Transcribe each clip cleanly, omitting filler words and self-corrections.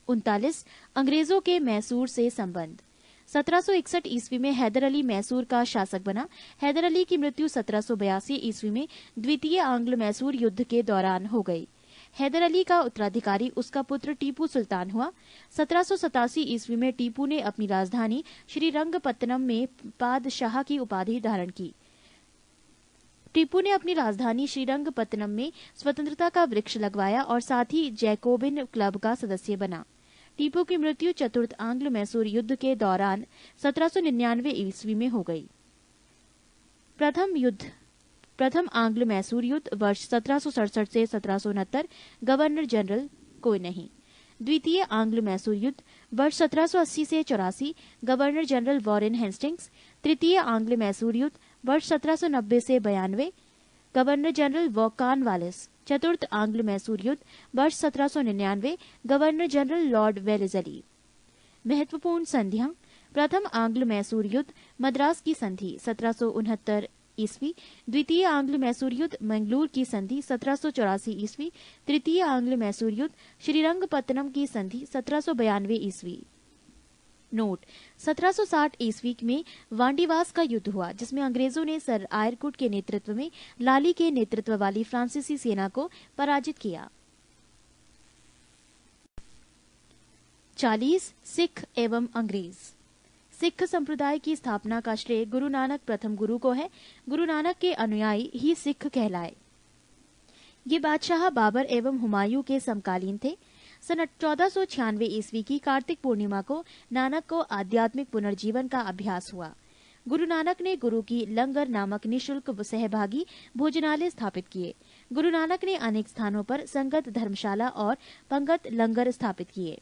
39 अंग्रेजों के मैसूर से संबंध। 1761 ईस्वी में हैदर अली मैसूर का शासक बना। हैदर अली की मृत्यु 1782 ईस्वी में द्वितीय आंग्ल मैसूर युद्ध के दौरान हो गई। हैदर अली का उत्तराधिकारी उसका पुत्र टीपू सुल्तान हुआ। 1787 ईस्वी में टीपू ने अपनी राजधानी श्रीरंगपत्तनम में पादशाह की उपाधि धारण की। टीपू ने अपनी राजधानी श्रीरंगपत्तनम में स्वतंत्रता का वृक्ष लगवाया और साथ ही जैकोबिन क्लब का सदस्य बना। टीपू की मृत्यु चतुर्थ आंग्ल मैसूर युद्ध के दौरान 1799 ईस्वी में हो गई। प्रथम आंग्ल मैसूर युद्ध वर्ष 1767 से 1769, गवर्नर जनरल कोई नहीं। द्वितीय आंग्ल मैसूर युद्ध वर्ष 1780 से 84, गवर्नर जनरल वॉरेन हेस्टिंग्स। तृतीय आंग्ल मैसूर युद्ध वर्ष 1790 से 92, गवर्नर जनरल कॉर्नवालिस। चतुर्थ आंग्ल मैसूर युद्ध वर्ष 1799, गवर्नर जनरल लॉर्ड वेलेस्ली। महत्वपूर्ण संधियां। प्रथम आंग्ल मैसूर युद्ध मद्रास की संधि 1769 ईस्वी। द्वितीय आंग्ल मैसूर युद्ध मंगलूर की संधि 1784 ईस्वी। तृतीय आंग्ल मैसूर युद्ध श्रीरंगपत्तनम की संधि 1792 ईस्वी। नोट: 1760 ईस्वी में वांडीवास का युद्ध हुआ, जिसमें अंग्रेजों ने सर आयरकुट के नेतृत्व में लाली के नेतृत्व वाली फ्रांसीसी सेना को पराजित किया। 40 सिख एवं अंग्रेज। सिख संप्रदाय की स्थापना का श्रेय गुरु नानक प्रथम गुरु को है। गुरु नानक के अनुयायी ही सिख कहलाए। ये बादशाह बाबर एवं हुमायूं के समकालीन थे। सन 1496 ईस्वी की कार्तिक पूर्णिमा को नानक को आध्यात्मिक पुनर्जीवन का अभ्यास हुआ। गुरु नानक ने गुरु की लंगर नामक निःशुल्क सहभागी भोजनालय स्थापित किए। गुरु नानक ने अनेक स्थानों पर संगत धर्मशाला और पंगत लंगर स्थापित किए।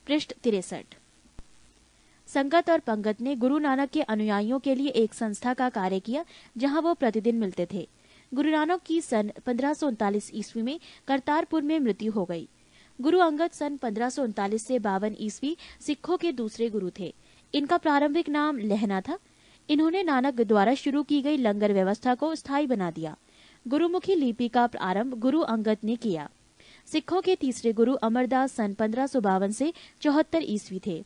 पृष्ठ 63। संगत और पंगत ने गुरु नानक के अनुयायियों के लिए एक संस्था का कार्य किया, जहां वो प्रतिदिन मिलते थे। गुरु नानक की सन 1539 ईस्वी में करतारपुर में मृत्यु हो गई। गुरु अंगद सन 1539 से 52 ईस्वी सिखों के दूसरे गुरु थे। इनका प्रारंभिक नाम लहना था। इन्होंने नानक द्वारा शुरू की गई लंगर व्यवस्था को स्थायी बना दिया। गुरुमुखी लिपि का प्रारंभ गुरु अंगद ने किया। सिखों के तीसरे गुरु अमरदास सन 1552 से 74 ईस्वी थे।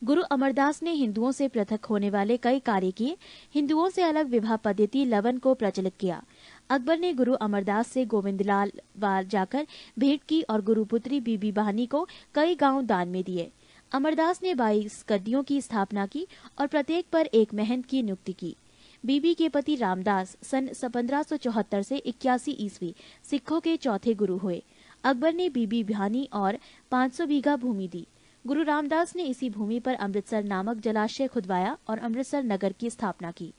गुरु अमरदास ने हिंदुओं से पृथक होने वाले कई कार्य किए। हिंदुओं से अलग विवाह पद्धति लवन को प्रचलित किया। अकबर ने गुरु अमरदास से गोविंदलाल वार जाकर भेंट की और गुरुपुत्री बीबी बहानी को कई गांव दान में दिए। अमरदास ने 22 गद्दियों की स्थापना की और प्रत्येक पर एक महंत की नियुक्ति की। बीबी के पति रामदास सन 1574 से 81 ईस्वी सिखों के चौथे गुरु हुए। अकबर ने बीबी बहानी और 500 बीघा भूमि दी। गुरु रामदास ने इसी भूमि पर अमृतसर नामक जलाशय खुदवाया और अमृतसर नगर की स्थापना की।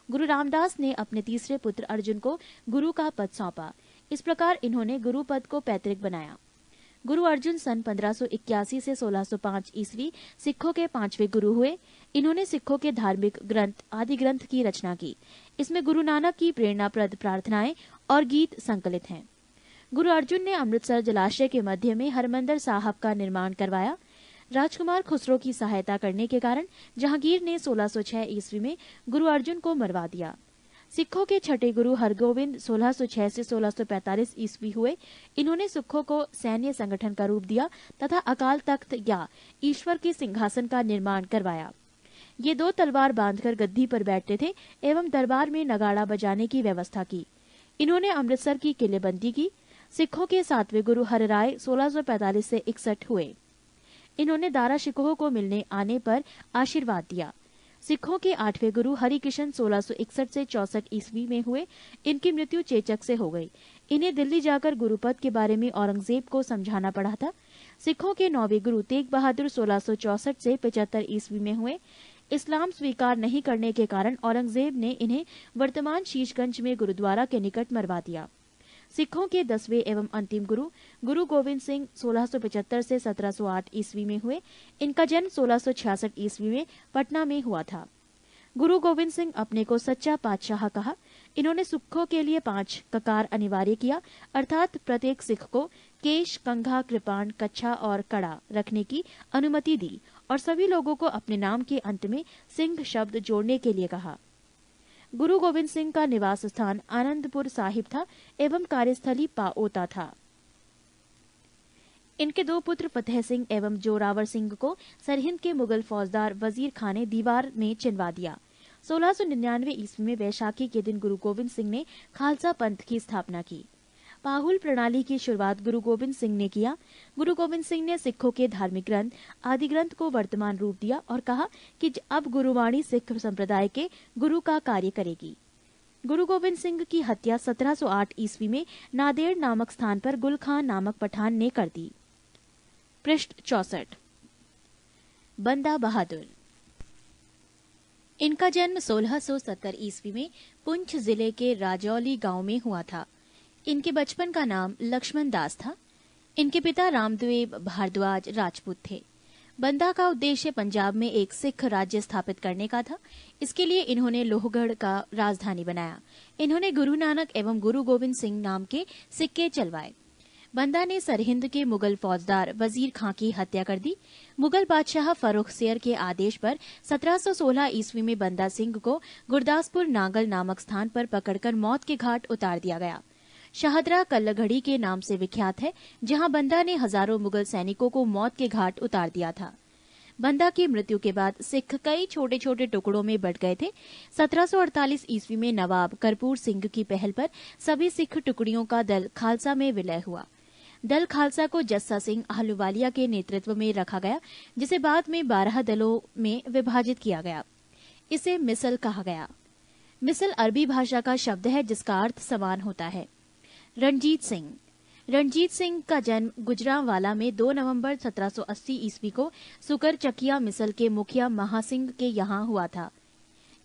गुरु रामदास ने अपने तीसरे पुत्र अर्जुन को गुरु का पद सौंपा। इस प्रकार इन्होंने गुरु पद को पैतृक बनाया। गुरु अर्जुन सन 1581 से 1605 ईस्वी सिखों के 5वें गुरु हुए। इन्होंने सिखों के धार्मिक ग्रंथ आदि ग्रंथ की रचना की। इसमें गुरु नानक की प्रेरणाप्रद प्रार्थनाएं और गीत संकलित हैं। गुरु अर्जुन ने अमृतसर जलाशय के मध्य में हरमंदिर साहब का निर्माण करवाया। राजकुमार खुसरो की सहायता करने के कारण जहांगीर ने 1606 ईस्वी में गुरु अर्जुन को मरवा दिया। सिखों के छठे गुरु हरगोविंद 1606 से 1645 ईस्वी हुए। इन्होंने सिखों को सैन्य संगठन का रूप दिया तथा अकाल तख्त या ईश्वर के सिंहासन का निर्माण करवाया। ये 2 तलवार बांधकर गद्दी पर बैठते थे एवं दरबार में नगाड़ा बजाने की व्यवस्था की। इन्होंने अमृतसर की किलेबंदी की। सिखों के 7वें गुरु हरराय 1645 से 61 हुए। इन्होंने दारा शिकोह को मिलने आने पर आशीर्वाद दिया। सिखों के 8वें गुरु हरिकिशन 1661 से 64 ईस्वी में हुए। इनकी मृत्यु चेचक से हो गई। इन्हें दिल्ली जाकर गुरुपद के बारे में औरंगजेब को समझाना पड़ा था। सिखों के 9वें गुरु तेग बहादुर 1664 से 75 ईस्वी में हुए। इस्लाम स्वीकार नहीं करने के कारण औरंगजेब ने इन्हें वर्तमान शीशगंज में गुरुद्वारा के निकट मरवा दिया। सिखों के 10वें एवं अंतिम गुरु गुरु गोविंद सिंह 1675 से 1708 ईस्वी में हुए। इनका जन्म 1666 ईस्वी में पटना में हुआ था। गुरु गोविंद सिंह अपने को सच्चा पातशाह कहा। इन्होंने सिखों के लिए 5 ककार अनिवार्य किया, अर्थात प्रत्येक सिख को केश, कंघा, कृपाण, कच्छा और कड़ा रखने की अनुमति दी और सभी लोगों को अपने नाम के अंत में सिंह शब्द जोड़ने के लिए कहा। गुरु गोविंद सिंह का निवास स्थान आनंदपुर साहिब था एवं कार्यस्थली पाओता था। इनके दो पुत्र फतेह सिंह एवं जोरावर सिंह को सरहिंद के मुगल फौजदार वजीर खान ने दीवार में चिनवा दिया। 1699 ईस्वी में वैशाखी के दिन गुरु गोविंद सिंह ने खालसा पंथ की स्थापना की। पाहुल प्रणाली की शुरुआत गुरु गोविंद सिंह ने किया। गुरु गोविंद सिंह ने सिखों के धार्मिक ग्रंथ आदि ग्रंथ को वर्तमान रूप दिया और कहा कि अब गुरुवाणी सिख संप्रदाय के गुरु का कार्य करेगी। गुरु गोविंद सिंह की हत्या 1708 ईस्वी में नादेड़ नामक स्थान पर गुल खान नामक पठान ने कर दी। पृष्ठ 64। बंदा बहादुर। इनका जन्म 1670 ईस्वी में पुंछ जिले के राजौली गांव में हुआ था। इनके बचपन का नाम लक्ष्मण दास था। इनके पिता रामदेव भारद्वाज राजपूत थे। बंदा का उद्देश्य पंजाब में एक सिख राज्य स्थापित करने का था। इसके लिए इन्होंने लोहगढ़ का राजधानी बनाया। इन्होंने गुरु नानक एवं गुरु गोविंद सिंह नाम के सिक्के चलवाए। बंदा ने सरहिंद के मुगल फौजदार वजीर खां की हत्या कर दी। मुगल बादशाह फर्रुखसियर के आदेश पर 1716 ईस्वी में बंदा सिंह को गुरदासपुर नांगल नामक स्थान पर पकड़कर मौत के घाट उतार दिया गया। शाहदरा कल्लघड़ी के नाम से विख्यात है, जहां बंदा ने हजारों मुगल सैनिकों को मौत के घाट उतार दिया था। बंदा की मृत्यु के बाद सिख कई छोटे छोटे टुकड़ों में बंट गए थे। 1748 ईस्वी में नवाब करपूर सिंह की पहल पर सभी सिख टुकड़ियों का दल खालसा में विलय हुआ। दल खालसा को जस्सा सिंह आहलूवालिया के नेतृत्व में रखा गया, जिसे बाद में 12 दलों में विभाजित किया गया। इसे मिसल कहा गया। मिसल अरबी भाषा का शब्द है जिसका अर्थ समान होता है। रणजीत सिंह। रणजीत सिंह का जन्म गुजरांवाला में 2 नवंबर 1780 ईस्वी को सुकर चकिया मिसल के मुखिया महासिंह के यहाँ हुआ था।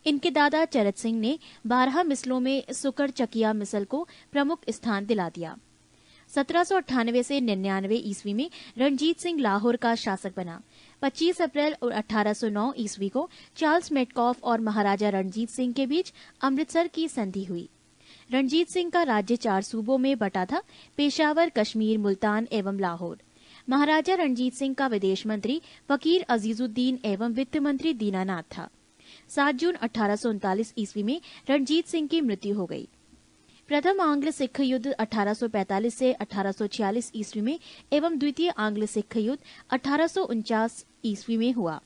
इनके दादा चरत सिंह ने 12 मिसलों में सुकर चकिया मिसल को प्रमुख स्थान दिला दिया। 1798 से 99 ईस्वी में रणजीत सिंह लाहौर का शासक बना। 25 अप्रैल और 1809 ईस्वी को चार्ल्स मेटकॉफ और महाराजा रणजीत सिंह के बीच अमृतसर की संधि हुई। रणजीत सिंह का राज्य 4 सूबों में बटा था: पेशावर, कश्मीर, मुल्तान एवं लाहौर। महाराजा रणजीत सिंह का विदेश मंत्री फकीर अजीजुद्दीन एवं वित्त मंत्री दीनानाथ था। 7 जून 1839 ईस्वी में रणजीत सिंह की मृत्यु हो गई। प्रथम आंग्ल सिख युद्ध 1845 से 1846 ईस्वी में एवं द्वितीय आंग्ल सिख युद्ध 1849 ईस्वी में हुआ।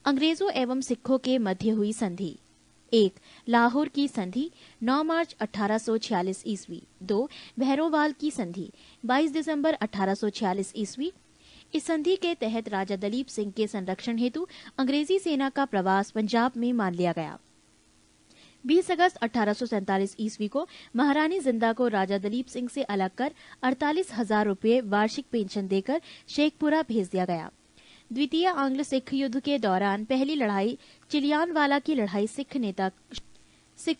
अंग्रेजों एवं सिखों के मध्य हुई संधि: 1. लाहौर की संधि 9 मार्च 1846 ईस्वी। 2. भैरोवाल की संधि 22 दिसंबर 1846 ईस्वी। इस संधि के तहत राजा दलीप सिंह के संरक्षण हेतु अंग्रेजी सेना का प्रवास पंजाब में मान लिया गया। 20 अगस्त 1847 ईस्वी को महारानी जिंदा को राजा दलीप सिंह से अलग कर 48,000 रुपये वार्षिक पेंशन देकर शेखपुरा भेज दिया गया। द्वितीय आंग्ल सिख युद्ध के दौरान पहली लड़ाई चिलियानवाला की लड़ाई सिख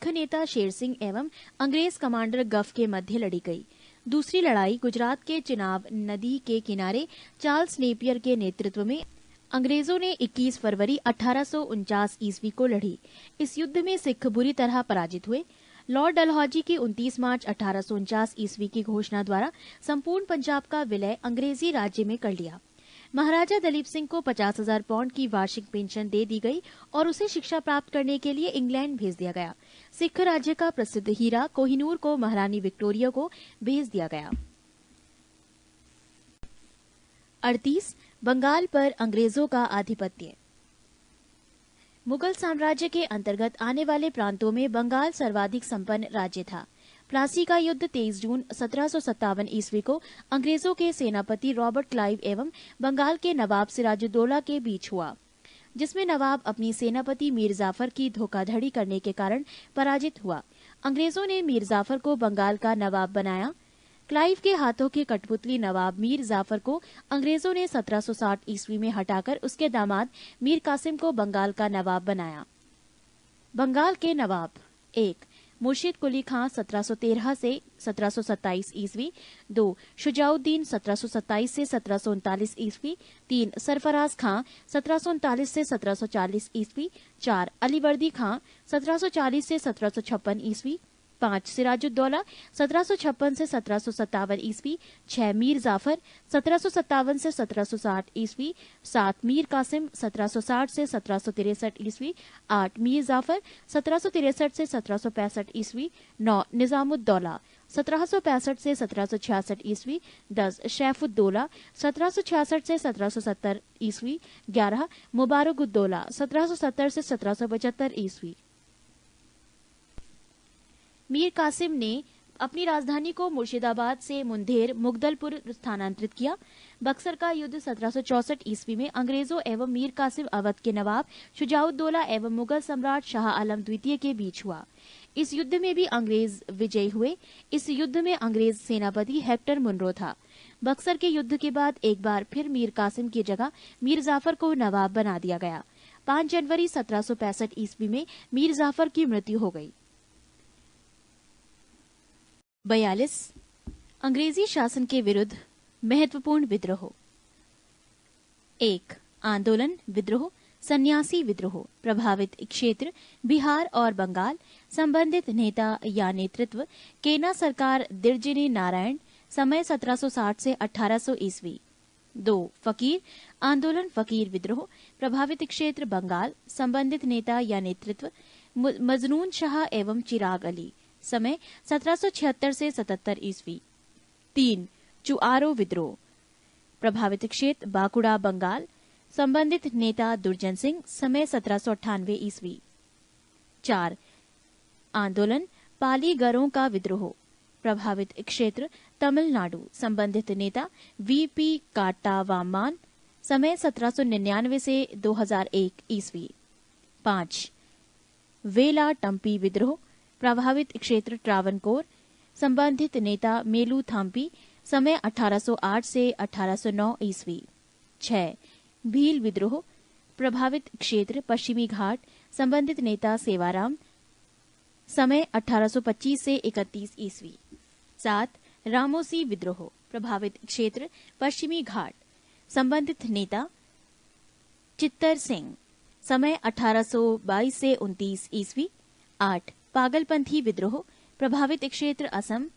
नेता शेर सिंह एवं अंग्रेज कमांडर गफ के मध्य लड़ी गई। दूसरी लड़ाई गुजरात के चिनाब नदी के किनारे चार्ल्स नेपियर के नेतृत्व में अंग्रेजों ने 21 फरवरी 1849 ईस्वी को लड़ी। इस युद्ध में सिख बुरी तरह पराजित हुए। लॉर्ड डलहौजी की 29 मार्च 1849 ईस्वी की घोषणा द्वारा संपूर्ण पंजाब का विलय अंग्रेजी राज्य में कर लिया। महाराजा दलीप सिंह को 50,000 पाउंड की वार्षिक पेंशन दे दी गई और उसे शिक्षा प्राप्त करने के लिए इंग्लैंड भेज दिया गया। सिख राज्य का प्रसिद्ध हीरा कोहिनूर को महारानी विक्टोरिया को भेज दिया गया। 38. बंगाल पर अंग्रेजों का आधिपत्य। मुगल साम्राज्य के अंतर्गत आने वाले प्रांतों में बंगाल सर्वाधिक संपन्न राज्य था। प्लासी का युद्ध 23 जून 1757 ईस्वी को अंग्रेजों के सेनापति रॉबर्ट क्लाइव एवं बंगाल के नवाब सिराजुद्दौला के बीच हुआ, जिसमें नवाब अपनी सेनापति मीर जाफर की धोखाधड़ी करने के कारण पराजित हुआ। अंग्रेजों ने मीर जाफर को बंगाल का नवाब बनाया। क्लाइव के हाथों के कठपुतली नवाब मीर जाफर को अंग्रेजों ने 1760 ईस्वी में हटाकर उसके दामाद मीर कासिम को बंगाल का नवाब बनाया। बंगाल के नवाब: 1. मुर्शिद कुली खां 1713 से 1727 ईस्वी। 2. शुजाउद्दीन 1727 से 1739 ईस्वी। 3. सरफराज खां 1739 से 1740 ईस्वी। 4. अलीवर्दी खां 1740 से 1756 ईस्वी। 5. सिराजुद्दौला 1756 से 1757 ईस्वी। 6. मीर जाफर 1757 से 1760 ईस्वी। 7. मीर कासिम 1760 से 1763 ईस्वी। 8. मीर जाफर 1763 से 1765 ईस्वी। 9. निजामुद्दौला 1765 से 1766 ईस्वी। 10 शैफुद्दौला 1766 से 1770 ईस्वी। 11 मुबारकुद्दौला 1770 से 1775 ईस्वी। मीर कासिम ने अपनी राजधानी को मुर्शिदाबाद से मुंदेर मुगदलपुर स्थानांतरित किया। बक्सर का युद्ध 1764 ईस्वी में अंग्रेजों एवं मीर कासिम अवध के नवाब शुजाउद्दौला एवं मुगल सम्राट शाह आलम द्वितीय के बीच हुआ। इस युद्ध में भी अंग्रेज विजयी हुए। इस युद्ध में अंग्रेज सेनापति हेक्टर मुनरो था। बक्सर के युद्ध के बाद एक बार फिर मीर कासिम की जगह मीर जाफर को नवाब बना दिया गया। 5 जनवरी 1765 ईस्वी में मीर जाफर की मृत्यु हो गई। 42 अंग्रेजी शासन के विरुद्ध महत्वपूर्ण विद्रोह। 1 आंदोलन विद्रोह, सन्यासी विद्रोह। प्रभावित क्षेत्र बिहार और बंगाल। संबंधित नेता या नेतृत्व केना सरकार दिरजिनी नारायण। समय 1760 से 1800 ईस्वी। 2 फकीर आंदोलन, फकीर विद्रोह। प्रभावित क्षेत्र बंगाल। संबंधित नेता या नेतृत्व मजनून शाह एवं चिराग अली। समय 1776 से 77 ईस्वी। 3 चुआरो विद्रोह। प्रभावित क्षेत्र बांकुड़ा बंगाल। संबंधित नेता दुर्जन सिंह। समय 1798 ईस्वी। 4 आंदोलन पाली गरों का विद्रोह। प्रभावित क्षेत्र तमिलनाडु। संबंधित नेता वीपी काट्टावाम्मान। समय 1799 से 2001 ईस्वी। 5 वेला टम्पी विद्रोह। प्रभावित क्षेत्र ट्रावनकोर। संबंधित नेता मेलू थाम्पी। समय 1808 से 1809 ईस्वी। 6 भील विद्रोह। प्रभावित क्षेत्र पश्चिमी घाट। संबंधित नेता सेवाराम। समय 1825 से 31 ईस्वी। 7 रामोसी विद्रोह। प्रभावित क्षेत्र पश्चिमी घाट। संबंधित नेता चित्तर सिंह। समय 1822 से 29 ईस्वी। 8 पागलपंथी विद्रोह। प्रभावित क्षेत्र असम।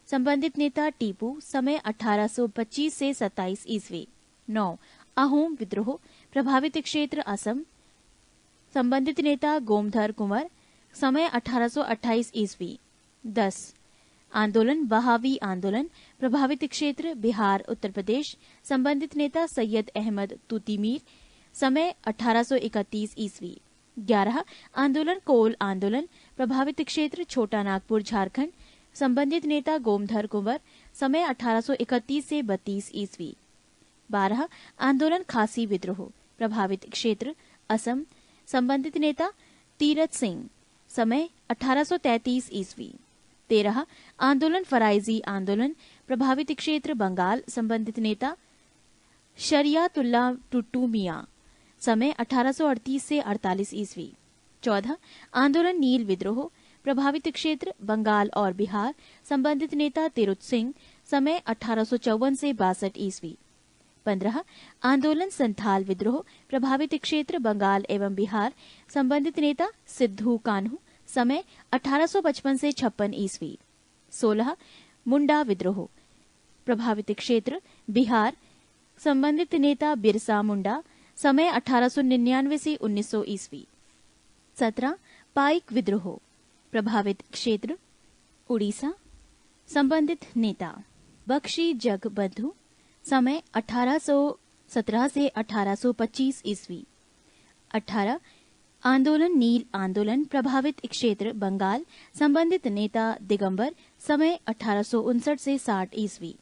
संबंधित नेता टीपू। समय 1825 से 27 ईस्वी। 9 अहोम विद्रोह। प्रभावित क्षेत्र असम। संबंधित नेता गोमधर कुंवर। समय 1828 ईस्वी। 10 आंदोलन वहावी आंदोलन। प्रभावित क्षेत्र बिहार उत्तर प्रदेश। संबंधित नेता सैयद अहमद तूतीमीर। समय 1831 ईस्वी। 11 आंदोलन कोल आंदोलन। प्रभावित क्षेत्र छोटा नागपुर झारखंड। संबंधित नेता गोमधर कुंवर। समय 1831 से 32 ईस्वी। 12 आंदोलन खासी विद्रोह। प्रभावित क्षेत्र असम। संबंधित नेता तीरथ सिंह। समय 1833 ईस्वी। 13 आंदोलन फराइजी आंदोलन। प्रभावित क्षेत्र बंगाल। संबंधित नेता शरियातुल्लाह टुट्टू मियां। समय 1838 से 48 ईस्वी। 14 आंदोलन नील विद्रोह। प्रभावित क्षेत्र बंगाल और बिहार। संबंधित नेता तिरुत सिंह। समय 1854 से 62 ईस्वी। 15 आंदोलन संथाल विद्रोह। प्रभावित क्षेत्र बंगाल एवं बिहार। संबंधित नेता सिद्धू कान्हू। समय 1855 से 56 ईस्वी। 16 मुंडा विद्रोह। प्रभावित क्षेत्र बिहार। संबंधित नेता बिरसा मुंडा। समय 1899 से 1900 ईस्वी। 17 पाइक विद्रोह। प्रभावित क्षेत्र उड़ीसा। संबंधित नेता बख्शी जगबंधु। समय 1817 से 1825 ईस्वी। 18 आंदोलन नील आंदोलन। प्रभावित क्षेत्र बंगाल। संबंधित नेता दिगंबर। समय 1859 से 60 ईस्वी।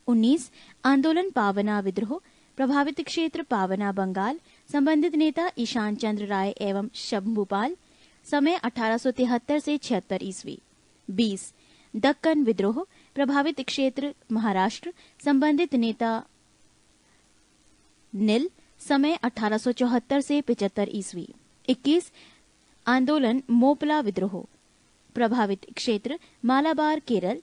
19 आंदोलन पावना विद्रोह। प्रभावित क्षेत्र पावना बंगाल। संबंधित नेता ईशान चंद्र राय एवं शंभुपाल। समय 1873 से 76 ईस्वी। 20 दक्कन विद्रोह। प्रभावित क्षेत्र महाराष्ट्र। संबंधित नेता नील। समय 1874 से 75 ईस्वी। 21 आंदोलन मोपला विद्रोह। प्रभावित क्षेत्र मालाबार केरल।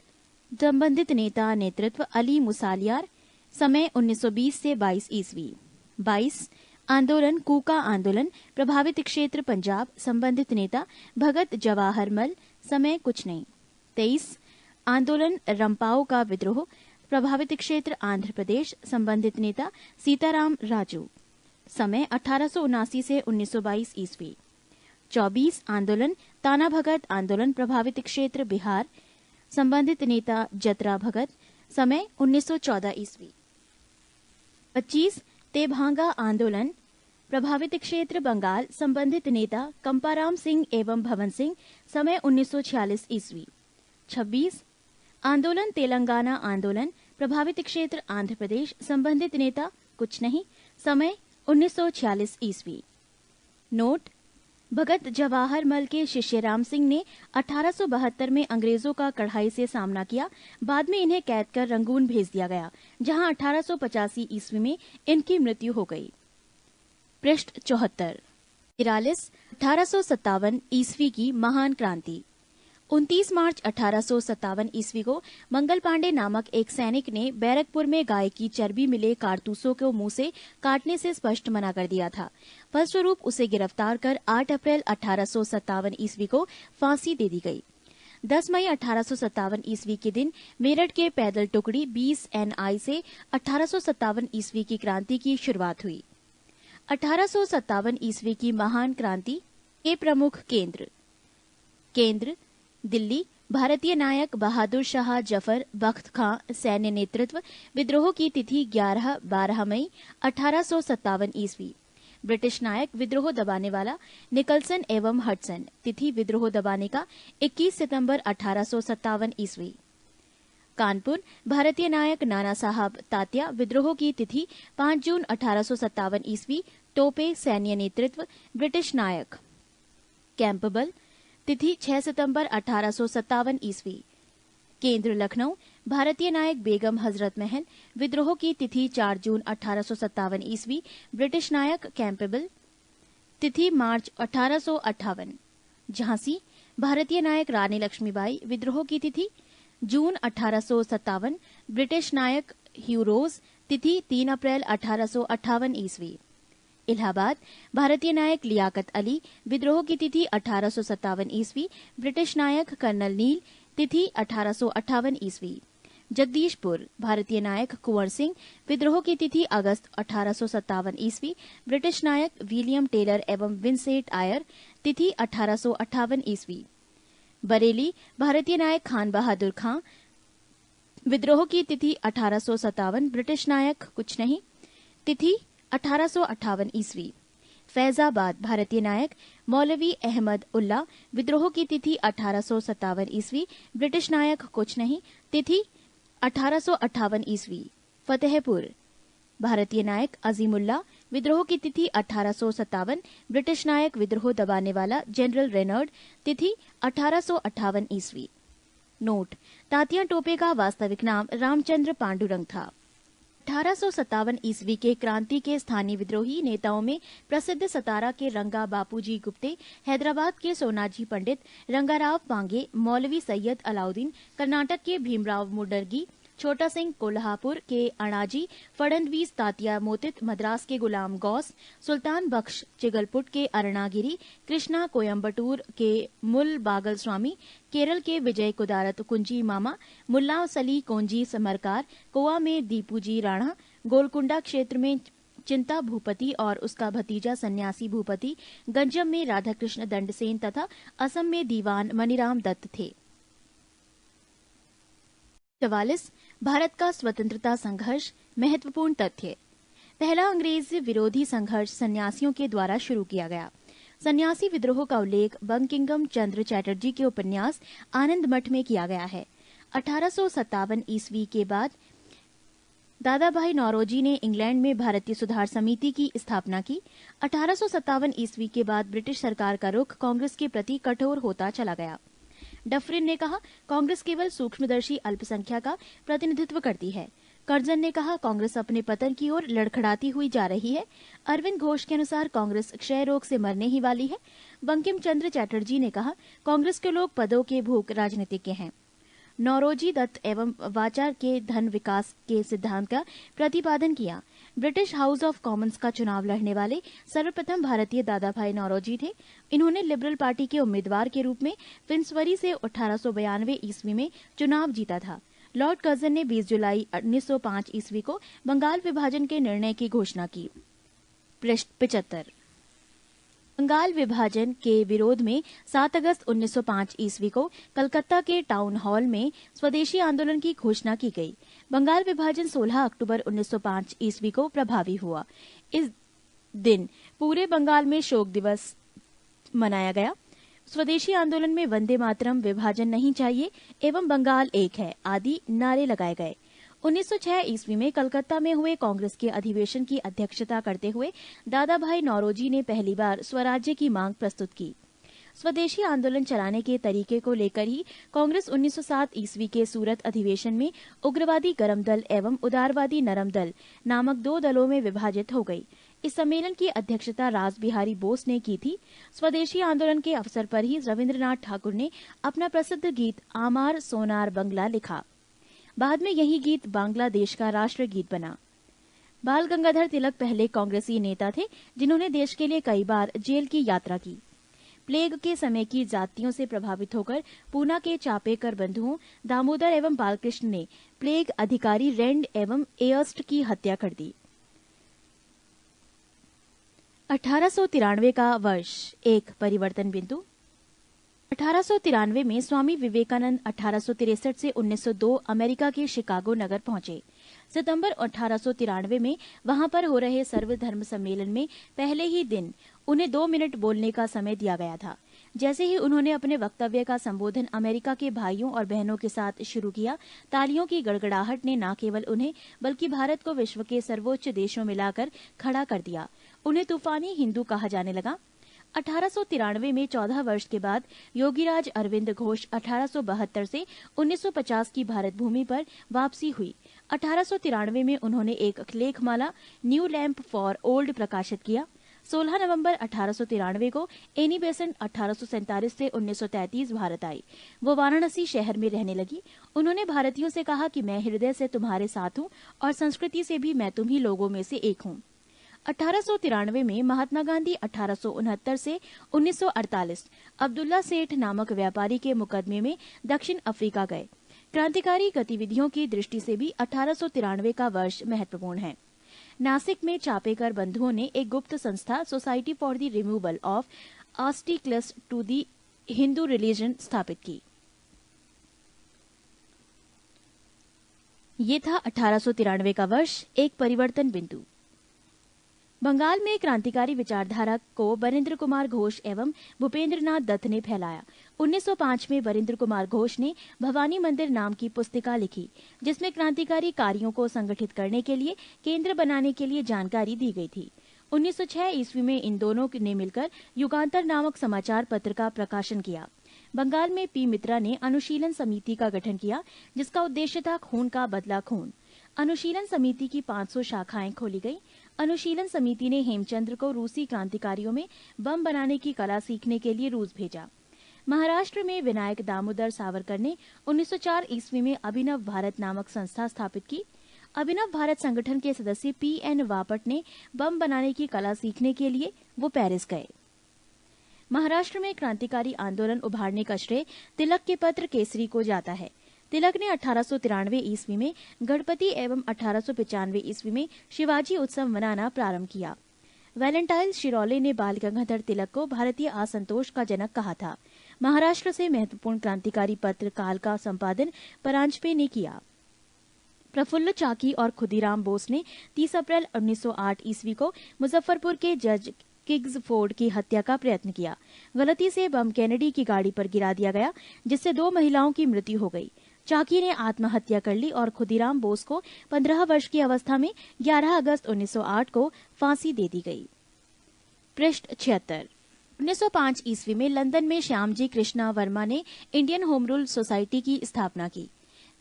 संबंधित नेता नेतृत्व अली मुसालियार। समय 1920 से 22 ईस्वी। 22 आंदोलन कूका आंदोलन। प्रभावित क्षेत्र पंजाब। संबंधित नेता भगत जवाहर मल। समय कुछ नहीं। 23 आंदोलन रंपाओ का विद्रोह। प्रभावित क्षेत्र आंध्र प्रदेश। संबंधित नेता सीताराम राजू। समय 1879 से 1922 ईस्वी। 24 आंदोलन ताना भगत आंदोलन। प्रभावित क्षेत्र बिहार। संबंधित नेता जतरा भगत, समय 1914 ईस्वी। 25 तेभांगा आंदोलन, प्रभावित क्षेत्र बंगाल, संबंधित नेता कंपाराम सिंह एवं भवन सिंह, समय 1946 ईस्वी। 26 आंदोलन तेलंगाना आंदोलन, प्रभावित क्षेत्र आंध्र प्रदेश, संबंधित नेता कुछ नहीं, समय 1946 ईस्वी। नोट: भगत जवाहर मल के शिष्य राम सिंह ने 1872 में अंग्रेजों का कड़ाई से सामना किया। बाद में इन्हें कैद कर रंगून भेज दिया गया, जहां 1885 ईस्वी में इनकी मृत्यु हो गई। पृष्ठ 74। 43 1857 ईस्वी की महान क्रांति। 29 मार्च 1857 ईस्वी को मंगल पांडे नामक एक सैनिक ने बैरकपुर में गाय की चर्बी मिले कारतूसों को मुंह से काटने से स्पष्ट मना कर दिया था। फलस्वरूप उसे गिरफ्तार कर 8 अप्रैल 1857 ईस्वी को फांसी दे दी गई। 10 मई 1857 ईस्वी के दिन मेरठ के पैदल टुकड़ी 20 NI से 1857 ईस्वी की क्रांति की शुरुआत हुई। 1857 ईस्वी की महान क्रांति के प्रमुख केंद्र दिल्ली, भारतीय नायक बहादुर शाह जफर बख्त खां सैन्य नेतृत्व, विद्रोह की तिथि 11-12 मई 1857 ईस्वी। ब्रिटिश नायक विद्रोह दबाने वाला निकलसन एवं हडसन, तिथि विद्रोह दबाने का 21 सितंबर 1857 ईस्वी। कानपुर, भारतीय नायक नाना साहब तात्या, विद्रोह की तिथि 5 जून 1857 ईस्वी। टोपे सैन्य नेतृत्व, ब्रिटिश नायक। कैंपबेल, तिथि 6 सितंबर 1857 ईस्वी। केंद्र लखनऊ, भारतीय नायक बेगम हजरत महल, विद्रोह की तिथि 4 जून 1857 ईस्वी। ब्रिटिश नायक कैंपबेल, तिथि मार्च 1858। झांसी, भारतीय नायक रानी लक्ष्मीबाई, विद्रोह की तिथि जून 1857। ब्रिटिश नायक ह्यू रोज, तिथि 3 अप्रैल 1858 ईस्वी। इलाहाबाद, भारतीय नायक लियाकत अली, विद्रोह की तिथि 1857 ईस्वी। ब्रिटिश नायक कर्नल नील, तिथि 1858 ईस्वी। जगदीशपुर, भारतीय नायक कुंवर सिंह, विद्रोह की तिथि अगस्त 1857 ईस्वी। ब्रिटिश नायक विलियम टेलर एवं विंसेंट आयर, तिथि 1858 ईस्वी। बरेली, भारतीय नायक खान बहादुर खां, विद्रोह की तिथि 1857। ब्रिटिश नायक कुछ नहीं, तिथि 1858 ईस्वी। फैजाबाद, भारतीय नायक मौलवी अहमद उल्ला, विद्रोह की तिथि 1857 ईस्वी। ब्रिटिश नायक कुछ नहीं, तिथि 1858 ईस्वी। फतेहपुर, भारतीय नायक अजीमुल्ला, विद्रोह की तिथि 1857। ब्रिटिश नायक विद्रोह दबाने वाला जनरल रेनॉर्ड, तिथि 1858 ईस्वी। नोट: तात्या टोपे का वास्तविक नाम रामचंद्र पांडुरंग था। 1857 ईस्वी के क्रांति के स्थानीय विद्रोही नेताओं में प्रसिद्ध सतारा के रंगा बापूजी गुप्ते, हैदराबाद के सोनाजी पंडित, रंगाराव पांगे, मौलवी सैयद अलाउद्दीन, कर्नाटक के भीमराव मुडर्गी, छोटा सिंह कोल्हापुर के अणाजी, फडणवीस तात्या मोतित, मद्रास के गुलाम गौस, सुल्तान बख्श चिगलपुट के अरुणागिरी, कृष्णा कोयम्बटूर के मुल बागल स्वामी, केरल के विजय कुदारत कुंजी मामा, मुल्ला सली कोंजी समरकार, गोवा में दीपूजी राणा, गोलकुंडा क्षेत्र में चिंता भूपति और उसका भतीजा सन्यासी भूपति, गंजम में राधाकृष्ण दंडसेन तथा असम में दीवान मनीराम दत्त थे। 44 भारत का स्वतंत्रता संघर्ष, महत्वपूर्ण तथ्य। पहला अंग्रेज विरोधी संघर्ष सन्यासियों के द्वारा शुरू किया गया। सन्यासी विद्रोह का उल्लेख बंकिमचंद्र चंद्र चैटर्जी के उपन्यास आनंद मठ में किया गया है। 1857 ईस्वी के बाद दादा भाई नौरोजी ने इंग्लैंड में भारतीय सुधार समिति की स्थापना की। 1857 ईस्वी के बाद ब्रिटिश सरकार का रुख कांग्रेस के प्रति कठोर होता चला गया। डफरिन ने कहा, कांग्रेस केवल सूक्ष्मदर्शी अल्पसंख्यक का प्रतिनिधित्व करती है। कर्जन ने कहा, कांग्रेस अपने पतन की ओर लड़खड़ाती हुई जा रही है। अरविंद घोष के अनुसार कांग्रेस क्षय रोग से मरने ही वाली है। बंकिम चंद्र चैटर्जी ने कहा, कांग्रेस के लोग पदों के भूख राजनीतिज्ञ हैं। नौरोजी दत्त एवं वाचार के धन विकास के सिद्धांत का प्रतिपादन किया। ब्रिटिश हाउस ऑफ कॉमन्स का चुनाव लड़ने वाले सर्वप्रथम भारतीय दादा भाई नौरोजी थे। इन्होंने लिबरल पार्टी के उम्मीदवार के रूप में फिन्सबरी से 1892 ईस्वी में चुनाव जीता था। लॉर्ड कर्जन ने 20 जुलाई 1905 ईस्वी को बंगाल विभाजन के निर्णय की घोषणा की। पृष्ठ 75। बंगाल विभाजन के विरोध में 7 अगस्त 1905 ईस्वी को कलकत्ता के टाउन हॉल में स्वदेशी आंदोलन की घोषणा की गई। बंगाल विभाजन 16 अक्टूबर 1905 ईस्वी को प्रभावी हुआ। इस दिन पूरे बंगाल में शोक दिवस मनाया गया। स्वदेशी आंदोलन में वंदे मातरम, विभाजन नहीं चाहिए एवं बंगाल एक है आदि नारे लगाए गए। 1906 ईस्वी में कलकत्ता में हुए कांग्रेस के अधिवेशन की अध्यक्षता करते हुए दादा भाई नौरोजी ने पहली बार स्वराज्य की मांग प्रस्तुत की। स्वदेशी आंदोलन चलाने के तरीके को लेकर ही कांग्रेस 1907 ईस्वी के सूरत अधिवेशन में उग्रवादी गरम दल एवं उदारवादी नरम दल नामक 2 दलों में विभाजित हो गई। इस सम्मेलन की अध्यक्षता रास बिहारी बोस ने की थी। स्वदेशी आंदोलन के अवसर पर ही रविंद्रनाथ ठाकुर ने अपना प्रसिद्ध गीत आमार सोनार बंगला लिखा। बाद में यही गीत बांग्लादेश का राष्ट्र गीत बना। बाल गंगाधर तिलक पहले कांग्रेसी नेता थे जिन्होंने देश के लिए कई बार जेल की यात्रा की। प्लेग के समय की जातियों से प्रभावित होकर पूना के चापेकर बंधुओं दामोदर एवं बालकृष्ण ने प्लेग अधिकारी रेंड एवं एयर्स्ट की हत्या कर दी। 1893 का वर्ष, एक परिवर्तन बिंदु। 1893 में स्वामी विवेकानंद 1863 से 1902 अमेरिका के शिकागो नगर पहुंचे। सितंबर 1893 में वहां पर हो रहे सर्वधर्म सम्मेलन में पहले ही दिन उन्हें 2 मिनट बोलने का समय दिया गया था। जैसे ही उन्होंने अपने वक्तव्य का संबोधन अमेरिका के भाइयों और बहनों के साथ शुरू किया, तालियों की गड़गड़ाहट ने न केवल उन्हें बल्कि भारत को विश्व के सर्वोच्च देशों में लाकर खड़ा कर दिया। उन्हें तूफानी हिंदू कहा जाने लगा। 1893 में 14 वर्ष के बाद योगीराज अरविंद घोष 1872 से 1950 की भारत भूमि पर वापसी हुई। 1893 में उन्होंने एक लेखमाला न्यू लैंप फॉर ओल्ड प्रकाशित किया। 16 नवंबर 1893 को एनी बेसेंट 1847 से 1933 भारत आई। वो वाराणसी शहर में रहने लगी। उन्होंने भारतीयों से कहा कि मैं हृदय से तुम्हारे साथ हूँ और संस्कृति से भी मैं तुम ही लोगों में से एक हूँ। 1893 में महात्मा गांधी 1869 से 1948 अब्दुल्ला सेठ नामक व्यापारी के मुकदमे में दक्षिण अफ्रीका गए। क्रांतिकारी गतिविधियों की दृष्टि से भी 1893 का वर्ष महत्वपूर्ण है। नासिक में चापेकर बंधुओं ने एक गुप्त संस्था society for the removal of obstacles to the Hindu religion स्थापित की। ये था 1893 का वर्ष, एक परिवर्तन बिंदु। बंगाल में क्रांतिकारी विचारधारा को बरिंद्र कुमार घोष एवं भूपेंद्र नाथ दत्त ने फैलाया। 1905 में बरिंद्र कुमार घोष ने भवानी मंदिर नाम की पुस्तिका लिखी, जिसमें क्रांतिकारी कार्यों को संगठित करने के लिए केंद्र बनाने के लिए जानकारी दी गई थी। 1906 ईस्वी में इन दोनों ने मिलकर युगांतर नामक समाचार पत्र का प्रकाशन किया। बंगाल में पी मित्रा ने अनुशीलन समिति का गठन किया, जिसका उद्देश्य था खून का बदला खून। अनुशीलन समिति की 500 शाखाएं खोली गई। अनुशीलन समिति ने हेमचंद्र को रूसी क्रांतिकारियों में बम बनाने की कला सीखने के लिए रूस भेजा। महाराष्ट्र में विनायक दामोदर सावरकर ने 1904 ईस्वी में अभिनव भारत नामक संस्था स्थापित की। अभिनव भारत संगठन के सदस्य पी.एन. वापट ने बम बनाने की कला सीखने के लिए वो पेरिस गए। महाराष्ट्र में क्रांतिकारी आंदोलन उभारने का श्रेय तिलक के पत्र केसरी को जाता है। तिलक ने 1893 ईस्वी में गणपति एवं 1895 ईस्वी में शिवाजी उत्सव मनाना प्रारंभ किया। वैलेंटाइन शिरोले ने बाल गंगाधर तिलक को भारतीय असंतोष का जनक कहा था। महाराष्ट्र से महत्वपूर्ण क्रांतिकारी पत्र काल का संपादन परांजपे ने किया। प्रफुल्ल चाकी और खुदीराम बोस ने 30 अप्रैल 1908 ईस्वी को मुजफ्फरपुर के जज किग्सफोर्ड की हत्या का प्रयत्न किया। गलती से बम कैनेडी की गाड़ी पर गिरा दिया गया, जिससे 2 महिलाओं की मृत्यु हो गई। चाकी ने आत्महत्या कर ली और खुदीराम बोस को 15 वर्ष की अवस्था में 11 अगस्त 1908 को फांसी दे दी गई। पृष्ठ 76। 1905 ईस्वी में लंदन में श्यामजी कृष्णा वर्मा ने इंडियन होम रूल सोसाइटी की स्थापना की।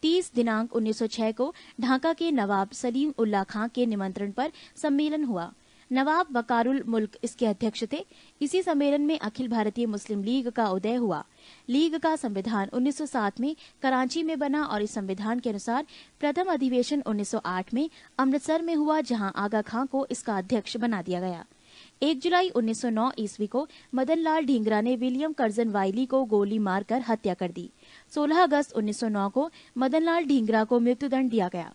30 दिनांक 1906 को ढाका के नवाब सलीम उल्लाह खां के निमंत्रण पर सम्मेलन हुआ। नवाब वकारुल मुल्क इसके अध्यक्ष थे। इसी सम्मेलन में अखिल भारतीय मुस्लिम लीग का उदय हुआ। लीग का संविधान 1907 में कराची में बना और इस संविधान के अनुसार प्रथम अधिवेशन 1908 में अमृतसर में हुआ, जहां आगा खां को इसका अध्यक्ष बना दिया गया। 1 जुलाई 1909 ईस्वी को मदन लाल ढींगरा ने विलियम कर्जन वाइली को गोली मारकर हत्या कर दी। 16 अगस्त 1909 को मदन लाल ढींगरा को मृत्युदंड दिया गया।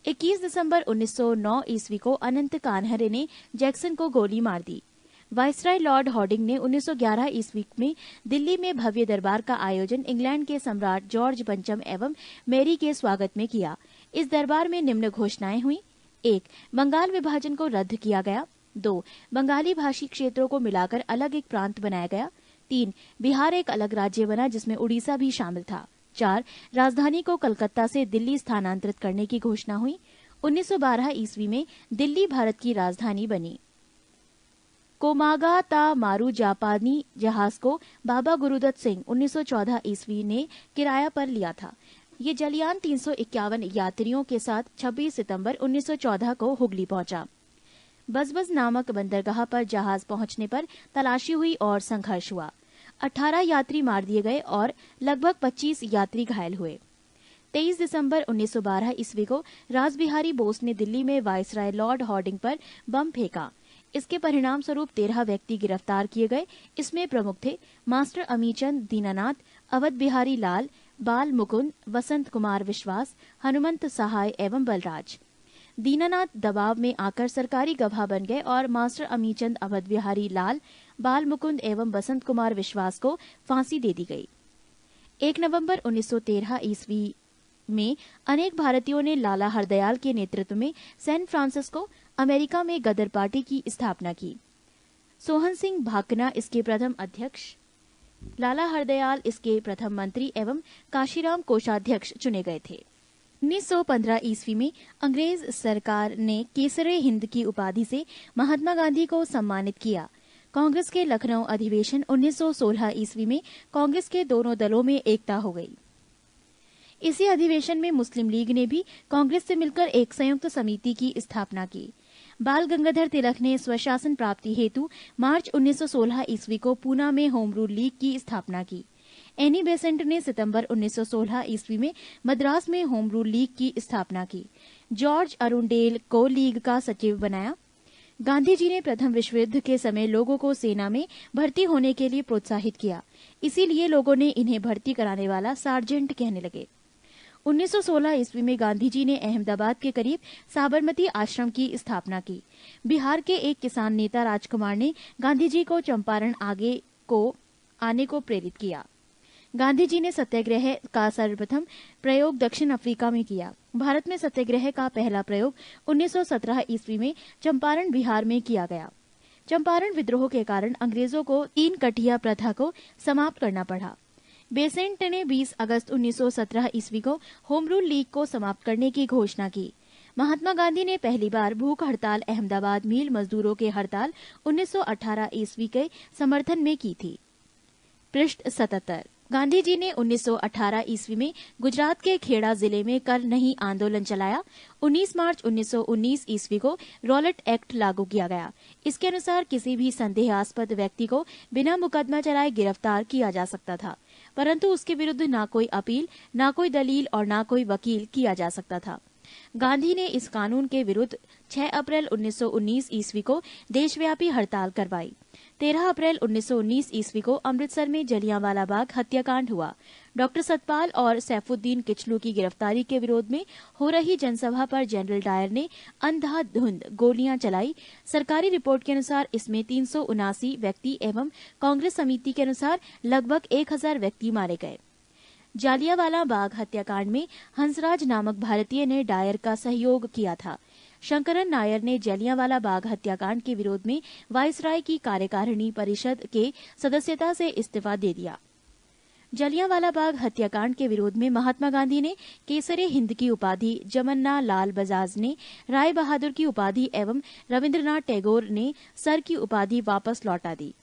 21 दिसंबर 1909 ईस्वी को अनंत कान्हरे ने जैक्सन को गोली मार दी। वायसराय लॉर्ड हॉर्डिंग ने 1911 ईस्वी में दिल्ली में भव्य दरबार का आयोजन इंग्लैंड के सम्राट जॉर्ज पंचम एवं मैरी के स्वागत में किया। इस दरबार में निम्न घोषणाएं हुई। 1. बंगाल विभाजन को रद्द किया गया। 2. बंगाली भाषी क्षेत्रों को मिलाकर अलग एक प्रांत बनाया गया। 3. बिहार एक अलग राज्य बना जिसमें उड़ीसा भी शामिल था। 4. राजधानी को कलकत्ता से दिल्ली स्थानांतरित करने की घोषणा हुई। 1912 ईस्वी में दिल्ली भारत की राजधानी बनी। कोमागा ता मारू जापानी जहाज को बाबा गुरुदत्त सिंह 1914 ईस्वी ने किराया पर लिया था। ये जलयान 351 यात्रियों के साथ 26 सितंबर 1914 को हुगली पहुंचा। बजबज नामक बंदरगाह पर जहाज पहुंचने पर तलाशी हुई और संघर्ष हुआ। 18 यात्री मार दिए गए और लगभग 25 यात्री घायल हुए। 23 दिसंबर 1912 ईस्वी को रासबिहारी बोस ने दिल्ली में वायसराय लॉर्ड हॉर्डिंग पर बम फेंका। इसके परिणाम स्वरूप 13 व्यक्ति गिरफ्तार किए गए। इसमें प्रमुख थे मास्टर अमीचंद दीनानाथ, अवध बिहारी लाल, बाल मुकुंद, वसंत कुमार विश्वास, हनुमंत सहाय एवं बलराज। दीनानाथ दबाव में आकर सरकारी गवाह बन गए और मास्टर अमीचंद, अवध बिहारी लाल, बाल मुकुंद एवं वसंत कुमार विश्वास को फांसी दे दी गई। 1 नवंबर 1913 ईस्वी में अनेक भारतीयों ने लाला हरदयाल के नेतृत्व में सैन फ्रांसिस्को अमेरिका में गदर पार्टी की स्थापना की। सोहन सिंह भाकना इसके प्रथम अध्यक्ष, लाला हरदयाल इसके प्रथम मंत्री एवं काशीराम कोषाध्यक्ष चुने गए थे। 1915 ईस्वी में अंग्रेज सरकार ने केसरे हिंद की उपाधि से महात्मा गांधी को सम्मानित किया। कांग्रेस के लखनऊ अधिवेशन 1916 ईस्वी में कांग्रेस के दोनों दलों में एकता हो गई। इसी अधिवेशन में मुस्लिम लीग ने भी कांग्रेस से मिलकर एक संयुक्त समिति की स्थापना की। बाल गंगाधर तिलक ने स्वशासन प्राप्ति हेतु मार्च 1916 ईस्वी को पूना में होम रूल लीग की स्थापना की। एनी बेसेंट ने सितंबर 1916 ईस्वी में मद्रास में होम रूल लीग की स्थापना की। जॉर्ज अरुंडेल को लीग का सचिव बनाया। गांधी जी ने प्रथम विश्व युद्ध के समय लोगों को सेना में भर्ती होने के लिए प्रोत्साहित किया, इसीलिए लोगों ने इन्हें भर्ती कराने वाला सार्जेंट कहने लगे। 1916 ईस्वी में गांधी जी ने अहमदाबाद के करीब साबरमती आश्रम की स्थापना की। बिहार के एक किसान नेता राजकुमार ने गांधी जी को चंपारण आने को प्रेरित किया। गांधी जी ने सत्याग्रह का सर्वप्रथम प्रयोग दक्षिण अफ्रीका में किया। भारत में सत्याग्रह का पहला प्रयोग 1917 ईस्वी में चंपारण बिहार में किया गया। चंपारण विद्रोह के कारण अंग्रेजों को 3 कटिया प्रथा को समाप्त करना पड़ा। बेसेंट ने 20 अगस्त 1917 ईस्वी को होम रूल लीग को समाप्त करने की घोषणा की। महात्मा गांधी ने पहली बार भूख हड़ताल अहमदाबाद मिल मजदूरों के हड़ताल 1918 ईस्वी के समर्थन में की थी। पृष्ठ 77। गांधी जी ने 1918 ईस्वी में गुजरात के खेड़ा जिले में कर नहीं आंदोलन चलाया। 19 मार्च 1919 ईस्वी को रॉलेट एक्ट लागू किया गया। इसके अनुसार किसी भी संदेहास्पद व्यक्ति को बिना मुकदमा चलाए गिरफ्तार किया जा सकता था, परंतु उसके विरुद्ध न कोई अपील, न कोई दलील और न कोई वकील किया जा सकता था। गांधी ने इस कानून के विरुद्ध 6 अप्रैल 1919 ईस्वी को देशव्यापी हड़ताल करवाई। 13 अप्रैल 1919 ईस्वी को अमृतसर में जलियांवाला बाग हत्याकांड हुआ। डॉक्टर सतपाल और सैफुद्दीन किचलू की गिरफ्तारी के विरोध में हो रही जनसभा पर जनरल डायर ने अंधाधुंध गोलियां चलाई। सरकारी रिपोर्ट के अनुसार इसमें 379 व्यक्ति एवं कांग्रेस समिति के अनुसार लगभग 1000 व्यक्ति मारे गए। जालियांवाला बाग हत्याकांड में हंसराज नामक भारतीय ने डायर का सहयोग किया था। शंकरन नायर ने जलियांवाला बाग हत्याकांड के विरोध में वायसराय की कार्यकारिणी परिषद के सदस्यता से इस्तीफा दे दिया। जलियांवाला बाग हत्याकांड के विरोध में महात्मा गांधी ने केसरे हिंद की उपाधि, जमन्ना लाल बजाज ने राय बहादुर की उपाधि एवं रविंद्रनाथ टैगोर ने सर की उपाधि वापस लौटा दी।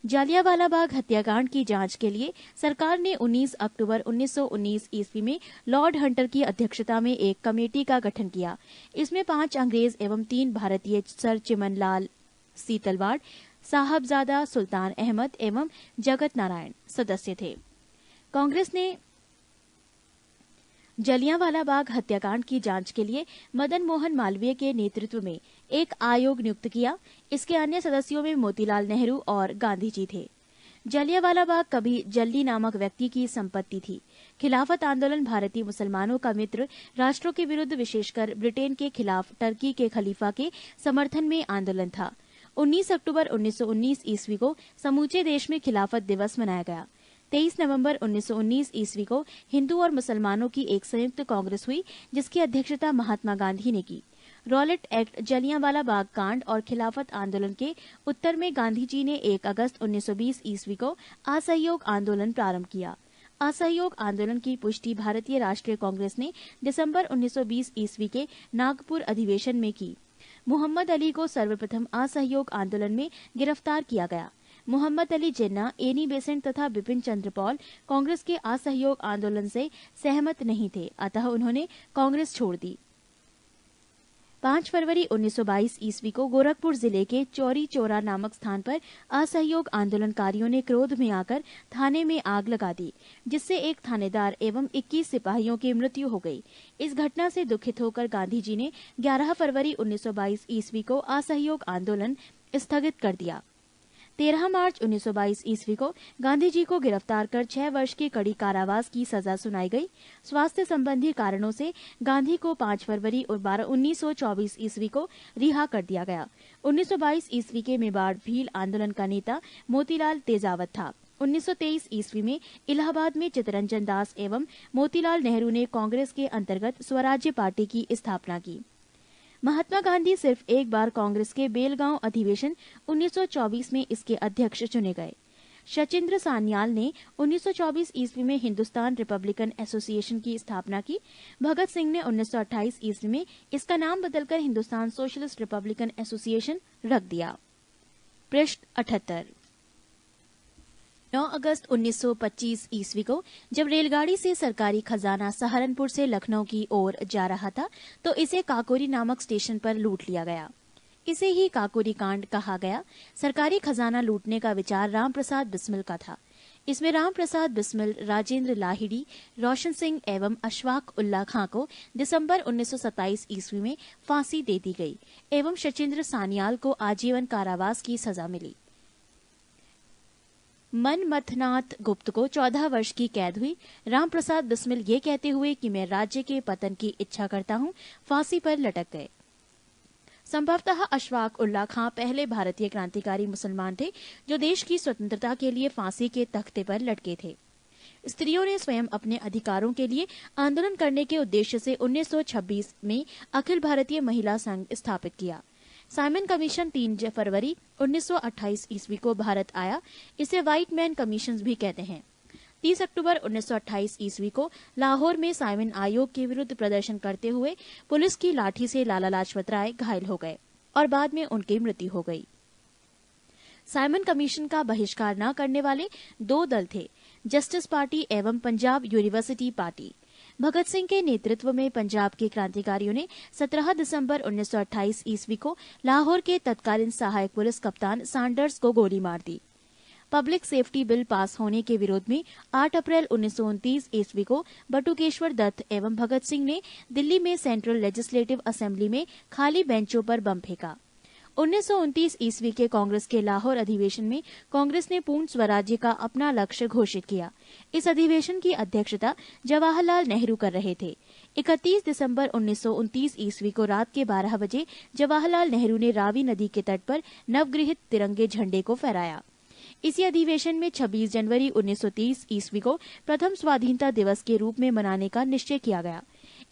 जालियांवाला बाग हत्याकांड की जांच के लिए सरकार ने 19 अक्टूबर 1919 ईस्वी में लॉर्ड हंटर की अध्यक्षता में एक कमेटी का गठन किया। इसमें 5 अंग्रेज एवं 3 भारतीय सर चिमनलाल सीतलवाड़, साहबजादा सुल्तान अहमद एवं जगत नारायण सदस्य थे। कांग्रेस ने जलियांवाला बाग हत्याकांड की जांच के लिए मदन मोहन मालवीय के नेतृत्व में एक आयोग नियुक्त किया। इसके अन्य सदस्यों में मोतीलाल नेहरू और गांधी जी थे। जलियांवाला बाग कभी जल्दी नामक व्यक्ति की संपत्ति थी। खिलाफत आंदोलन भारतीय मुसलमानों का मित्र राष्ट्रों के विरुद्ध, विशेषकर ब्रिटेन के खिलाफ टर्की के खलीफा के समर्थन में आंदोलन था। 19 अक्टूबर 1919 ईस्वी को समूचे देश में खिलाफत दिवस मनाया गया। 23 नवंबर 1919 ईस्वी को हिंदू और मुसलमानों की एक संयुक्त कांग्रेस हुई, जिसकी अध्यक्षता महात्मा गांधी ने की। रॉलेट एक्ट, जलियांवाला बाग कांड और खिलाफत आंदोलन के उत्तर में गांधी जी ने 1 अगस्त 1920 ईस्वी को असहयोग आंदोलन प्रारंभ किया। असहयोग आंदोलन की पुष्टि भारतीय राष्ट्रीय कांग्रेस ने दिसंबर 1920 ईस्वी के नागपुर अधिवेशन में की। मोहम्मद अली को सर्वप्रथम असहयोग आंदोलन में गिरफ्तार किया गया। मोहम्मद अली जिन्ना, एनी बेसेंट तथा बिपिन चंद्र पॉल कांग्रेस के असहयोग आंदोलन से सहमत नहीं थे, अतः उन्होंने कांग्रेस छोड़ दी। 5 फरवरी 1922 ईस्वी को गोरखपुर जिले के चौरी चौरा नामक स्थान पर असहयोग आंदोलनकारियों ने क्रोध में आकर थाने में आग लगा दी, जिससे एक थानेदार एवं 21 सिपाहियों की मृत्यु हो गई। इस घटना से दुखित होकर गांधी जी ने 11 फरवरी 1922 ईस्वी को असहयोग आंदोलन स्थगित कर दिया। 13 मार्च 1922 ईस्वी को गांधी जी को गिरफ्तार कर 6 वर्ष की कड़ी कारावास की सजा सुनाई गई। स्वास्थ्य संबंधी कारणों से गांधी को 5 फरवरी और 1924 ईस्वी को रिहा कर दिया गया। 1922 ईस्वी के मेवाड़ भील आंदोलन का नेता मोतीलाल तेजावत था। 1923 ईस्वी में इलाहाबाद में चित्तरंजन दास एवं मोतीलाल नेहरू ने कांग्रेस के अंतर्गत स्वराज्य पार्टी की स्थापना की। महात्मा गांधी सिर्फ एक बार कांग्रेस के बेलगांव अधिवेशन 1924 में इसके अध्यक्ष चुने गए। शचीन्द्र सान्याल ने 1924 ईस्वी में हिंदुस्तान रिपब्लिकन एसोसिएशन की स्थापना की। भगत सिंह ने 1928 ईस्वी में इसका नाम बदलकर हिंदुस्तान सोशलिस्ट रिपब्लिकन एसोसिएशन रख दिया। पृष्ठ 78। 9 अगस्त 1925 ईस्वी को जब रेलगाड़ी से सरकारी खजाना सहारनपुर से लखनऊ की ओर जा रहा था, तो इसे काकोरी नामक स्टेशन पर लूट लिया गया। इसे ही काकोरी कांड कहा गया। सरकारी खजाना लूटने का विचार रामप्रसाद बिस्मिल का था। इसमें रामप्रसाद बिस्मिल, राजेंद्र लाहिड़ी, रोशन सिंह एवं अशफाक उल्ला खां को दिसंबर 1927 ईस्वी में फांसी दे दी गई एवं शचीन्द्र सान्याल को आजीवन कारावास की सजा मिली। मनमथनाथ गुप्त को 14 वर्ष की कैद हुई। रामप्रसाद बिस्मिल ये कहते हुए कि मैं राज्य के पतन की इच्छा करता हूं, फांसी पर लटक गए। संभवतः अशफाक उल्ला खां पहले भारतीय क्रांतिकारी मुसलमान थे जो देश की स्वतंत्रता के लिए फांसी के तख्ते पर लटके थे। स्त्रियों ने स्वयं अपने अधिकारों के लिए आंदोलन करने के उद्देश्य से 1926 में अखिल भारतीय महिला संघ स्थापित किया। साइमन कमीशन 3 फरवरी 1928 ईस्वी को भारत आया। इसे व्हाइट मैन कमीशन भी कहते हैं। 30 अक्टूबर 1928 ईस्वी को लाहौर में साइमन आयोग के विरुद्ध प्रदर्शन करते हुए पुलिस की लाठी से लाला लाजपत राय घायल हो गए और बाद में उनकी मृत्यु हो गई। साइमन कमीशन का बहिष्कार न करने वाले 2 दल थे, जस्टिस पार्टी एवं पंजाब यूनिवर्सिटी पार्टी। भगत सिंह के नेतृत्व में पंजाब के क्रांतिकारियों ने 17 दिसंबर 1928 ईस्वी को लाहौर के तत्कालीन सहायक पुलिस कप्तान सैंडर्स को गोली मार दी। पब्लिक सेफ्टी बिल पास होने के विरोध में 8 अप्रैल 1929 ईस्वी को बटुकेश्वर दत्त एवं भगत सिंह ने दिल्ली में सेंट्रल लेजिस्लेटिव असेंबली में खाली बेंचों पर बम फेंका। 1929 ईस्वी के कांग्रेस के लाहौर अधिवेशन में कांग्रेस ने पूर्ण स्वराज्य का अपना लक्ष्य घोषित किया। इस अधिवेशन की अध्यक्षता जवाहरलाल नेहरू कर रहे थे। 31 दिसंबर 1929 ईस्वी को रात के 12 बजे जवाहरलाल नेहरू ने रावी नदी के तट पर नवगृहित तिरंगे झंडे को फहराया। इसी अधिवेशन में 26 जनवरी 1930 ईस्वी को प्रथम स्वाधीनता दिवस के रूप में मनाने का निश्चय किया गया।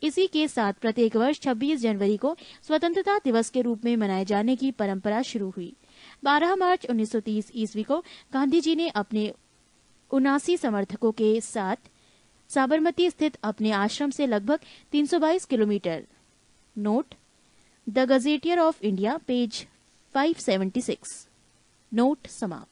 इसी के साथ प्रत्येक वर्ष 26 जनवरी को स्वतंत्रता दिवस के रूप में मनाए जाने की परंपरा शुरू हुई। 12 मार्च 1930 ईस्वी को गांधी जी ने अपने 79 समर्थकों के साथ साबरमती स्थित अपने आश्रम से लगभग 322 kilometre, note the gazetteer of India page 576, note समाप्त,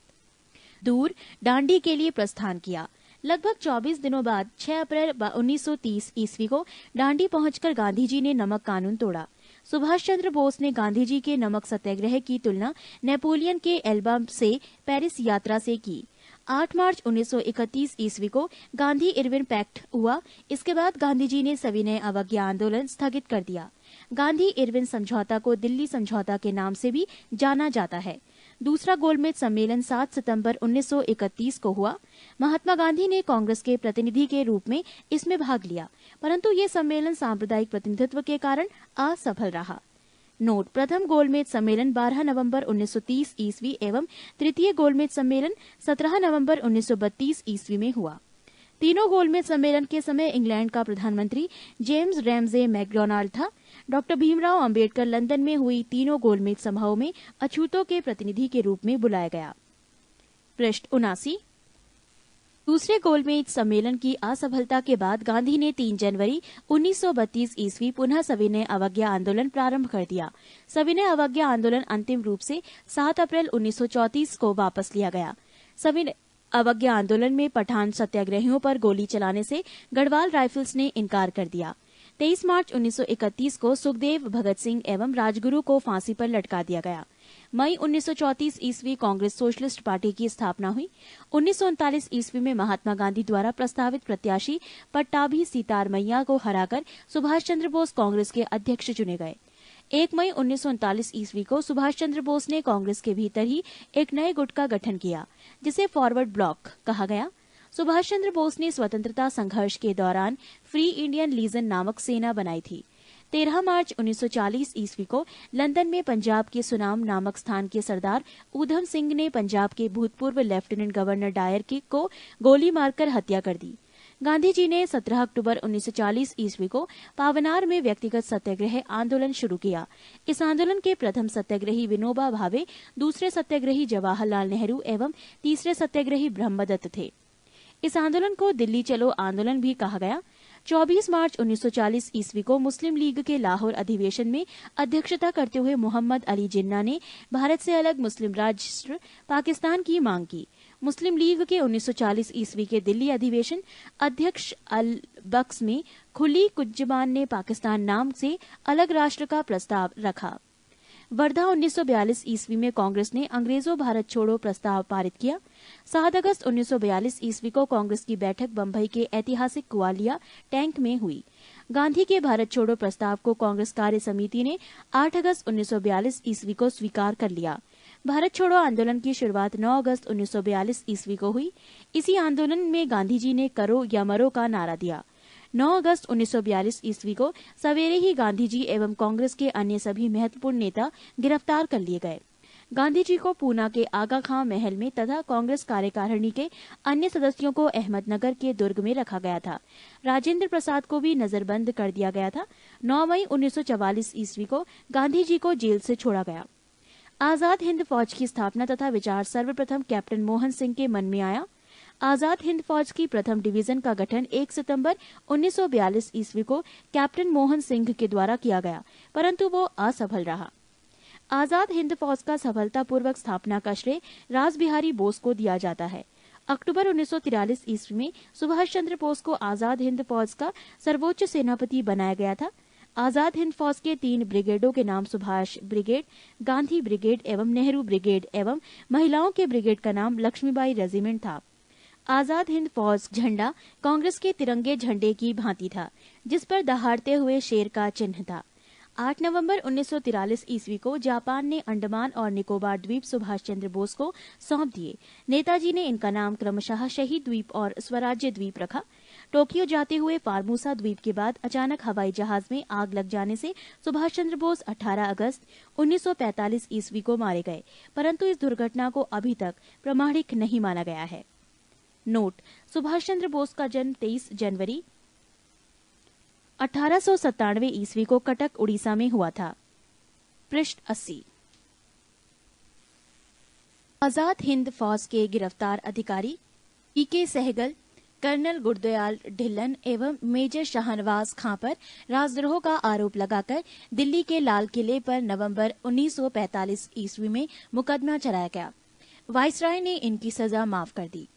दूर दांडी के लिए प्रस्थान किया। लगभग 24 दिनों बाद 6 अप्रैल 1930 ईस्वी को दांडी पहुंचकर गांधी जी ने नमक कानून तोड़ा। सुभाष चंद्र बोस ने गांधी जी के नमक सत्याग्रह की तुलना नेपोलियन के एल्बा से पेरिस यात्रा से की। 8 मार्च 1931 ईस्वी को गांधी इरविन पैक्ट हुआ। इसके बाद गांधी जी ने सविनय अवज्ञा आंदोलन स्थगित कर दिया। गांधी इरविन समझौता को दिल्ली समझौता के नाम से भी जाना जाता है। दूसरा गोलमेज सम्मेलन 7 सितंबर 1931 को हुआ। महात्मा गांधी ने कांग्रेस के प्रतिनिधि के रूप में इसमें भाग लिया, परंतु ये सम्मेलन सांप्रदायिक प्रतिनिधित्व के कारण असफल रहा। नोट: प्रथम गोलमेज सम्मेलन 12 नवंबर 1930 ईस्वी एवं तृतीय गोलमेज सम्मेलन 17 नवंबर 1932 ईस्वी में हुआ। तीनों गोलमेज सम्मेलन के समय इंग्लैंड का प्रधानमंत्री जेम्स रैमजे मैकडॉनल्ड था। डॉक्टर भीमराव अंबेडकर लंदन में हुई तीनों गोलमेज सभाओं में अछूतों के प्रतिनिधि के रूप में बुलाया गया। पृष्ठ 79। दूसरे गोलमेज सम्मेलन की असफलता के बाद गांधी ने 3 जनवरी 1932 ईस्वी पुनः सविनय अवज्ञा आंदोलन प्रारंभ कर दिया। सविनय अवज्ञा आंदोलन अंतिम रूप से 7 अप्रैल 1934 को वापस लिया गया। सविनय अवज्ञा आंदोलन में पठान सत्याग्रहियों पर गोली चलाने से गढ़वाल राइफल्स ने इनकार कर दिया। 23 मार्च 1931 को सुखदेव, भगत सिंह एवं राजगुरु को फांसी पर लटका दिया गया। मई 1934 ईस्वी कांग्रेस सोशलिस्ट पार्टी की स्थापना हुई। 1939 ईस्वी में महात्मा गांधी द्वारा प्रस्तावित प्रत्याशी पट्टाभी सीतारमैया को हराकर सुभाष चंद्र बोस कांग्रेस के अध्यक्ष चुने गए। 1 मई 1939 ईस्वी को सुभाष चंद्र बोस ने कांग्रेस के भीतर ही एक नए गुट का गठन किया, जिसे फॉरवर्ड ब्लॉक कहा गया। सुभाष चंद्र बोस ने स्वतंत्रता संघर्ष के दौरान फ्री इंडियन लीजन नामक सेना बनाई थी। 13 मार्च 1940 ईस्वी को लंदन में पंजाब के सुनाम नामक स्थान के सरदार ऊधम सिंह ने पंजाब के भूतपूर्व लेफ्टिनेंट गवर्नर डायर को गोली मारकर हत्या कर दी। गांधी जी ने 17 अक्टूबर 1940 ईस्वी को पावनार में व्यक्तिगत सत्याग्रह आंदोलन शुरू किया। इस आंदोलन के प्रथम सत्याग्रही विनोबा भावे, दूसरे सत्याग्रही जवाहरलाल नेहरू एवं तीसरे सत्याग्रही ब्रह्मदत्त थे। इस आंदोलन को दिल्ली चलो आंदोलन भी कहा गया। 24 मार्च 1940 ईस्वी को मुस्लिम लीग के लाहौर अधिवेशन में अध्यक्षता करते हुए मोहम्मद अली जिन्ना ने भारत से अलग मुस्लिम राष्ट्र पाकिस्तान की मांग की। मुस्लिम लीग के 1940 ईस्वी के दिल्ली अधिवेशन अध्यक्ष अल बख्श में खुली कुज्जबान ने पाकिस्तान नाम से अलग राष्ट्र का प्रस्ताव रखा। वर्धा 1942 ईस्वी में कांग्रेस ने अंग्रेजों भारत छोड़ो प्रस्ताव पारित किया। 7 अगस्त 1942 ईस्वी को कांग्रेस की बैठक बंबई के ऐतिहासिक कुआलिया टैंक में हुई। गांधी के भारत छोड़ो प्रस्ताव को कांग्रेस कार्य समिति ने 8 अगस्त 1942 ईस्वी को स्वीकार कर लिया। भारत छोड़ो आंदोलन की शुरुआत 9 अगस्त 1942 ईस्वी को हुई। इसी आंदोलन में गांधी जी ने करो या मरो का नारा दिया। 9 अगस्त 1942 ईस्वी को सवेरे ही गांधी जी एवं कांग्रेस के अन्य सभी महत्वपूर्ण नेता गिरफ्तार कर लिए गए। गांधी जी को पूना के आगा खां महल में तथा कांग्रेस कार्यकारिणी के अन्य सदस्यों को अहमदनगर के दुर्ग में रखा गया था। राजेंद्र प्रसाद को भी नजरबंद कर दिया गया था। 9 मई 1944 ईस्वी को गांधी जी को जेल से छोड़ा गया। आजाद हिंद फौज की स्थापना तथा विचार सर्वप्रथम कैप्टन मोहन सिंह के मन में आया। आजाद हिंद फौज की प्रथम डिवीजन का गठन 1 सितंबर 1942 ईस्वी को कैप्टन मोहन सिंह के द्वारा किया गया, परंतु वो असफल रहा। आजाद हिंद फौज का सफलतापूर्वक स्थापना का श्रेय रासबिहारी बोस को दिया जाता है। अक्टूबर 1943 ईस्वी में सुभाष चंद्र बोस को आजाद हिंद फौज का सर्वोच्च सेनापति बनाया गया था। आजाद हिंद फौज के 3 ब्रिगेडों के नाम सुभाष ब्रिगेड, गांधी ब्रिगेड एवं नेहरू ब्रिगेड एवं महिलाओं के ब्रिगेड का नाम लक्ष्मीबाई रेजिमेंट था। आजाद हिंद फौज झंडा कांग्रेस के तिरंगे झंडे की भांति था, जिस पर दहाड़ते हुए शेर का चिन्ह था। 8 नवंबर 1943 ईस्वी को जापान ने अंडमान और निकोबार द्वीप सुभाष चंद्र बोस को सौंप दिए। नेताजी ने इनका नाम क्रमशः शहीद द्वीप और स्वराज्य द्वीप रखा। टोक्यो जाते हुए फार्मूसा द्वीप के बाद अचानक हवाई जहाज में आग लग जाने से सुभाष चंद्र बोस 18 अगस्त 1945 ईस्वी को मारे गए, परंतु इस दुर्घटना को अभी तक प्रामाणिक नहीं माना गया है। नोट: सुभाष चंद्र बोस का जन्म 23 जनवरी 1897 ईस्वी को कटक, उड़ीसा में हुआ था। पृष्ठ 80। आजाद हिंद फौज के गिरफ्तार अधिकारी पीके सहगल, कर्नल गुरदयाल ढिल्लन एवं मेजर शाहनवाज खां पर राजद्रोह का आरोप लगाकर दिल्ली के लाल किले पर नवंबर 1945 ईस्वी में मुकदमा चलाया गया। वाइसराय ने इनकी सजा माफ कर दी।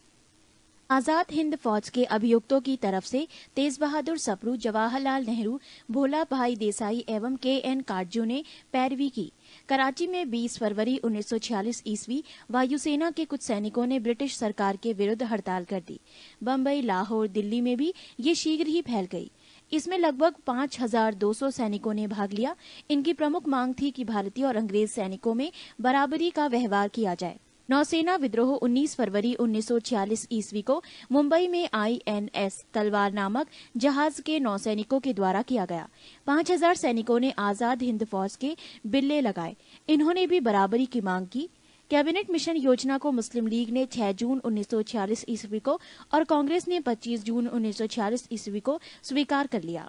आजाद हिंद फौज के अभियुक्तों की तरफ से तेज बहादुर सप्रू, जवाहरलाल नेहरू, भोला भाई देसाई एवं के.एन. काटजू ने पैरवी की। कराची में 20 फरवरी 1946 ईस्वी वायुसेना के कुछ सैनिकों ने ब्रिटिश सरकार के विरुद्ध हड़ताल कर दी। बम्बई, लाहौर, दिल्ली में भी ये शीघ्र ही फैल गई। इसमें लगभग 5200 सैनिकों ने भाग लिया। इनकी प्रमुख मांग थी कि भारतीय और अंग्रेज सैनिकों में बराबरी का व्यवहार किया जाए। नौसेना विद्रोह 19 फरवरी 1946 ईस्वी को मुंबई में INS तलवार नामक जहाज के नौसैनिकों के द्वारा किया गया। 5000 सैनिकों ने आजाद हिंद फौज के बिल्ले लगाए। इन्होंने भी बराबरी की मांग की। कैबिनेट मिशन योजना को मुस्लिम लीग ने 6 जून 1946 ईस्वी को और कांग्रेस ने 25 जून 1946 ईस्वी को स्वीकार कर लिया।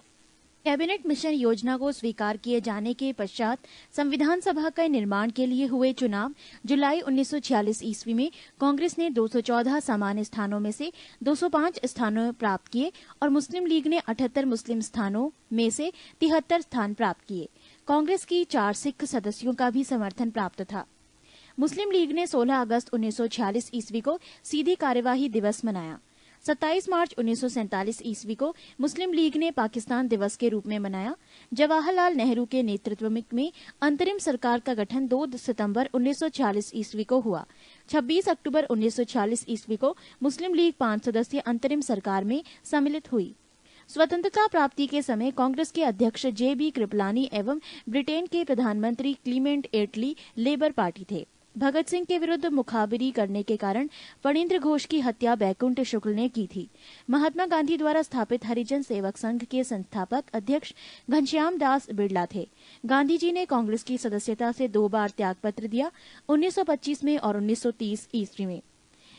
कैबिनेट मिशन योजना को स्वीकार किए जाने के पश्चात संविधान सभा के निर्माण के लिए हुए चुनाव जुलाई 1946 ईस्वी में कांग्रेस ने 214 सामान्य स्थानों में से 205 स्थानों प्राप्त किए और मुस्लिम लीग ने 78 मुस्लिम स्थानों में से 73 स्थान प्राप्त किए। कांग्रेस की 4 सिख सदस्यों का भी समर्थन प्राप्त था। मुस्लिम लीग ने 16 अगस्त 1946 ईस्वी को सीधी कार्यवाही दिवस मनाया। 27 मार्च 1947 ईस्वी को मुस्लिम लीग ने पाकिस्तान दिवस के रूप में मनाया। जवाहरलाल नेहरू के नेतृत्व में अंतरिम सरकार का गठन 2 सितंबर 1946 ईस्वी को हुआ। 26 अक्टूबर 1946 ईस्वी को मुस्लिम लीग 5 सदस्यीय अंतरिम सरकार में सम्मिलित हुई। स्वतंत्रता प्राप्ति के समय कांग्रेस के अध्यक्ष JB कृपलानी एवं ब्रिटेन के प्रधानमंत्री क्लीमेंट एटली लेबर पार्टी थे। भगत सिंह के विरुद्ध मुखाबिरी करने के कारण फणींद्र घोष की हत्या बैकुंठ शुक्ल ने की थी। महात्मा गांधी द्वारा स्थापित हरिजन सेवक संघ के संस्थापक अध्यक्ष घनश्याम दास बिड़ला थे। गांधी जी ने कांग्रेस की सदस्यता से 2 बार त्यागपत्र दिया, 1925 में और 1930 ईस्वी में।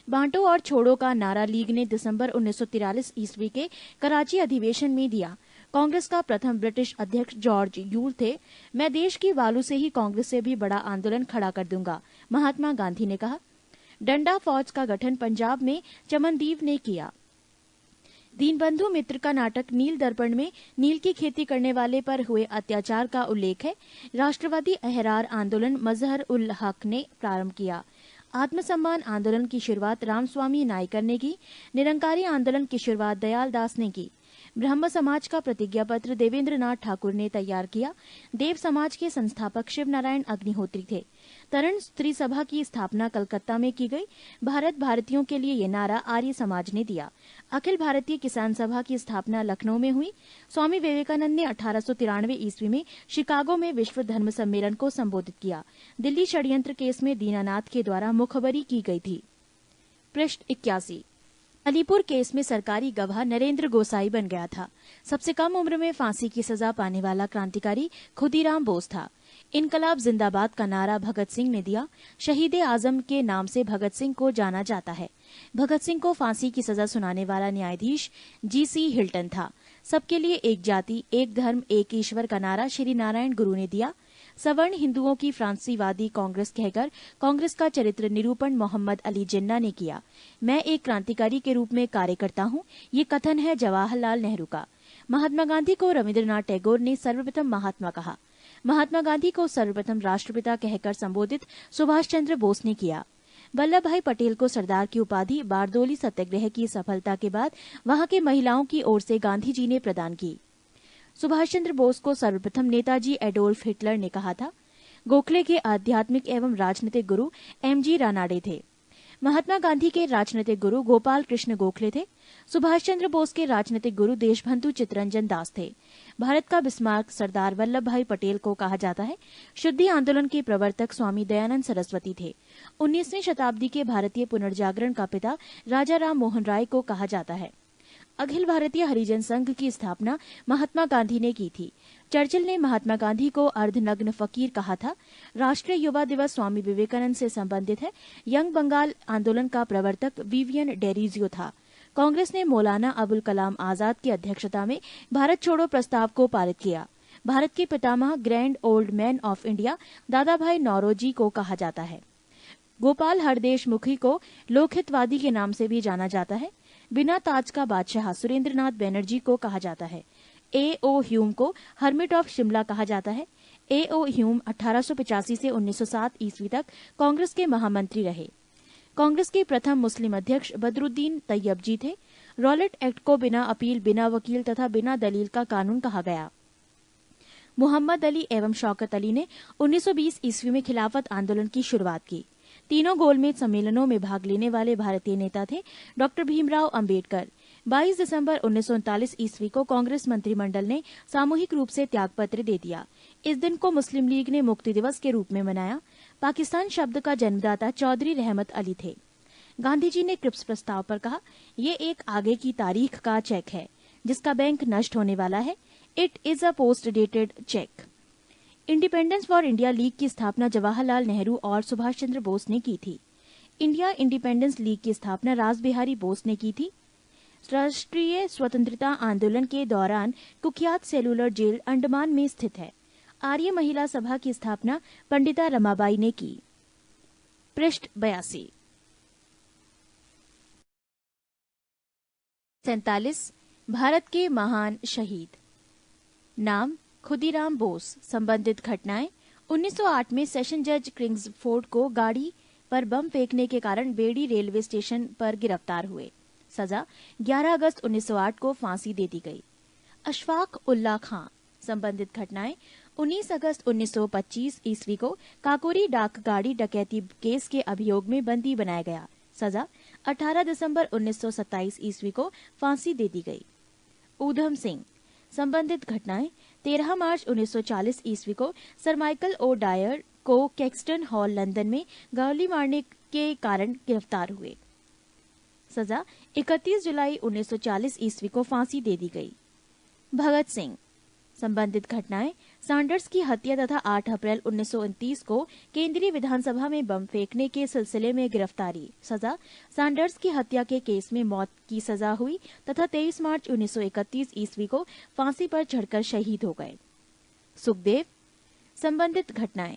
बांटो और छोड़ो का नारा लीग ने दिसंबर 1943 ईस्वी के कराची अधिवेशन में दिया। कांग्रेस का प्रथम ब्रिटिश अध्यक्ष जॉर्ज यूल थे। मैं देश की बालू से ही कांग्रेस से भी बड़ा आंदोलन खड़ा कर दूंगा, महात्मा गांधी ने कहा। डंडा फौज का गठन पंजाब में चमनदीव ने किया। दीनबंधु मित्र का नाटक नील दर्पण में नील की खेती करने वाले पर हुए अत्याचार का उल्लेख है। राष्ट्रवादी अहरार आंदोलन मजहर उल हक ने प्रारंभ किया। आत्मसम्मान आंदोलन की शुरुआत रामस्वामी नायकर ने की। निरंकारी आंदोलन की शुरुआत दयाल दास ने की। ब्रह्म समाज का प्रतिज्ञा पत्र देवेंद्र नाथ ठाकुर ने तैयार किया। देव समाज के संस्थापक शिव नारायण अग्निहोत्री थे। तरण स्त्री सभा की स्थापना कलकत्ता में की गई। भारत भारतीयों के लिए ये नारा आर्य समाज ने दिया। अखिल भारतीय किसान सभा की स्थापना लखनऊ में हुई। स्वामी विवेकानंद ने 1893 ईस्वी में शिकागो में विश्व धर्म सम्मेलन को संबोधित किया। दिल्ली षड्यंत्र केस में दीनानाथ के द्वारा मुखबरी की गई थी। पृष्ठ 81। अलीपुर केस में सरकारी गवाह नरेंद्र गोसाई बन गया था। सबसे कम उम्र में फांसी की सजा पाने वाला क्रांतिकारी खुदीराम बोस था। इनकलाब जिंदाबाद का नारा भगत सिंह ने दिया। शहीद आजम के नाम से भगत सिंह को जाना जाता है। भगत सिंह को फांसी की सजा सुनाने वाला न्यायाधीश GC हिल्टन था। सबके लिए एक जाति, एक धर्म, एक ईश्वर का नारा श्री नारायण गुरु ने दिया। सवर्ण हिंदुओं की फ्रांसीवादी कांग्रेस कहकर कांग्रेस का चरित्र निरूपण मोहम्मद अली जिन्ना ने किया। मैं एक क्रांतिकारी के रूप में कार्य करता हूँ, ये कथन है जवाहरलाल नेहरू का। महात्मा गांधी को रविंद्रनाथ टैगोर ने सर्वप्रथम महात्मा कहा। महात्मा गांधी को सर्वप्रथम राष्ट्रपिता कहकर संबोधित सुभाष चंद्र बोस ने किया। वल्लभ भाई पटेल को सरदार की उपाधि बारदोली सत्याग्रह की सफलता के बाद वहां के महिलाओं की ओर से गांधी जी ने प्रदान की। सुभाष चंद्र बोस को सर्वप्रथम नेताजी एडोल्फ हिटलर ने कहा था। गोखले के आध्यात्मिक एवं राजनीतिक गुरु MG रानाडे थे। महात्मा गांधी के राजनीतिक गुरु गोपाल कृष्ण गोखले थे। सुभाष चंद्र बोस के राजनीतिक गुरु देशबंधु चित्तरंजन दास थे। भारत का बिस्मार्क सरदार वल्लभ भाई पटेल को कहा जाता है। शुद्धि आंदोलन के प्रवर्तक स्वामी दयानंद सरस्वती थे। 19वीं शताब्दी के भारतीय पुनर्जागरण का पिता राजा राम मोहन राय को कहा जाता है। अखिल भारतीय हरिजन संघ की स्थापना महात्मा गांधी ने की थी। चर्चिल ने महात्मा गांधी को अर्धनग्न फकीर कहा था। राष्ट्रीय युवा दिवस स्वामी विवेकानंद से संबंधित है। यंग बंगाल आंदोलन का प्रवर्तक विवियन डेरिजियो था। कांग्रेस ने मौलाना अबुल कलाम आजाद की अध्यक्षता में भारत छोड़ो प्रस्ताव को पारित किया। भारत के पितामह grand old man of India Dadabhai Naoroji को कहा जाता है। गोपाल हरदेश मुखी को लोकहितवादी के नाम से भी जाना जाता है। बिना ताज का बादशाह सुरेंद्रनाथ बनर्जी को कहा जाता है। A.O. ह्यूम को हर्मिट ऑफ शिमला कहा जाता है। A.O. ह्यूम 1885 से 1907 ईस्वी तक कांग्रेस के महामंत्री रहे। कांग्रेस के प्रथम मुस्लिम अध्यक्ष बदरुद्दीन तैयब जी थे। रॉलेट एक्ट को बिना अपील, बिना वकील तथा बिना दलील का कानून कहा गया। मोहम्मद अली एवं शौकत अली ने 1920 ईस्वी में खिलाफत आंदोलन की शुरुआत की। तीनों गोलमेज सम्मेलनों में भाग लेने वाले भारतीय नेता थे डॉक्टर भीमराव अंबेडकर। 22 दिसंबर 1939 ईस्वी को कांग्रेस मंत्रिमंडल ने सामूहिक रूप से त्यागपत्र दे दिया। इस दिन को मुस्लिम लीग ने मुक्ति दिवस के रूप में मनाया। पाकिस्तान शब्द का जन्मदाता चौधरी रहमत अली थे। गांधी जी ने क्रिप्स प्रस्ताव पर कहा, ये एक आगे की तारीख का चेक है जिसका बैंक नष्ट होने वाला है। It is a post dated cheque. Independence for India league की स्थापना जवाहरलाल नेहरू और सुभाष चंद्र बोस ने की थी। इंडिया इंडिपेंडेंस लीग की स्थापना रास बिहारी बोस ने की थी। राष्ट्रीय स्वतंत्रता आंदोलन के दौरान कुख्यात सेलुलर जेल अंडमान में स्थित है। आर्य महिला सभा की स्थापना पंडिता रमाबाई ने की। पृष्ठ 82। 47 भारत के महान शहीद। नाम खुदीराम बोस। संबंधित घटनाएं 1908 में सेशन जज किंग्सफोर्ड को गाड़ी पर बम फेंकने के कारण बेड़ी रेलवे स्टेशन पर गिरफ्तार हुए। सजा 11 अगस्त 1908 को फांसी दे दी गई। अशफाक उल्ला खां। संबंधित घटनाएं 19 अगस्त 1925 ईस्वी को काकोरी डाक गाड़ी डकैती केस के अभियोग में बंदी बनाया गया। सजा 18 दिसंबर 1927 ईस्वी को फांसी दे दी गई। ऊधम सिंह। संबंधित घटनाएं 13 मार्च 1940 ईस्वी को सर माइकल ओ डायर को कैक्सटन हॉल लंदन में गोली मारने के कारण गिरफ्तार हुए। सजा 31 जुलाई 1940 ईस्वी को फांसी दे दी गई। भगत सिंह। संबंधित घटनाएं सैंडर्स की हत्या तथा 8 अप्रैल 1929 को केंद्रीय विधानसभा में बम फेंकने के सिलसिले में गिरफ्तारी। सजा सैंडर्स की हत्या के केस में मौत की सजा हुई तथा 23 मार्च 1931 ईस्वी को फांसी पर चढ़कर शहीद हो गए। सुखदेव। संबंधित घटनाएं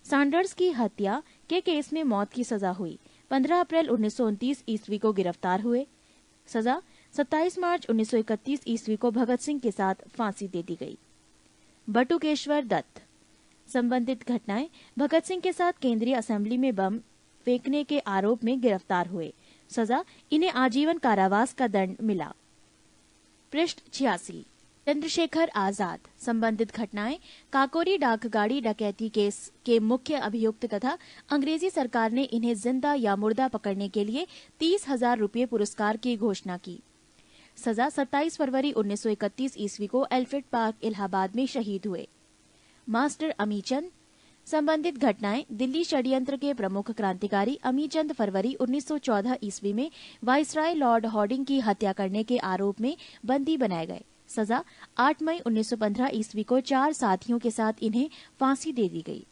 सैंडर्स की हत्या के केस में मौत की सजा हुई। 15 अप्रैल 1929 ईस्वी को गिरफ्तार हुए। सजा 27 मार्च 1931 ईस्वी को भगत सिंह के साथ फांसी दे दी गई। बटुकेश्वर दत्त। संबंधित घटनाएं भगत सिंह के साथ केंद्रीय असेंबली में बम फेंकने के आरोप में गिरफ्तार हुए। सजा इन्हें आजीवन कारावास का दंड मिला। पृष्ठ 86। चंद्रशेखर आजाद। संबंधित घटनाएं काकोरी डाक गाड़ी डकैती केस के मुख्य अभियुक्त तथा अंग्रेजी सरकार ने इन्हें जिंदा या मुर्दा पकड़ने के लिए 30,000 रुपये पुरस्कार की घोषणा की। सजा 27 फरवरी 1931 ईस्वी को एल्फ्रेड पार्क इलाहाबाद में शहीद हुए। मास्टर अमीचंद। संबंधित घटनाएं दिल्ली षड्यंत्र के प्रमुख क्रांतिकारी अमीचंद फरवरी 1914 ईस्वी में वाइसराय लॉर्ड हॉर्डिंग की हत्या करने के आरोप में बंदी बनाए गए। सजा 8 मई 1915 ईस्वी को 4 साथियों के साथ इन्हें फांसी दे दी गई।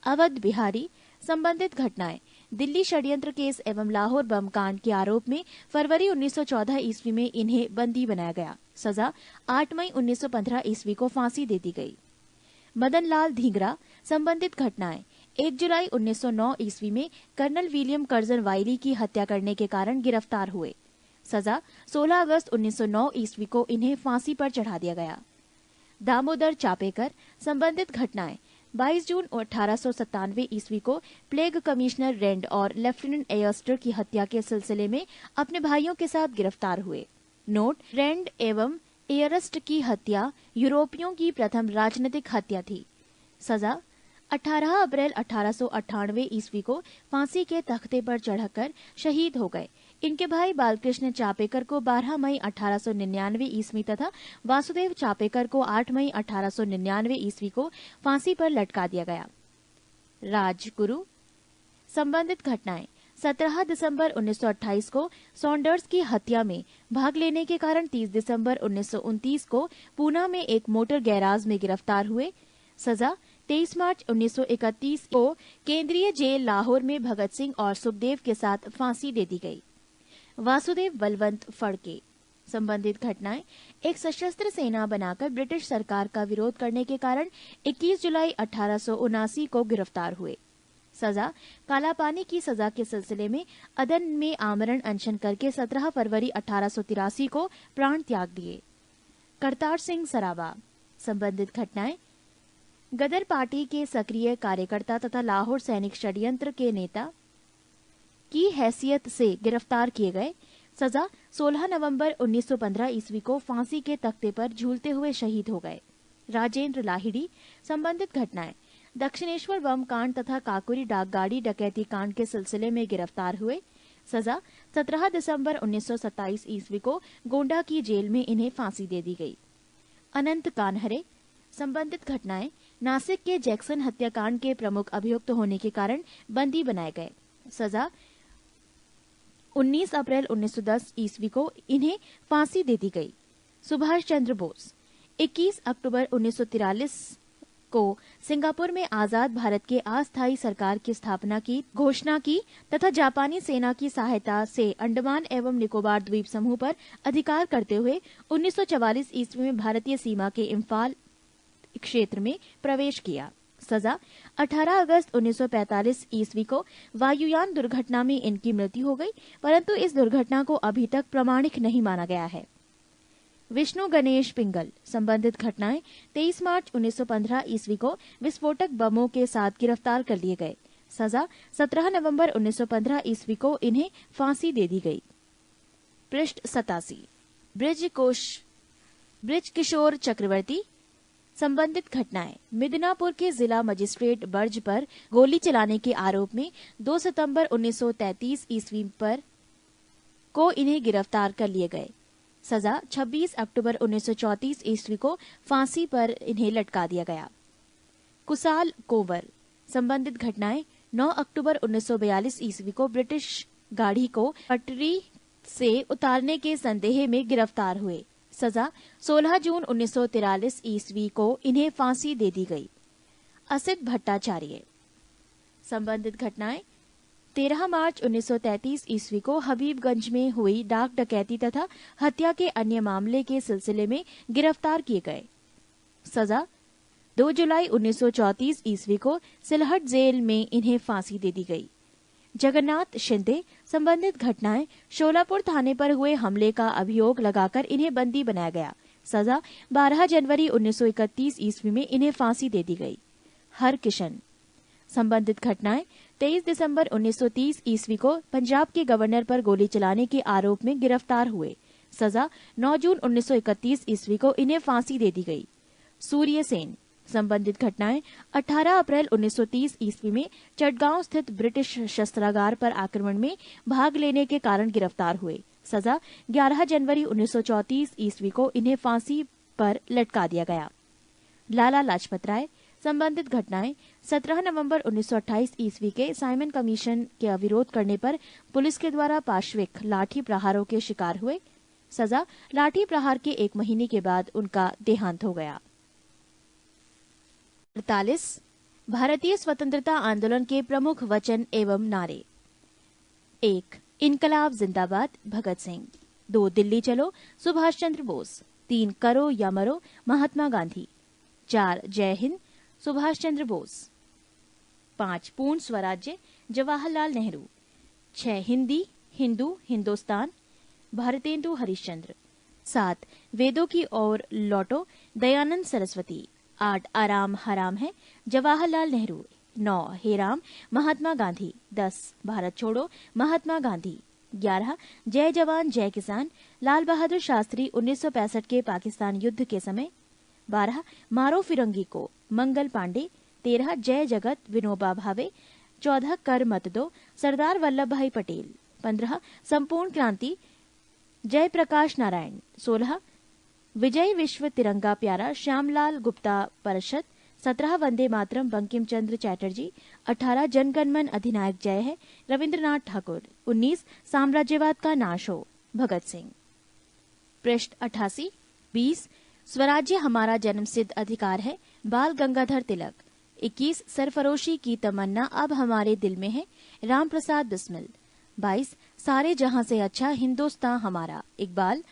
अवध बिहारी। संबंधित घटनाएं दिल्ली षड्यंत्र केस एवं लाहौर बम कांड के आरोप में फरवरी 1914 ईस्वी में इन्हें बंदी बनाया गया। सजा 8 मई 1915 ईस्वी को फांसी दे दी गई। मदन लाल धींगरा। संबंधित घटनाएं 1 जुलाई 1909 ईस्वी में कर्नल विलियम कर्जन वाइली की हत्या करने के कारण गिरफ्तार हुए। सजा 16 अगस्त 1909 ईस्वी को इन्हें फांसी पर चढ़ा दिया गया। दामोदर चापेकर। संबंधित घटनाएं 22 जून 1897 ईस्वी को प्लेग कमिश्नर रेंड और लेफ्टिनेंट एयरस्टर की हत्या के सिलसिले में अपने भाइयों के साथ गिरफ्तार हुए। नोट: रेंड एवं एयरस्ट की हत्या यूरोपियों की प्रथम राजनीतिक हत्या थी। सजा 18 अप्रैल 1898 ईस्वी को फांसी के तख्ते पर चढ़कर शहीद हो गए। इनके भाई बालकृष्ण चापेकर को 12 मई 1899 ईस्वी तथा वासुदेव चापेकर को 8 मई 1899 ईस्वी को फांसी पर लटका दिया गया। राजगुरु। संबंधित घटनाएं 17 दिसंबर 1928 को सॉन्डर्स की हत्या में भाग लेने के कारण 30 दिसंबर 1929 को पूना में एक मोटर गैराज में गिरफ्तार हुए। सजा 23 मार्च 1931 को केंद्रीय जेल लाहौर में भगत सिंह और सुखदेव के साथ फांसी दे दी गई। वासुदेव बलवंत फड़के। संबंधित घटनाएं एक सशस्त्र सेना बनाकर ब्रिटिश सरकार का विरोध करने के कारण 21 जुलाई 1879 को गिरफ्तार हुए। सजा कालापानी की सजा के सिलसिले में अदन में आमरण अनशन करके 17 फरवरी 1883 को प्राण त्याग दिए। करतार सिंह सराबा। संबंधित घटनाएं गदर पार्टी के सक्रिय कार्यकर्ता तथा लाहौर सैनिक षड्यंत्र के नेता की हैसियत से गिरफ्तार किए गए। सजा 16 नवंबर 1915 ईस्वी को फांसी के तख्ते पर झूलते हुए शहीद हो गए। राजेंद्र लाहिड़ी। संबंधित घटनाएं दक्षिणेश्वर बम कांड तथा काकोरी डाक गाड़ी डकैती कांड के सिलसिले में गिरफ्तार हुए। सजा 17 दिसंबर 1927 ईस्वी को गोंडा की जेल में इन्हें फांसी दे दी गई। अनंत कानहरे। संबंधित घटनाएं नासिक के जैक्सन हत्याकांड के प्रमुख अभियुक्त होने के कारण बंदी बनाए गए। सजा 19 अप्रैल 1910 ईस्वी को इन्हें फांसी दे दी गई। सुभाष चंद्र बोस 21 अक्टूबर 1943 को सिंगापुर में आजाद भारत के अस्थायी सरकार की स्थापना की घोषणा की तथा जापानी सेना की सहायता से अंडमान एवं निकोबार द्वीप समूह पर अधिकार करते हुए 1944 ईस्वी में भारतीय सीमा के इम्फाल क्षेत्र में प्रवेश किया। सजा 18 अगस्त 1945 ईस्वी को वायुयान दुर्घटना में इनकी मृत्यु हो गई, परंतु इस दुर्घटना को अभी तक प्रमाणिक नहीं माना गया है। विष्णु गणेश पिंगल संबंधित घटनाएं 23 मार्च 1915 ईस्वी को विस्फोटक बमों के साथ गिरफ्तार कर लिए गए। सजा 17 नवंबर 1915 ईस्वी को इन्हें फांसी दे दी गई। पृष्ठ 87 ब्रिज किशोर चक्रवर्ती संबंधित घटनाएं मिदनापुर के जिला मजिस्ट्रेट बर्ज पर गोली चलाने के आरोप में 2 सितंबर 1933 ईस्वी पर को इन्हें गिरफ्तार कर लिए गए। सजा 26 अक्टूबर 1934 ईस्वी को फांसी पर इन्हें लटका दिया गया। कुसाल कोवर संबंधित घटनाएं 9 अक्टूबर 1942 ईस्वी को ब्रिटिश गाड़ी को पटरी से उतारने के संदेह में गिरफ्तार हुए। सजा 16 जून 1943 ईस्वी को इन्हें फांसी दे दी गई। असित भट्टाचार्य संबंधित घटनाएं 13 मार्च 1933 ईस्वी को हबीबगंज में हुई डाक डकैती तथा हत्या के अन्य मामले के सिलसिले में गिरफ्तार किए गए। सजा 2 जुलाई 1934 ईस्वी को सिलहट जेल में इन्हें फांसी दे दी गई। जगन्नाथ शिंदे संबंधित घटनाएं शोलापुर थाने पर हुए हमले का अभियोग लगाकर इन्हें बंदी बनाया गया। सजा 12 जनवरी 1931 ईस्वी में इन्हें फांसी दे दी गई। हर किशन संबंधित घटनाएं 23 दिसंबर 1930 ईस्वी को पंजाब के गवर्नर पर गोली चलाने के आरोप में गिरफ्तार हुए। सजा 9 जून 1931 ईस्वी को इन्हें फांसी दे दी गई। सूर्य सेन संबंधित घटनाएं 18 अप्रैल 1930 ईस्वी में चटगांव स्थित ब्रिटिश शस्त्रागार पर आक्रमण में भाग लेने के कारण गिरफ्तार हुए। सजा 11 जनवरी 1934 ईस्वी को इन्हें फांसी पर लटका दिया गया। लाला लाजपत राय संबंधित घटनाएं 17 नवंबर 1928 ईस्वी के साइमन कमीशन के विरोध करने पर पुलिस के द्वारा पाशविक लाठी प्रहारों के शिकार हुए। सजा लाठी प्रहार के 1 महीने के बाद उनका देहांत हो गया। 48 भारतीय स्वतंत्रता आंदोलन के प्रमुख वचन एवं नारे। 1 इनकलाब जिंदाबाद भगत सिंह। 2 दिल्ली चलो सुभाष चंद्र बोस। 3 करो या मरो महात्मा गांधी। 4 जय हिंद सुभाष चंद्र बोस। 5 पूर्ण स्वराज्य जवाहरलाल नेहरू। 6 हिंदी हिंदू हिंदुस्तान भारतेंदु हरिश्चंद्र। 7 वेदों की ओर लौटो दयानंद सरस्वती। 8 आराम हराम है जवाहरलाल नेहरू। 9 हे राम महात्मा गांधी। 10 भारत छोड़ो महात्मा गांधी। 11 जय जवान जय किसान लाल बहादुर शास्त्री 1965 के पाकिस्तान युद्ध के समय। 12 मारो फिरंगी को मंगल पांडे। 13 जय जगत विनोबा भावे। 14 कर मत दो सरदार वल्लभ भाई पटेल। 15 संपूर्ण क्रांति जय प्रकाश नारायण। 16 विजय विश्व तिरंगा प्यारा श्यामलाल गुप्ता परिषद। 17 वंदे मातरम बंकिम चंद्र चैटर्जी। 18 जनगणमन अधिनायक जय है रविंद्रनाथ ठाकुर। 19 साम्राज्यवाद का नाश हो भगत सिंह। पृष्ठ 88 20 स्वराज्य हमारा जन्मसिद्ध अधिकार है बाल गंगाधर तिलक। 21 सरफरोशी की तमन्ना अब हमारे दिल में है राम प्रसाद बिस्मिल। 22 सारे जहां से अच्छा हिंदुस्तान हमारा इकबाल।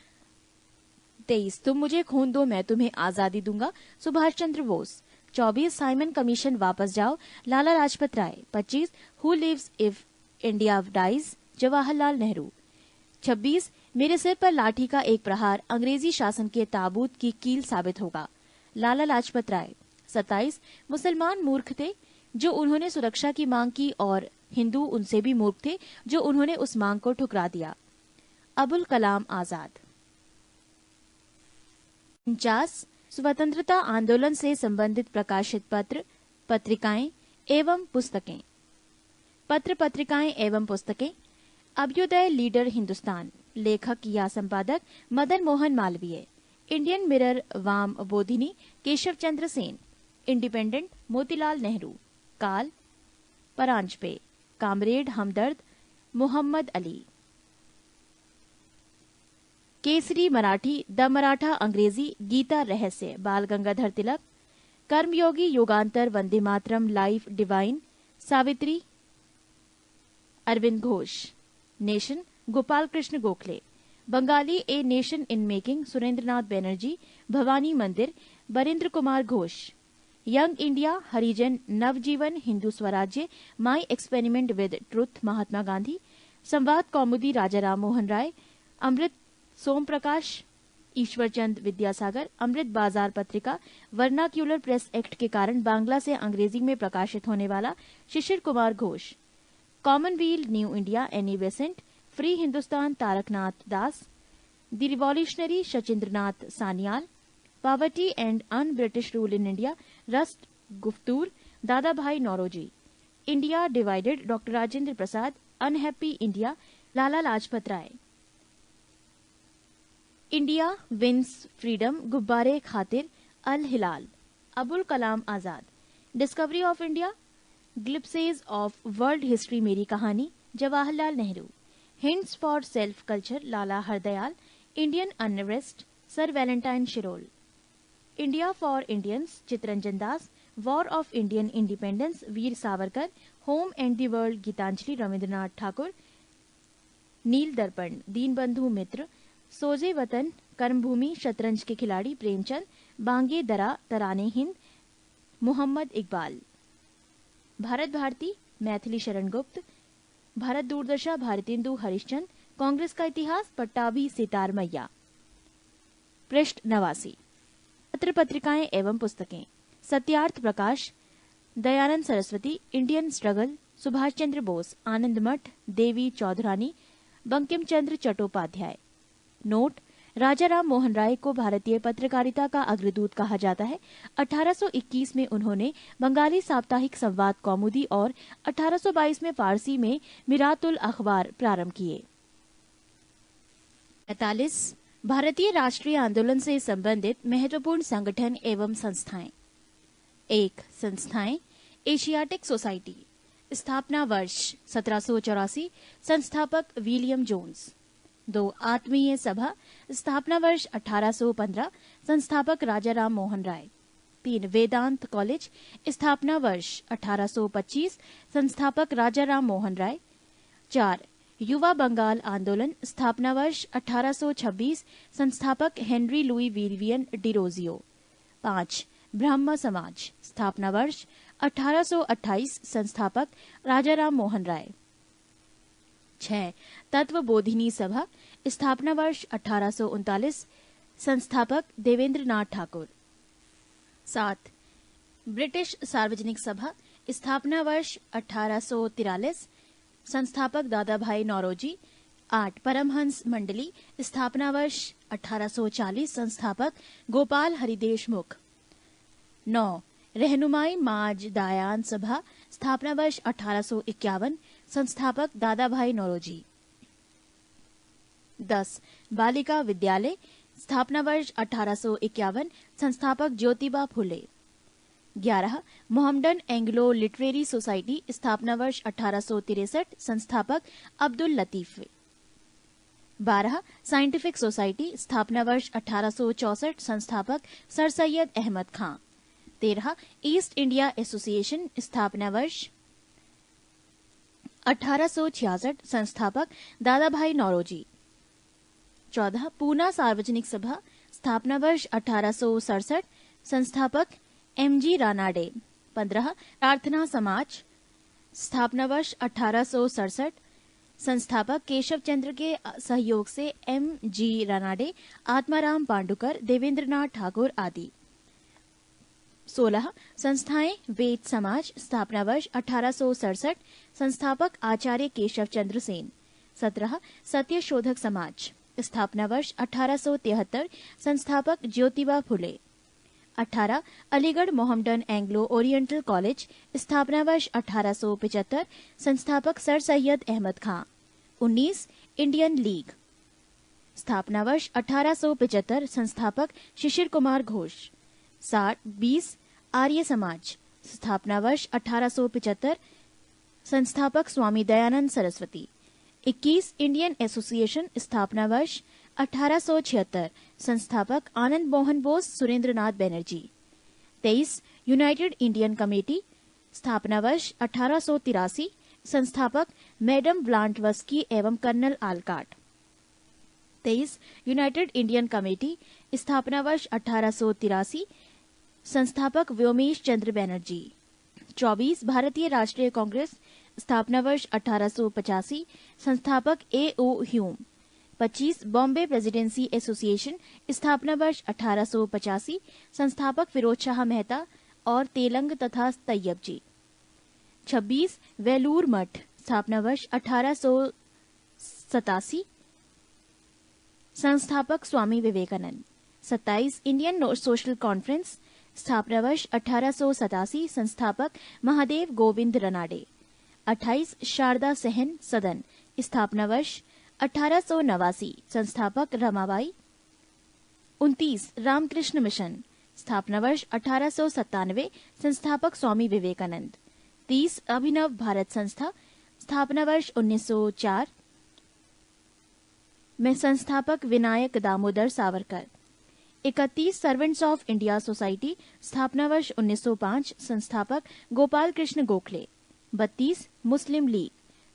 23 तुम मुझे खून दो मैं तुम्हें आजादी दूंगा सुभाष चंद्र बोस। 24 साइमन कमीशन वापस जाओ Lala Lajpat Rai. 25 who lives if India dies Jawaharlal Nehru. 26 मेरे सिर पर लाठी का एक प्रहार अंग्रेजी शासन के ताबूत की कील साबित होगा लाला लाजपत राय। 27 मुसलमान मूर्ख थे जो उन्होंने सुरक्षा की मांग की और हिंदू उनसे भी मूर्ख थे जो उन्होंने उस मांग को ठुकरा दिया अबुल कलाम आजाद। 49 स्वतंत्रता आंदोलन से संबंधित प्रकाशित पत्र पत्रिकाएं एवं पुस्तकें। पत्र पत्रिकाएं एवं पुस्तकें अभ्युदय लीडर हिंदुस्तान लेखक या संपादक Madan Mohan Malaviya. Indian mirror Vama Bodhini Keshav Chandra Sen. Independent Motilal Nehru, Kal Paranjpe, comrade Hamdard Mohammad Ali. Kesari Marathi the Maratha अंग्रेजी Gita Rahasya Bal Gangadhar Tilak, Karmayogi Yugantar Vande Mataram life divine Savitri Aurobindo Ghosh. Nation Gopal Krishna Gokhale, Bengalee a nation in making Surendranath Banerjee Bhavani Mandir Barindra Kumar Ghosh. Young India Harijan Navjivan Hind Swaraj my experiment with truth Mahatma Gandhi. संवाद कौमुदी राजा राम मोहन राय। अमृत सोम प्रकाश ईश्वरचंद विद्यासागर। अमृत बाजार पत्रिका वर्नाक्यूलर प्रेस एक्ट के कारण बांग्ला से अंग्रेजी में प्रकाशित होने वाला Shishir Kumar Ghosh. Commonwealth new India Annie Besant. Free Hindustan Taraknath Das. The revolutionary Sachindranath Sanyal. Poverty and un British rule in India Rast Goftar Dadabhai Naoroji. India divided doctor Rajendra Prasad. Unhappy India Lala Lajpat Rai. India wins freedom Ghubar Khatir Al Hilal Abul Kalam Azad. Discovery of India glimpses of world history Meri Kahani Jawaharlal Nehru. Hints for self culture Lala Hardayal. Indian unrest sir Valentine Chirol. India for Indians Chittaranjan Das. War of Indian independence Veer Savarkar. Home and the world Gitanjali Rabindranath Thakur. Neel Darpan Dinabandhu मित्र। सोजे वतन कर्मभूमि शतरंज के खिलाड़ी प्रेमचंद। बांगे दरा तराने हिंद मोहम्मद इकबाल। भारत भारती मैथिली शरण गुप्त। भारत दूरदर्शा भारतेंदु हरिश्चंद। कांग्रेस का इतिहास पट्टाभी सितार मैया। पृष्ठ 89। पत्र पत्रिकाएं एवं पुस्तकें। सत्यार्थ प्रकाश दयानंद सरस्वती। Indian struggle Subhash Chandra Bose. आनंद मठ देवी चौधरानी बंकिम चंद्र चट्टोपाध्याय। नोट राजा राम मोहन राय को भारतीय पत्रकारिता का अग्रदूत कहा जाता है। 1821 में उन्होंने बंगाली साप्ताहिक संवाद कौमुदी और 1822 में फारसी में मिरातुल अखबार प्रारंभ किए। 45 भारतीय राष्ट्रीय आंदोलन से संबंधित महत्वपूर्ण संगठन एवं संस्थाएं। 1 संस्थाएं एशियाटिक सोसाइटी स्थापना वर्ष 1784 संस्थापक विलियम जोन्स। 2 आत्मीय सभा स्थापना वर्ष 1815 संस्थापक राजा राम मोहन राय। 3 वेदांत कॉलेज स्थापना वर्ष 1825 संस्थापक राजा राम मोहन राय। 4 युवा बंगाल आंदोलन स्थापना वर्ष 1826 संस्थापक हेनरी लुई विवियन डिरोजियो। 5 ब्रह्म समाज स्थापना वर्ष 1828 संस्थापक राजा राम मोहन राय। 6 तत्व बोधिनी सभा स्थापना वर्ष 1839 संस्थापक देवेंद्र नाथ ठाकुर। 7 ब्रिटिश सार्वजनिक सभा स्थापना वर्ष 1843 संस्थापक दादा भाई नौरोजी। 8 परमहंस मंडली स्थापना वर्ष 1840 संस्थापक गोपाल हरिदेशमुख। 9 रहनुमाई माज दायान सभा स्थापना वर्ष 1851 संस्थापक दादा भाई नौरोजी। 10 बालिका विद्यालय स्थापना वर्ष 1851 संस्थापक Jyotiba Phule. 11 Mohammedan Anglo literary society स्थापना वर्ष 1863 संस्थापक अब्दुल लतीफ। 12 साइंटिफिक सोसाइटी स्थापना वर्ष 1864 संस्थापक सर सैयद अहमद खां। 13 ईस्ट इंडिया एसोसिएशन स्थापना वर्ष 1866 संस्थापक दादा भाई नौरोजी। 14 पूना सार्वजनिक सभा स्थापना वर्ष 1867 संस्थापक एमजी रानाडे। 15 प्रार्थना समाज स्थापना वर्ष 1867 संस्थापक केशव चंद्र के सहयोग से एमजी रानाडे, आत्माराम पांडुकर, देवेंद्रनाथ ठाकुर आदि। 16 संस्थाएं वेद समाज स्थापना वर्ष 1867 संस्थापक आचार्य केशव चंद्र सेन। 17 सत्य शोधक समाज स्थापना वर्ष 1873 संस्थापक Jyotiba Phule. 18 Aligarh Mohammedan Anglo oriental college स्थापना वर्ष 1875 संस्थापक सर सैयद अहमद खां। 19 इंडियन लीग स्थापना वर्ष 1875 संस्थापक शिशिर कुमार घोष। 20 आर्य समाज, स्थापना वर्ष 1875, संस्थापक स्वामी दयानंद सरस्वती। 21 इंडियन एसोसिएशन, स्थापना वर्ष 1876, संस्थापक Anand Mohan Bose, Surendranath Banerjee. 23 United Indian committee, स्थापना वर्ष 1883, संस्थापक मैडम ब्लांटवस्की एवं colonel Olcott. 23 United Indian committee, स्थापना वर्ष 1883, संस्थापक व्योमेश चंद्र बनर्जी। 24 भारतीय राष्ट्रीय कांग्रेस, स्थापना वर्ष 1885, संस्थापक A.O. Hume. 25 Bombay presidency association, स्थापना वर्ष 1885, संस्थापक फिरोज शाह मेहता और तेलंग तथा तैयब जी। 26 वेलूर मठ, स्थापना वर्ष 1887, संस्थापक Swami Vivekananda. 27 Indian social conference, स्थापना वर्ष 1887, संस्थापक महादेव गोविंद रनाडे। 28 शारदा सहन सदन, स्थापना वर्ष 1889, संस्थापक रमाबाई। 29 रामकृष्ण मिशन, स्थापना वर्ष 1897, संस्थापक स्वामी विवेकानंद। 30 अभिनव भारत संस्था, स्थापना वर्ष 1904 में संस्थापक Vinayak Damodar Savarkar. 31 servants of India society, स्थापना वर्ष 1905, संस्थापक गोपाल कृष्ण गोखले। 32 मुस्लिम लीग,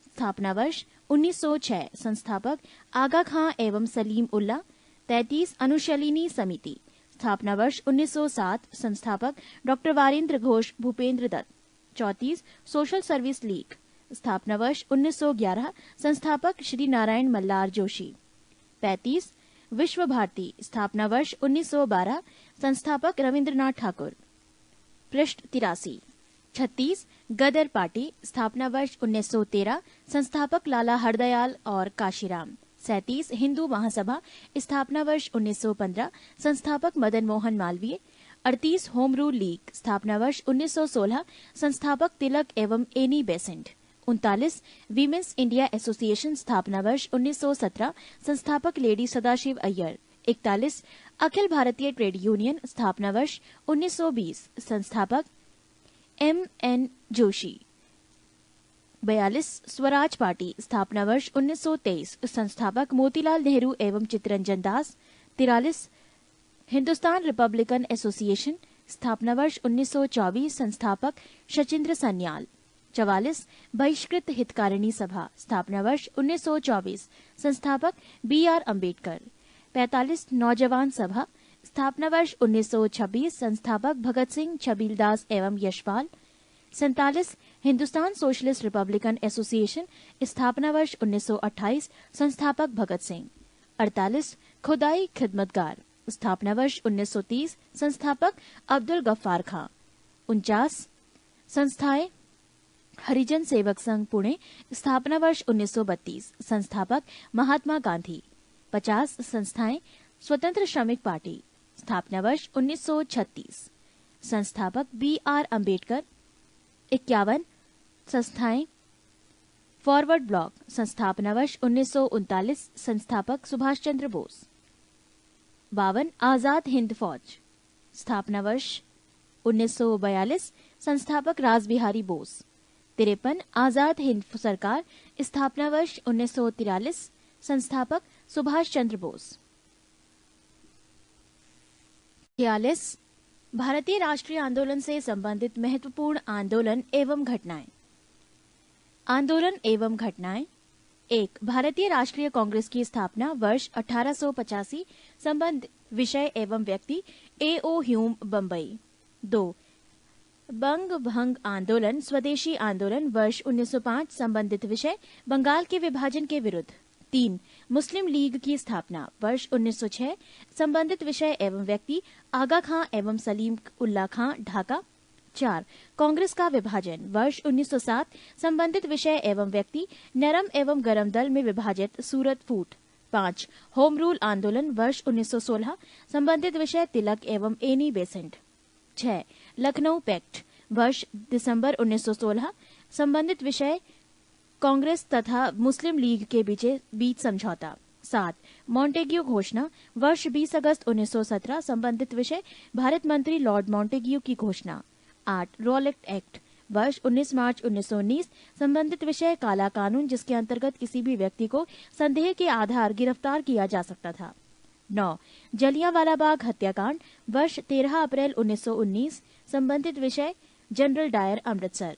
स्थापना वर्ष 1906, संस्थापक आगा खां एवं सलीम उल्ला। 33 अनुशलिनी समिति, स्थापना वर्ष 1907, संस्थापक doctor Varendra Ghosh, Bhupendra Dutt. 34 social service league, स्थापना वर्ष 1911, संस्थापक श्री नारायण मल्लार जोशी। 35 विश्व भारती, स्थापना वर्ष 1912, संस्थापक रविंद्रनाथ ठाकुर। पृष्ठ 83। 36 गदर पार्टी, स्थापना वर्ष 1913, संस्थापक लाला हरदयाल और काशीराम। 37 हिंदू महासभा, स्थापना वर्ष 1915, संस्थापक Madan Mohan Malviya. 38 home rule league, स्थापना वर्ष 1916, संस्थापक तिलक एवं Annie Besant. 39 women's India association, स्थापना वर्ष 1917, संस्थापक lady Sadashiv Iyer. 41 Akhil Bharatiya trade union, स्थापना वर्ष 1920, संस्थापक M.N. जोशी। 42 स्वराज पार्टी, स्थापना वर्ष 1923, संस्थापक मोतीलाल नेहरू एवं चित्तरंजन दास। 43 हिंदुस्तान रिपब्लिकन एसोसिएशन, स्थापना वर्ष 1924, संस्थापक शचिंद्र सन्याल। 44 बहिष्कृत हितकारिणी सभा, स्थापना वर्ष 1924, संस्थापक B.R. अम्बेडकर। 45 नौजवान सभा, स्थापना वर्ष 1926, संस्थापक भगत सिंह, छबीलदास एवं Yashpal. 47 Hindustan socialist Republican association, स्थापना वर्ष 1928, संस्थापक भगत सिंह। 48 खुदाई खिदमतगार, स्थापना वर्ष 1930, संस्थापक अब्दुल गफ्फार खां। 49 संस्थाएं हरिजन सेवक संघ पुणे, स्थापना वर्ष 1932, संस्थापक महात्मा गांधी। 50 संस्थाएं स्वतंत्र श्रमिक पार्टी, स्थापना वर्ष 1936, संस्थापक B.R. अम्बेडकर। 51 संस्थाएं फॉरवर्ड ब्लॉक, स्थापना वर्ष 1939, संस्थापक सुभाष चंद्र बोस। 52 आजाद हिंद फौज, स्थापना वर्ष 1942, संस्थापक रासबिहारी बोस। 53 आजाद हिंद सरकार, स्थापना वर्ष 1943, संस्थापक सुभाष चंद्र बोस। 46 भारतीय राष्ट्रीय आंदोलन से संबंधित महत्वपूर्ण आंदोलन एवं घटनाएं। आंदोलन एवं घटनाएं। 1 भारतीय राष्ट्रीय कांग्रेस की स्थापना वर्ष 1885, संबंध विषय एवं व्यक्ति A.O. ह्यूम, बम्बई। 2 बंग भंग आंदोलन स्वदेशी आंदोलन वर्ष 1905, संबंधित विषय बंगाल के विभाजन के विरुद्ध। 3 मुस्लिम लीग की स्थापना वर्ष 1906, संबंधित विषय एवं व्यक्ति आगा खां एवं सलीम उल्ला खां, ढाका। 4 कांग्रेस का विभाजन वर्ष 1907, संबंधित विषय एवं व्यक्ति नरम एवं गरम दल में विभाजित सूरत फूट। 5 होम रूल आंदोलन वर्ष 1916, संबंधित विषय तिलक एवं एनी बेसेंट। 6 लखनऊ पैक्ट वर्ष दिसंबर 1916, संबंधित विषय कांग्रेस तथा मुस्लिम लीग के बीच समझौता। 7. मॉन्टेग्यू घोषणा वर्ष 20 अगस्त 1917 संबंधित विषय भारत मंत्री लॉर्ड मॉन्टेग्यू की घोषणा। 8. रॉलेट एक्ट वर्ष 19 मार्च 1919 संबंधित विषय काला कानून जिसके अंतर्गत किसी भी व्यक्ति को संदेह के आधार गिरफ्तार किया जा सकता था। 9. जलियांवाला बाग हत्याकांड वर्ष 13 अप्रैल 1919 संबंधित विषय जनरल डायर अमृतसर।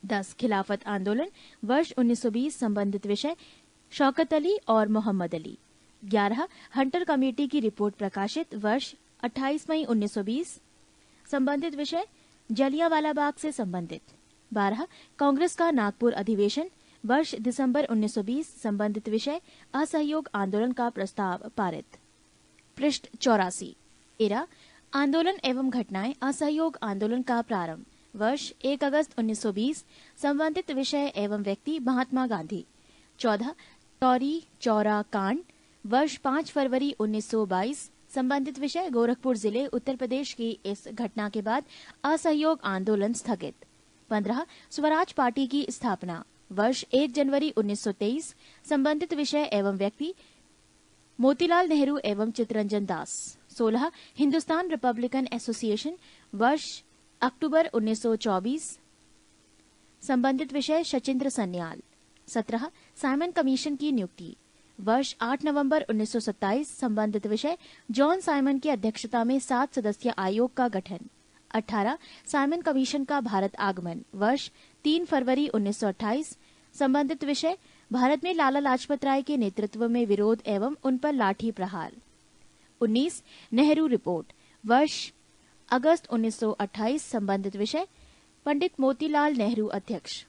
10. खिलाफत आंदोलन वर्ष 1920 संबंधित विषय शौकत अली और मोहम्मद अली। 11. हंटर कमेटी की रिपोर्ट प्रकाशित वर्ष 28 मई 1920 संबंधित विषय जलियांवाला बाग से संबंधित। 12. कांग्रेस का नागपुर अधिवेशन वर्ष दिसंबर 1920 संबंधित विषय असहयोग आंदोलन का प्रस्ताव पारित। पृष्ठ 84। 13. आंदोलन एवं घटनाएं असहयोग आंदोलन का प्रारंभ वर्ष 1 अगस्त 1920 संबंधित विषय एवं व्यक्ति महात्मा गांधी। 14. टौरी चौरा कांड वर्ष 5 फरवरी 1922 संबंधित विषय गोरखपुर जिले उत्तर प्रदेश की इस घटना के बाद असहयोग आंदोलन स्थगित। 15. स्वराज पार्टी की स्थापना वर्ष 1 जनवरी 1923 संबंधित विषय एवं व्यक्ति मोतीलाल नेहरू एवं चित्तरंजन दास। 16. हिंदुस्तान रिपब्लिकन एसोसिएशन वर्ष अक्टूबर 1924 संबंधित विषय शचीन्द्र सन्याल। 17. साइमन कमीशन की नियुक्ति वर्ष 8 नवंबर 1927 संबंधित विषय जॉन साइमन की अध्यक्षता में 7 सदस्यीय आयोग का गठन। 18. साइमन कमीशन का भारत आगमन वर्ष 3 फरवरी 1928 संबंधित विषय भारत में लाला लाजपत राय के नेतृत्व में विरोध एवं उन पर लाठी प्रहार। 19. नेहरू रिपोर्ट वर्ष अगस्त 1928 संबंधित विषय पंडित मोतीलाल नेहरू अध्यक्ष।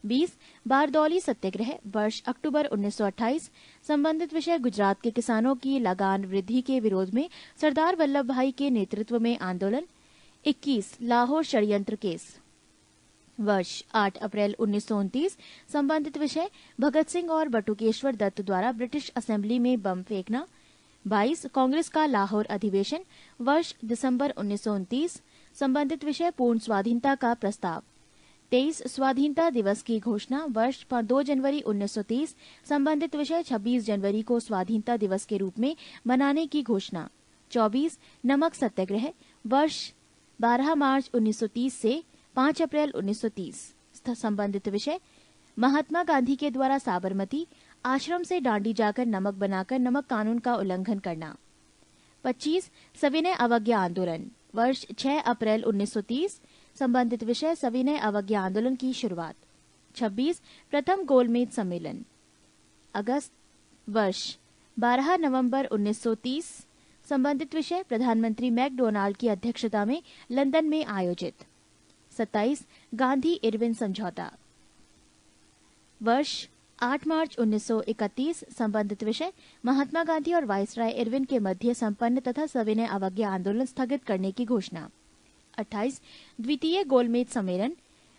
20. बारदौली सत्याग्रह वर्ष अक्टूबर 1928 संबंधित विषय गुजरात के किसानों की लगान वृद्धि के विरोध में सरदार वल्लभ भाई के नेतृत्व में आंदोलन। 21. लाहौर षड्यंत्र केस वर्ष 8 अप्रैल 1929 संबंधित विषय भगत सिंह और बटुकेश्वर दत्त द्वारा ब्रिटिश असेंबली में बम फेंकना। 22. कांग्रेस का लाहौर अधिवेशन वर्ष दिसंबर 1929 संबंधित विषय पूर्ण स्वाधीनता का प्रस्ताव। 23. स्वाधीनता दिवस की घोषणा वर्ष 2 जनवरी 1930 संबंधित विषय 26 जनवरी को स्वाधीनता दिवस के रूप में मनाने की घोषणा। 24. नमक सत्याग्रह वर्ष 12 मार्च 1930 से 5 अप्रैल 1930 संबंधित विषय महात्मा गांधी के द्वारा साबरमती आश्रम से डांडी जाकर नमक बनाकर नमक कानून का उल्लंघन करना। 25. सविनय अवज्ञा आंदोलन वर्ष 6 अप्रैल 1930 संबंधित विषय सविनय अवज्ञा आंदोलन की शुरुआत। 26. प्रथम गोलमेज सम्मेलन अगस्त वर्ष 12 नवंबर 1930 संबंधित विषय प्रधानमंत्री मैकडोनाल्ड की अध्यक्षता में लंदन में आयोजित। 27. गांधी इरविन समझौता वर्ष 8 मार्च 1931 संबंधित विषय महात्मा गांधी और वायसराय इरविन के मध्य संपन्न तथा सविनय अवज्ञा आंदोलन स्थगित करने की घोषणा। 28. द्वितीय गोलमेज सम्मेलन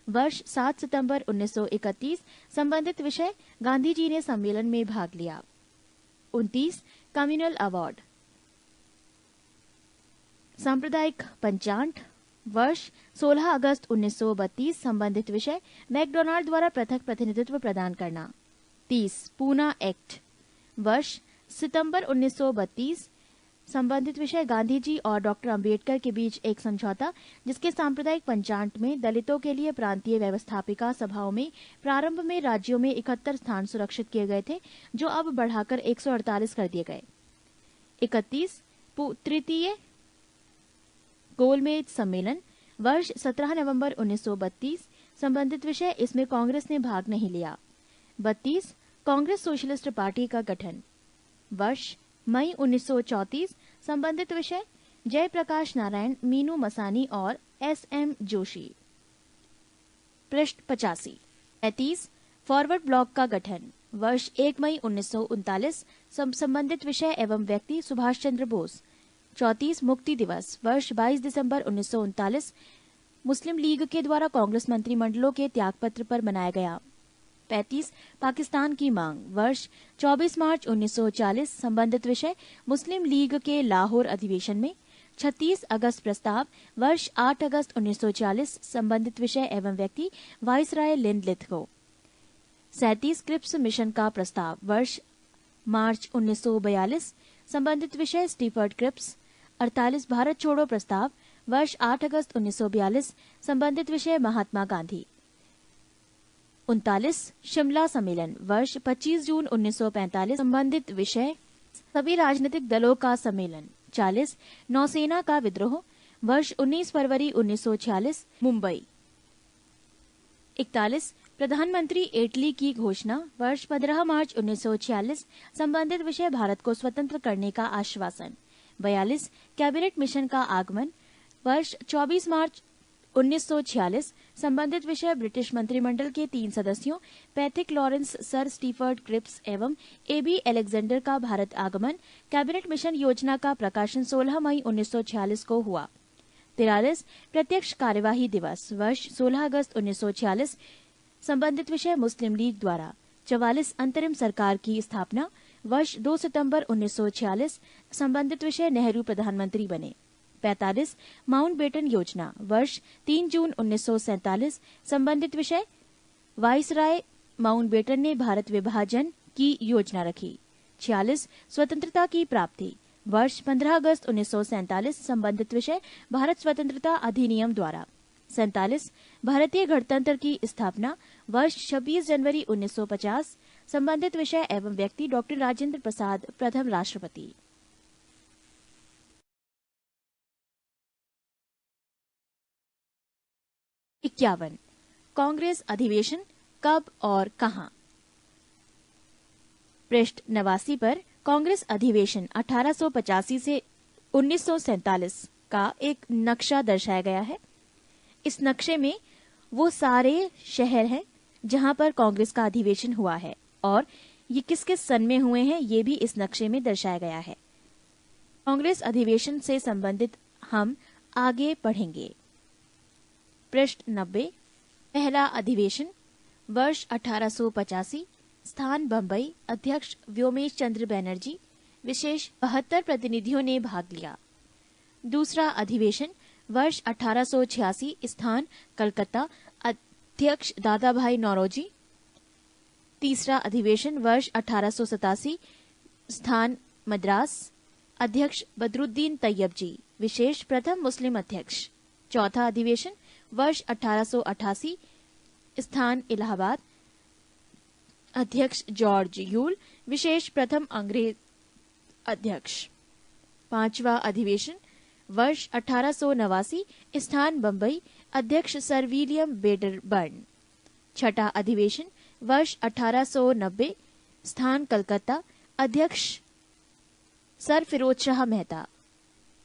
वर्ष 7 सितंबर 1931 संबंधित विषय गांधी जी ने सम्मेलन में भाग लिया। 29. कम्युनल अवार्ड सांप्रदायिक पंचांग वर्ष 16 अगस्त 1932 संबंधित विषय मैकडोनाल्ड द्वारा पृथक प्रतिनिधित्व प्रदान करना। 30. पूना एक्ट वर्ष सितंबर 1932 संबंधित विषय गांधी जी और डॉक्टर अंबेडकर के बीच एक समझौता जिसके सांप्रदायिक पंचांग में दलितों के लिए प्रांतीय व्यवस्थापिका सभाओं में प्रारंभ में राज्यों में 71 स्थान सुरक्षित किए गए थे जो अब बढ़ाकर 148 कर दिए गए। 31. तृतीय गोलमेज सम्मेलन वर्ष 17 नवंबर 1932 संबंधित विषय इसमें कांग्रेस ने भाग नहीं लिया। 32. कांग्रेस सोशलिस्ट पार्टी का गठन वर्ष मई 1934 संबंधित विषय जयप्रकाश नारायण, मीनू मसानी और एस.एम. जोशी। पृष्ठ 85। 33. फॉरवर्ड ब्लॉक का गठन वर्ष 1 मई 1939 संबंधित विषय एवं व्यक्ति सुभाष चंद्र बोस। 34. मुक्ति दिवस वर्ष 22 दिसंबर 1939 मुस्लिम लीग के द्वारा कांग्रेस मंत्रिमंडलों के त्यागपत्र पर मनाया गया। 35. पाकिस्तान की मांग वर्ष 24 मार्च 1940 संबंधित विषय मुस्लिम लीग के लाहौर अधिवेशन में। 36. अगस्त प्रस्ताव वर्ष 8 अगस्त 1940 संबंधित विषय एवं व्यक्ति वाइसराय लिंड लिथगो। 37. क्रिप्स मिशन का प्रस्ताव वर्ष मार्च 1942 संबंधित विषय स्टीफर्ड क्रिप्स। 48 भारत छोड़ो प्रस्ताव वर्ष 8 अगस्त 1942 संबंधित विषय महात्मा गांधी। 39 शिमला सम्मेलन वर्ष 25 जून 1945 संबंधित विषय सभी राजनीतिक दलों का सम्मेलन। 40 नौसेना का विद्रोह वर्ष 19 फरवरी 1946 मुंबई। 41 प्रधानमंत्री इटली की घोषणा वर्ष 15 मार्च 1946 संबंधित विषय भारत को स्वतंत्र करने का आश्वासन। 42 कैबिनेट मिशन का आगमन वर्ष 24 मार्च 1946 संबंधित विषय ब्रिटिश मंत्रिमंडल के 3 सदस्यों Pethick Lawrence, sir Stafford Cripps एवं एबी अलेक्जेंडर का भारत आगमन। कैबिनेट मिशन योजना का प्रकाशन 16 मई 1946 को हुआ। 43 प्रत्यक्ष कार्यवाही दिवस वर्ष 16 अगस्त 1946 संबंधित विषय मुस्लिम लीग द्वारा। 44 अंतरिम सरकार की स्थापना वर्ष 2 सितंबर 1946 संबंधित विषय नेहरू प्रधानमंत्री बने। 45 माउंटबेटन योजना वर्ष 3 जून 1947 संबंधित विषय वाइसराय माउंटबेटन ने भारत विभाजन की योजना रखी। 46 स्वतंत्रता की प्राप्ति वर्ष 15 अगस्त 1947 संबंधित विषय भारत स्वतंत्रता अधिनियम द्वारा। 47 भारतीय गणतंत्र की स्थापना वर्ष 26 जनवरी 1950 संबंधित विषय एवं व्यक्ति डॉक्टर राजेंद्र प्रसाद प्रथम राष्ट्रपति। इक्यावन कांग्रेस अधिवेशन कब और कहां। पृष्ठ 89 पर कांग्रेस अधिवेशन 1885 से 1947 का एक नक्शा दर्शाया गया है। इस नक्शे में वो सारे शहर हैं जहां पर कांग्रेस का अधिवेशन हुआ है और ये किस किस सन में हुए हैं ये भी इस नक्शे में दर्शाया गया है। कांग्रेस अधिवेशन से संबंधित हम आगे पढ़ेंगे। पृष्ठ 90 पहला अधिवेशन वर्ष 1885 स्थान बंबई। अध्यक्ष व्योमेश चंद्र बनर्जी। विशेष 72 प्रतिनिधियों ने भाग लिया। दूसरा अधिवेशन वर्ष 1886 स्थान कलकत्ता। अध्यक्ष दादा भाई नौरोजी। तीसरा अधिवेशन वर्ष 1887 स्थान मद्रास। अध्यक्ष बदरुद्दीन तैयब जी। विशेष प्रथम मुस्लिम अध्यक्ष। चौथा अधिवेशन वर्ष 1888 स्थान इलाहाबाद। अध्यक्ष जॉर्ज यूल। विशेष प्रथम अंग्रेज अध्यक्ष। पांचवा अधिवेशन वर्ष 1889 स्थान बंबई। अध्यक्ष सर विलियम बेडरबर्न। छठा अधिवेशन वर्ष 1890 स्थान कलकत्ता। अध्यक्ष सर फिरोज शाह मेहता।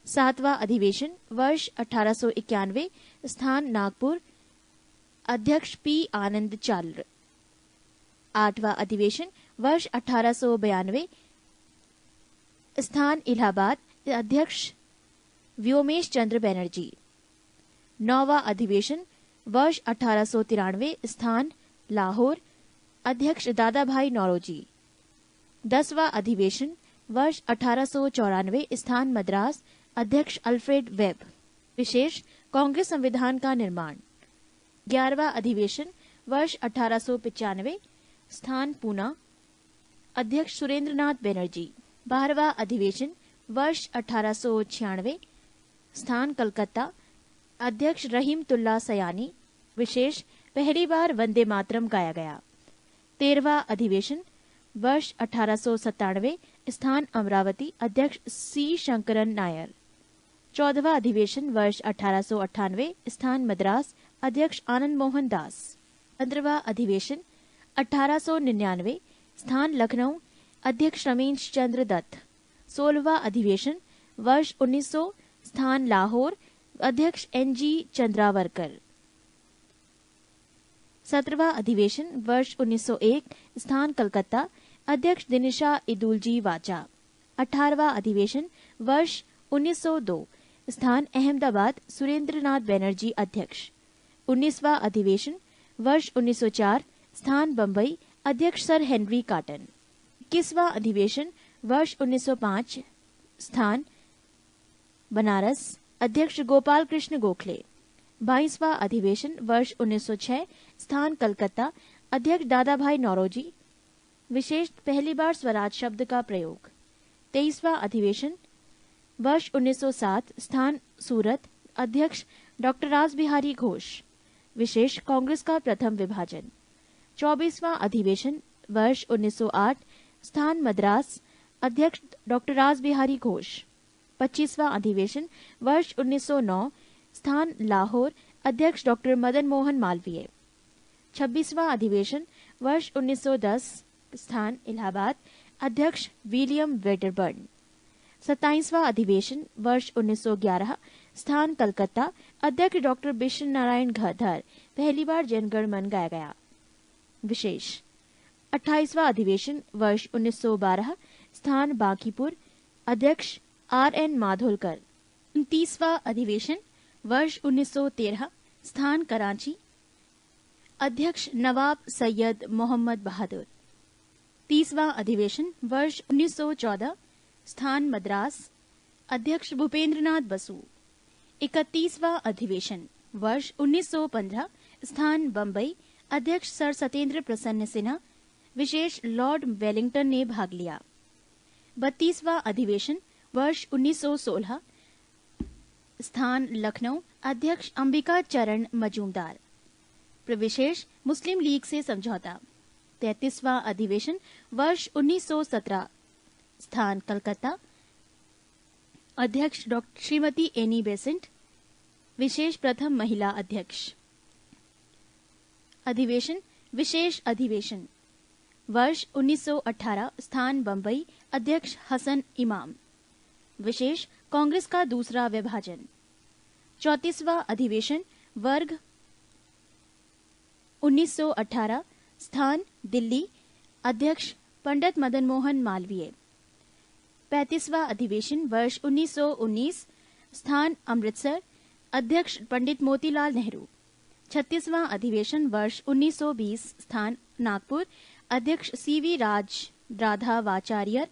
सातवां अधिवेशन वर्ष 1891 स्थान नागपुर। अध्यक्ष पी आनंद चाल्र। आठवां अधिवेशन वर्ष 1892 स्थान इलाहाबाद। अध्यक्ष व्योमेश चंद्र बनर्जी। नौवां अधिवेशन वर्ष 1893 स्थान लाहौर। अध्यक्ष दादा भाई नौरोजी। 10वां अधिवेशन वर्ष 1894 स्थान मद्रास। अध्यक्ष अल्फ्रेड वेब। विशेष कांग्रेस संविधान का निर्माण। 11वां अधिवेशन वर्ष 1895 स्थान पूना। अध्यक्ष सुरेंद्रनाथ बनर्जी। 12वां अधिवेशन वर्ष 1896 स्थान कलकत्ता। अध्यक्ष रहीमतुल्ला सयानी। विशेष पहली बार वंदे मातरम गाया गया। 13वां अधिवेशन वर्ष 1897 स्थान अमरावती। अध्यक्ष सी शंकरन नायर। 14वां अधिवेशन वर्ष 1898 स्थान मद्रास। अध्यक्ष आनंद मोहन दास। 15वां अधिवेशन 1899 स्थान लखनऊ। अध्यक्ष रमेश चंद्र दत्त। 16वां अधिवेशन वर्ष 1900 स्थान लाहौर। अध्यक्ष एनजी चंद्रावरकर। 17वां अधिवेशन वर्ष 1901 स्थान कलकत्ता। अध्यक्ष दिनिशा इदुलजी वाचा। 18वां अधिवेशन वर्ष 1902 स्थान अहमदाबाद। सुरेंद्रनाथ बनर्जी अध्यक्ष। 19वां अधिवेशन वर्ष 1904 स्थान बंबई। अध्यक्ष सर हेनरी काटन। 21वां अधिवेशन वर्ष 1905 स्थान बनारस। अध्यक्ष गोपाल कृष्ण गोखले। 22वां अधिवेशन वर्ष 1906 स्थान कलकत्ता। अध्यक्ष दादा भाई नौरोजी। विशेष पहली बार स्वराज शब्द का प्रयोग। 23वां अधिवेशन वर्ष 1907, स्थान सूरत, अध्यक्ष डॉक्टर रासबिहारी घोष। विशेष कांग्रेस का प्रथम विभाजन। 24वां अधिवेशन वर्ष 1908, स्थान मद्रास, अध्यक्ष डॉक्टर रासबिहारी घोष। 25वां अधिवेशन वर्ष 1909, स्थान लाहौर, अध्यक्ष डॉक्टर मदन मोहन मालवीय। 26वां अधिवेशन वर्ष 1910, स्थान इलाहाबाद, अध्यक्ष विलियम वेटरबर्न। 27वां अधिवेशन वर्ष 1911, स्थान कलकत्ता, अध्यक्ष डॉक्टर बिशन नारायण घधर। पहली बार जनगण मन गाया गया। विशेष 28वां अधिवेशन वर्ष 1912, स्थान बांकीपुर, अध्यक्ष RN माधोलकर। 29वां अधिवेशन वर्ष 1913, स्थान कराची, अध्यक्ष नवाब सैयद मोहम्मद बहादुर। 30वां अधिवेशन वर्ष 1914, स्थान मद्रास, अध्यक्ष भूपेंद्रनाथ बसु। 31वां अधिवेशन वर्ष 1915, स्थान बम्बई, अध्यक्ष सर सत्येंद्र प्रसन्न सिन्हा। विशेष लॉर्ड वेलिंगटन ने भाग लिया। 32वां अधिवेशन वर्ष 1916, स्थान लखनऊ, अध्यक्ष अंबिका चरण मजूमदार। विशेष मुस्लिम लीग से समझौता। 33वां अधिवेशन वर्ष 1917, स्थान कलकत्ता, अध्यक्ष डॉक्टर श्रीमती एनी बेसेंट। विशेष प्रथम महिला अध्यक्ष। अधिवेशन विशेष अधिवेशन वर्ष 1918, स्थान बम्बई, अध्यक्ष हसन इमाम। विशेष कांग्रेस का दूसरा विभाजन। 34वां अधिवेशन वर्ग 1918, स्थान दिल्ली, अध्यक्ष पंडित मदन मोहन मालवीय। 35वां अधिवेशन वर्ष 1919, स्थान अमृतसर, अध्यक्ष पंडित मोतीलाल नेहरू। 36वां अधिवेशन वर्ष 1920, स्थान नागपुर, अध्यक्ष CV राधावाचार्य।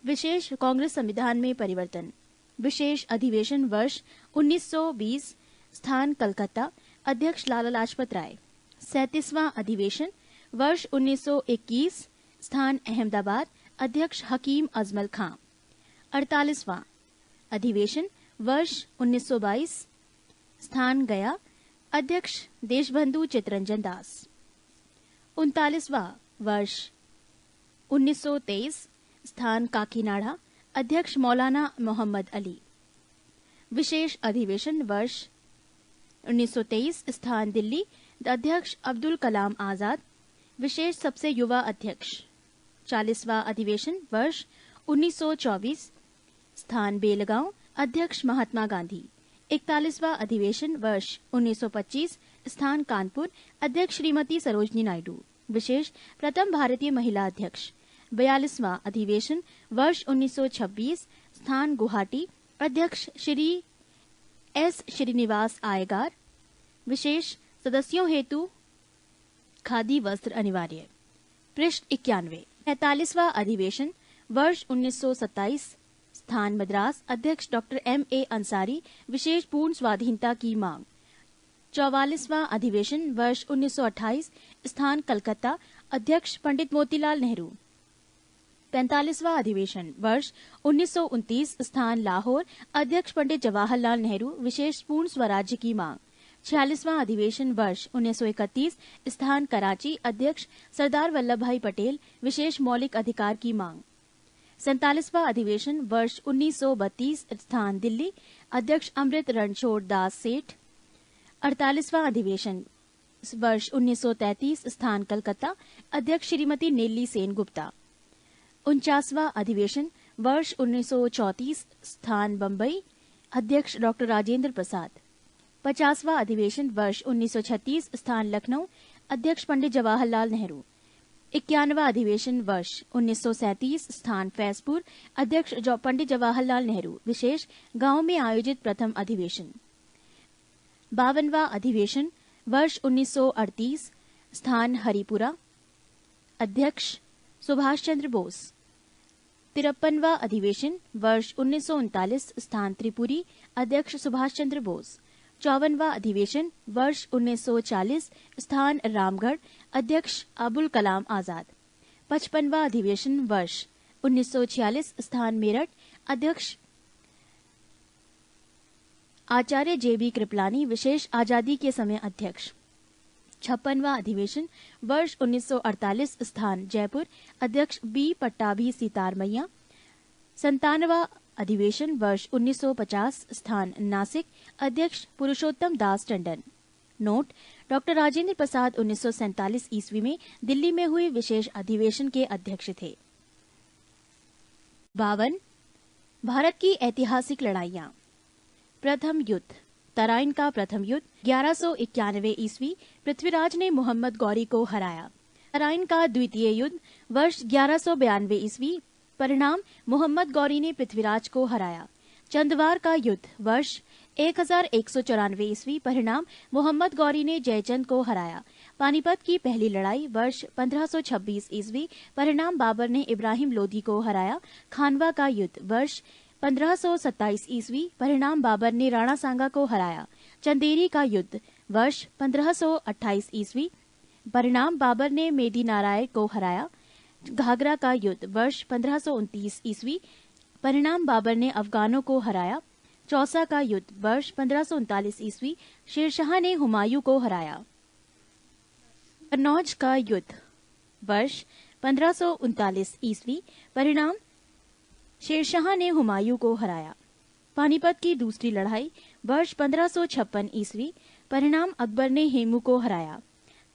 विशेष कांग्रेस संविधान में परिवर्तन। विशेष अधिवेशन वर्ष 1920, स्थान कलकत्ता, अध्यक्ष लाला लाजपत राय। 37वां अधिवेशन वर्ष 1921, स्थान अहमदाबाद, अध्यक्ष हकीम अजमल खां। 48वां अधिवेशन वर्ष 1922, स्थान गया, अध्यक्ष देशबंधु चितरंजन दास। 39वां वर्ष 1923, स्थान काकीनाडा, अध्यक्ष मौलाना मोहम्मद अली। विशेष अधिवेशन वर्ष 1923, स्थान दिल्ली, अध्यक्ष अब्दुल कलाम आजाद। विशेष सबसे युवा अध्यक्ष। 40वां अधिवेशन वर्ष 1924, स्थान बेलगांव, अध्यक्ष महात्मा गांधी। 41वां अधिवेशन वर्ष 1925, स्थान कानपुर, अध्यक्ष श्रीमती सरोजनी नायडू। विशेष प्रथम भारतीय महिला अध्यक्ष। 42वां अधिवेशन वर्ष 1926, स्थान गुवाहाटी, अध्यक्ष श्री S श्रीनिवास आयगार। विशेष सदस्यों हेतु खादी वस्त्र अनिवार्य। पृष्ठ 91। 45वां अधिवेशन वर्ष 1927, स्थान मद्रास, अध्यक्ष डॉक्टर MA अंसारी। विशेष पूर्ण स्वाधीनता की मांग। 44वां अधिवेशन वर्ष 1928, स्थान कलकत्ता, अध्यक्ष पंडित मोतीलाल नेहरू। 45वां अधिवेशन वर्ष 1929, स्थान लाहौर, अध्यक्ष पंडित जवाहरलाल नेहरू। विशेष पूर्ण स्वराज्य की मांग। 46वां अधिवेशन वर्ष 1931, स्थान कराची, अध्यक्ष सरदार वल्लभ भाई पटेल। विशेष मौलिक अधिकार की मांग। 47वां अधिवेशन वर्ष 1932, स्थान दिल्ली, अध्यक्ष अमृत रणछोड़ दास सेठ। 48वां अधिवेशन वर्ष 1933, स्थान कलकत्ता, अध्यक्ष श्रीमती नेल्ली सेन गुप्ता। 49वां अधिवेशन वर्ष 1934, स्थान बम्बई, अध्यक्ष डॉक्टर राजेंद्र प्रसाद। 50वां अधिवेशन वर्ष 1936, स्थान लखनऊ, अध्यक्ष पंडित जवाहरलाल नेहरू। 51वां अधिवेशन वर्ष 1937, स्थान फैजपुर, अध्यक्ष पंडित जवाहरलाल नेहरू। विशेष गांव में आयोजित प्रथम अधिवेशन। 52वां अधिवेशन वर्ष 1938, स्थान हरिपुरा, अध्यक्ष सुभाष चंद्र बोस। 53वां अधिवेशन वर्ष 1939, स्थान त्रिपुरी, अध्यक्ष सुभाष चंद्र बोस। 54वां अधिवेशन वर्ष 1940, स्थान रामगढ़, अध्यक्ष अबुल कलाम आजाद। 55वां अधिवेशन वर्ष 1946 स्थान मेरठ, अध्यक्ष आचार्य JB कृपलानी, विशेष आजादी के समय अध्यक्ष। 56वां अधिवेशन वर्ष 1948 स्थान जयपुर, अध्यक्ष B पट्टाभी सीतारमैया। 97वां अधिवेशन वर्ष 1950 स्थान नासिक, अध्यक्ष पुरुषोत्तम दास टंडन। नोट: डॉक्टर राजेंद्र प्रसाद 1947 ईस्वी में दिल्ली में हुए विशेष अधिवेशन के अध्यक्ष थे। 52 भारत की ऐतिहासिक लड़ाइयां। प्रथम युद्ध तराइन का प्रथम युद्ध 1191 ईस्वी, पृथ्वीराज ने मोहम्मद गौरी को हराया। तराइन का द्वितीय युद्ध वर्ष 1192 ईस्वी, परिणाम मोहम्मद गौरी ने पृथ्वीराज को हराया। चंदवार का युद्ध वर्ष 1194 ईस्वी, परिणाम मोहम्मद गौरी ने जयचंद को हराया। पानीपत की पहली लड़ाई वर्ष 1526 ईस्वी, परिणाम बाबर ने इब्राहिम लोदी को हराया। खानवा का युद्ध वर्ष 1527 ईस्वी, परिणाम बाबर ने राणा सांगा को हराया। चंदेरी का युद्ध वर्ष 1528 ईस्वी, परिणाम बाबर ने मेदी नारायण को हराया। घाघरा का युद्ध वर्ष 1529 ईस्वी, परिणाम बाबर ने अफगानों को हराया। चौसा का युद्ध वर्ष 1539 ईस्वी, शेरशाह ने हुमायूं को हराया। कन्नौज का युद्ध वर्ष 1539 ईस्वी, परिणाम शेरशाह ने हुमायूं को हराया। पानीपत की दूसरी लड़ाई वर्ष 1556 ईस्वी, परिणाम अकबर ने हेमू को हराया।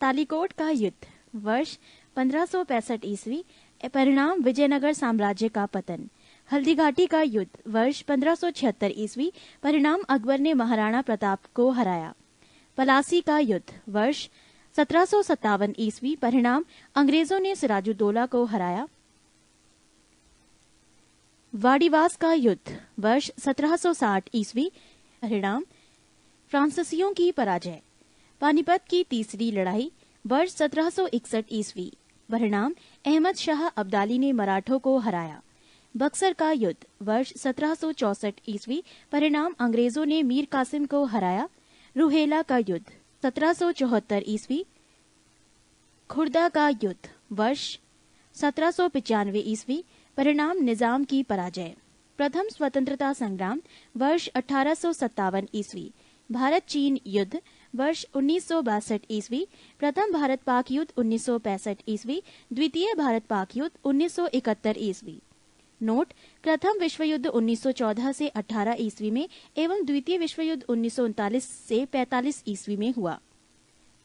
तालीकोट का युद्ध वर्ष 1565 ईस्वी, परिणाम विजयनगर साम्राज्य का पतन। हल्दीघाटी का युद्ध वर्ष 1576 ईस्वी, परिणाम अकबर ने महाराणा प्रताप को हराया। पलासी का युद्ध वर्ष 1757 ईस्वी, परिणाम अंग्रेजों ने सिराजुद्दौला को हराया। वाडीवास का युद्ध वर्ष 1760 ईस्वी, परिणाम फ्रांसीसियों की पराजय। पानीपत की तीसरी लड़ाई वर्ष 1761 ईस्वी, परिणाम अहमद शाह अब्दाली ने मराठों को हराया। बक्सर का युद्ध वर्ष 1764 ईस्वी, परिणाम अंग्रेजों ने मीर कासिम को हराया। रुहेला का युद्ध 1774 ईस्वी। खुर्दा का युद्ध वर्ष 1795 ईस्वी, परिणाम निजाम की पराजय। प्रथम स्वतंत्रता संग्राम वर्ष 1857 ईस्वी। भारत चीन युद्ध वर्ष 1962 ईस्वी। प्रथम भारत पाक युद्ध 1965 ईस्वी। द्वितीय भारत पाक युद्ध 1971 ईस्वी। नोट: प्रथम विश्व युद्ध 1914 से 18 ईस्वी में एवं द्वितीय विश्व युद्ध 1939 से 45 ईस्वी में हुआ।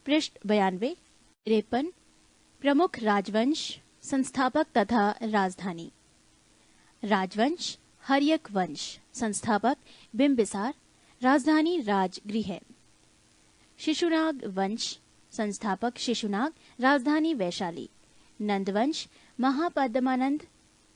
पृष्ठ 92। 53 प्रमुख राजवंश, संस्थापक तथा राजधानी। राजवंश हर्यक वंश, संस्थापक बिंबिसार, राजधानी राजगृह। शिशुनाग वंश, संस्थापक शिशुनाग, राजधानी वैशाली। नंदवंश महापद्मानंद,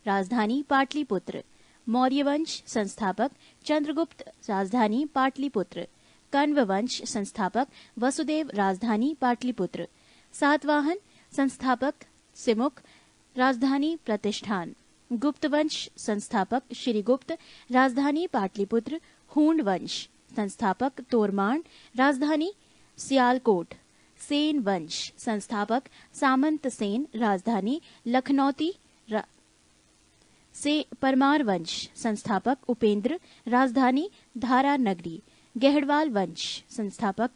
राजधानी पाटलिपुत्र। मौर्य वंश संस्थापक चंद्रगुप्त, राजधानी पाटलिपुत्र। कण्व वंश संस्थापक वसुदेव, राजधानी पाटलिपुत्र। सातवाहन संस्थापक सिमुक, राजधानी प्रतिष्ठान। गुप्त वंश संस्थापक श्रीगुप्त, राजधानी पाटलिपुत्र। हूण वंश संस्थापक तोरमाण, राजधानी सियालकोट। सेन वंश संस्थापक सामंत सेन, राजधानी लखनौती। से परमार वंश संस्थापक उपेंद्र, राजधानी धारा नगरी। गहड़वाल वंश संस्थापक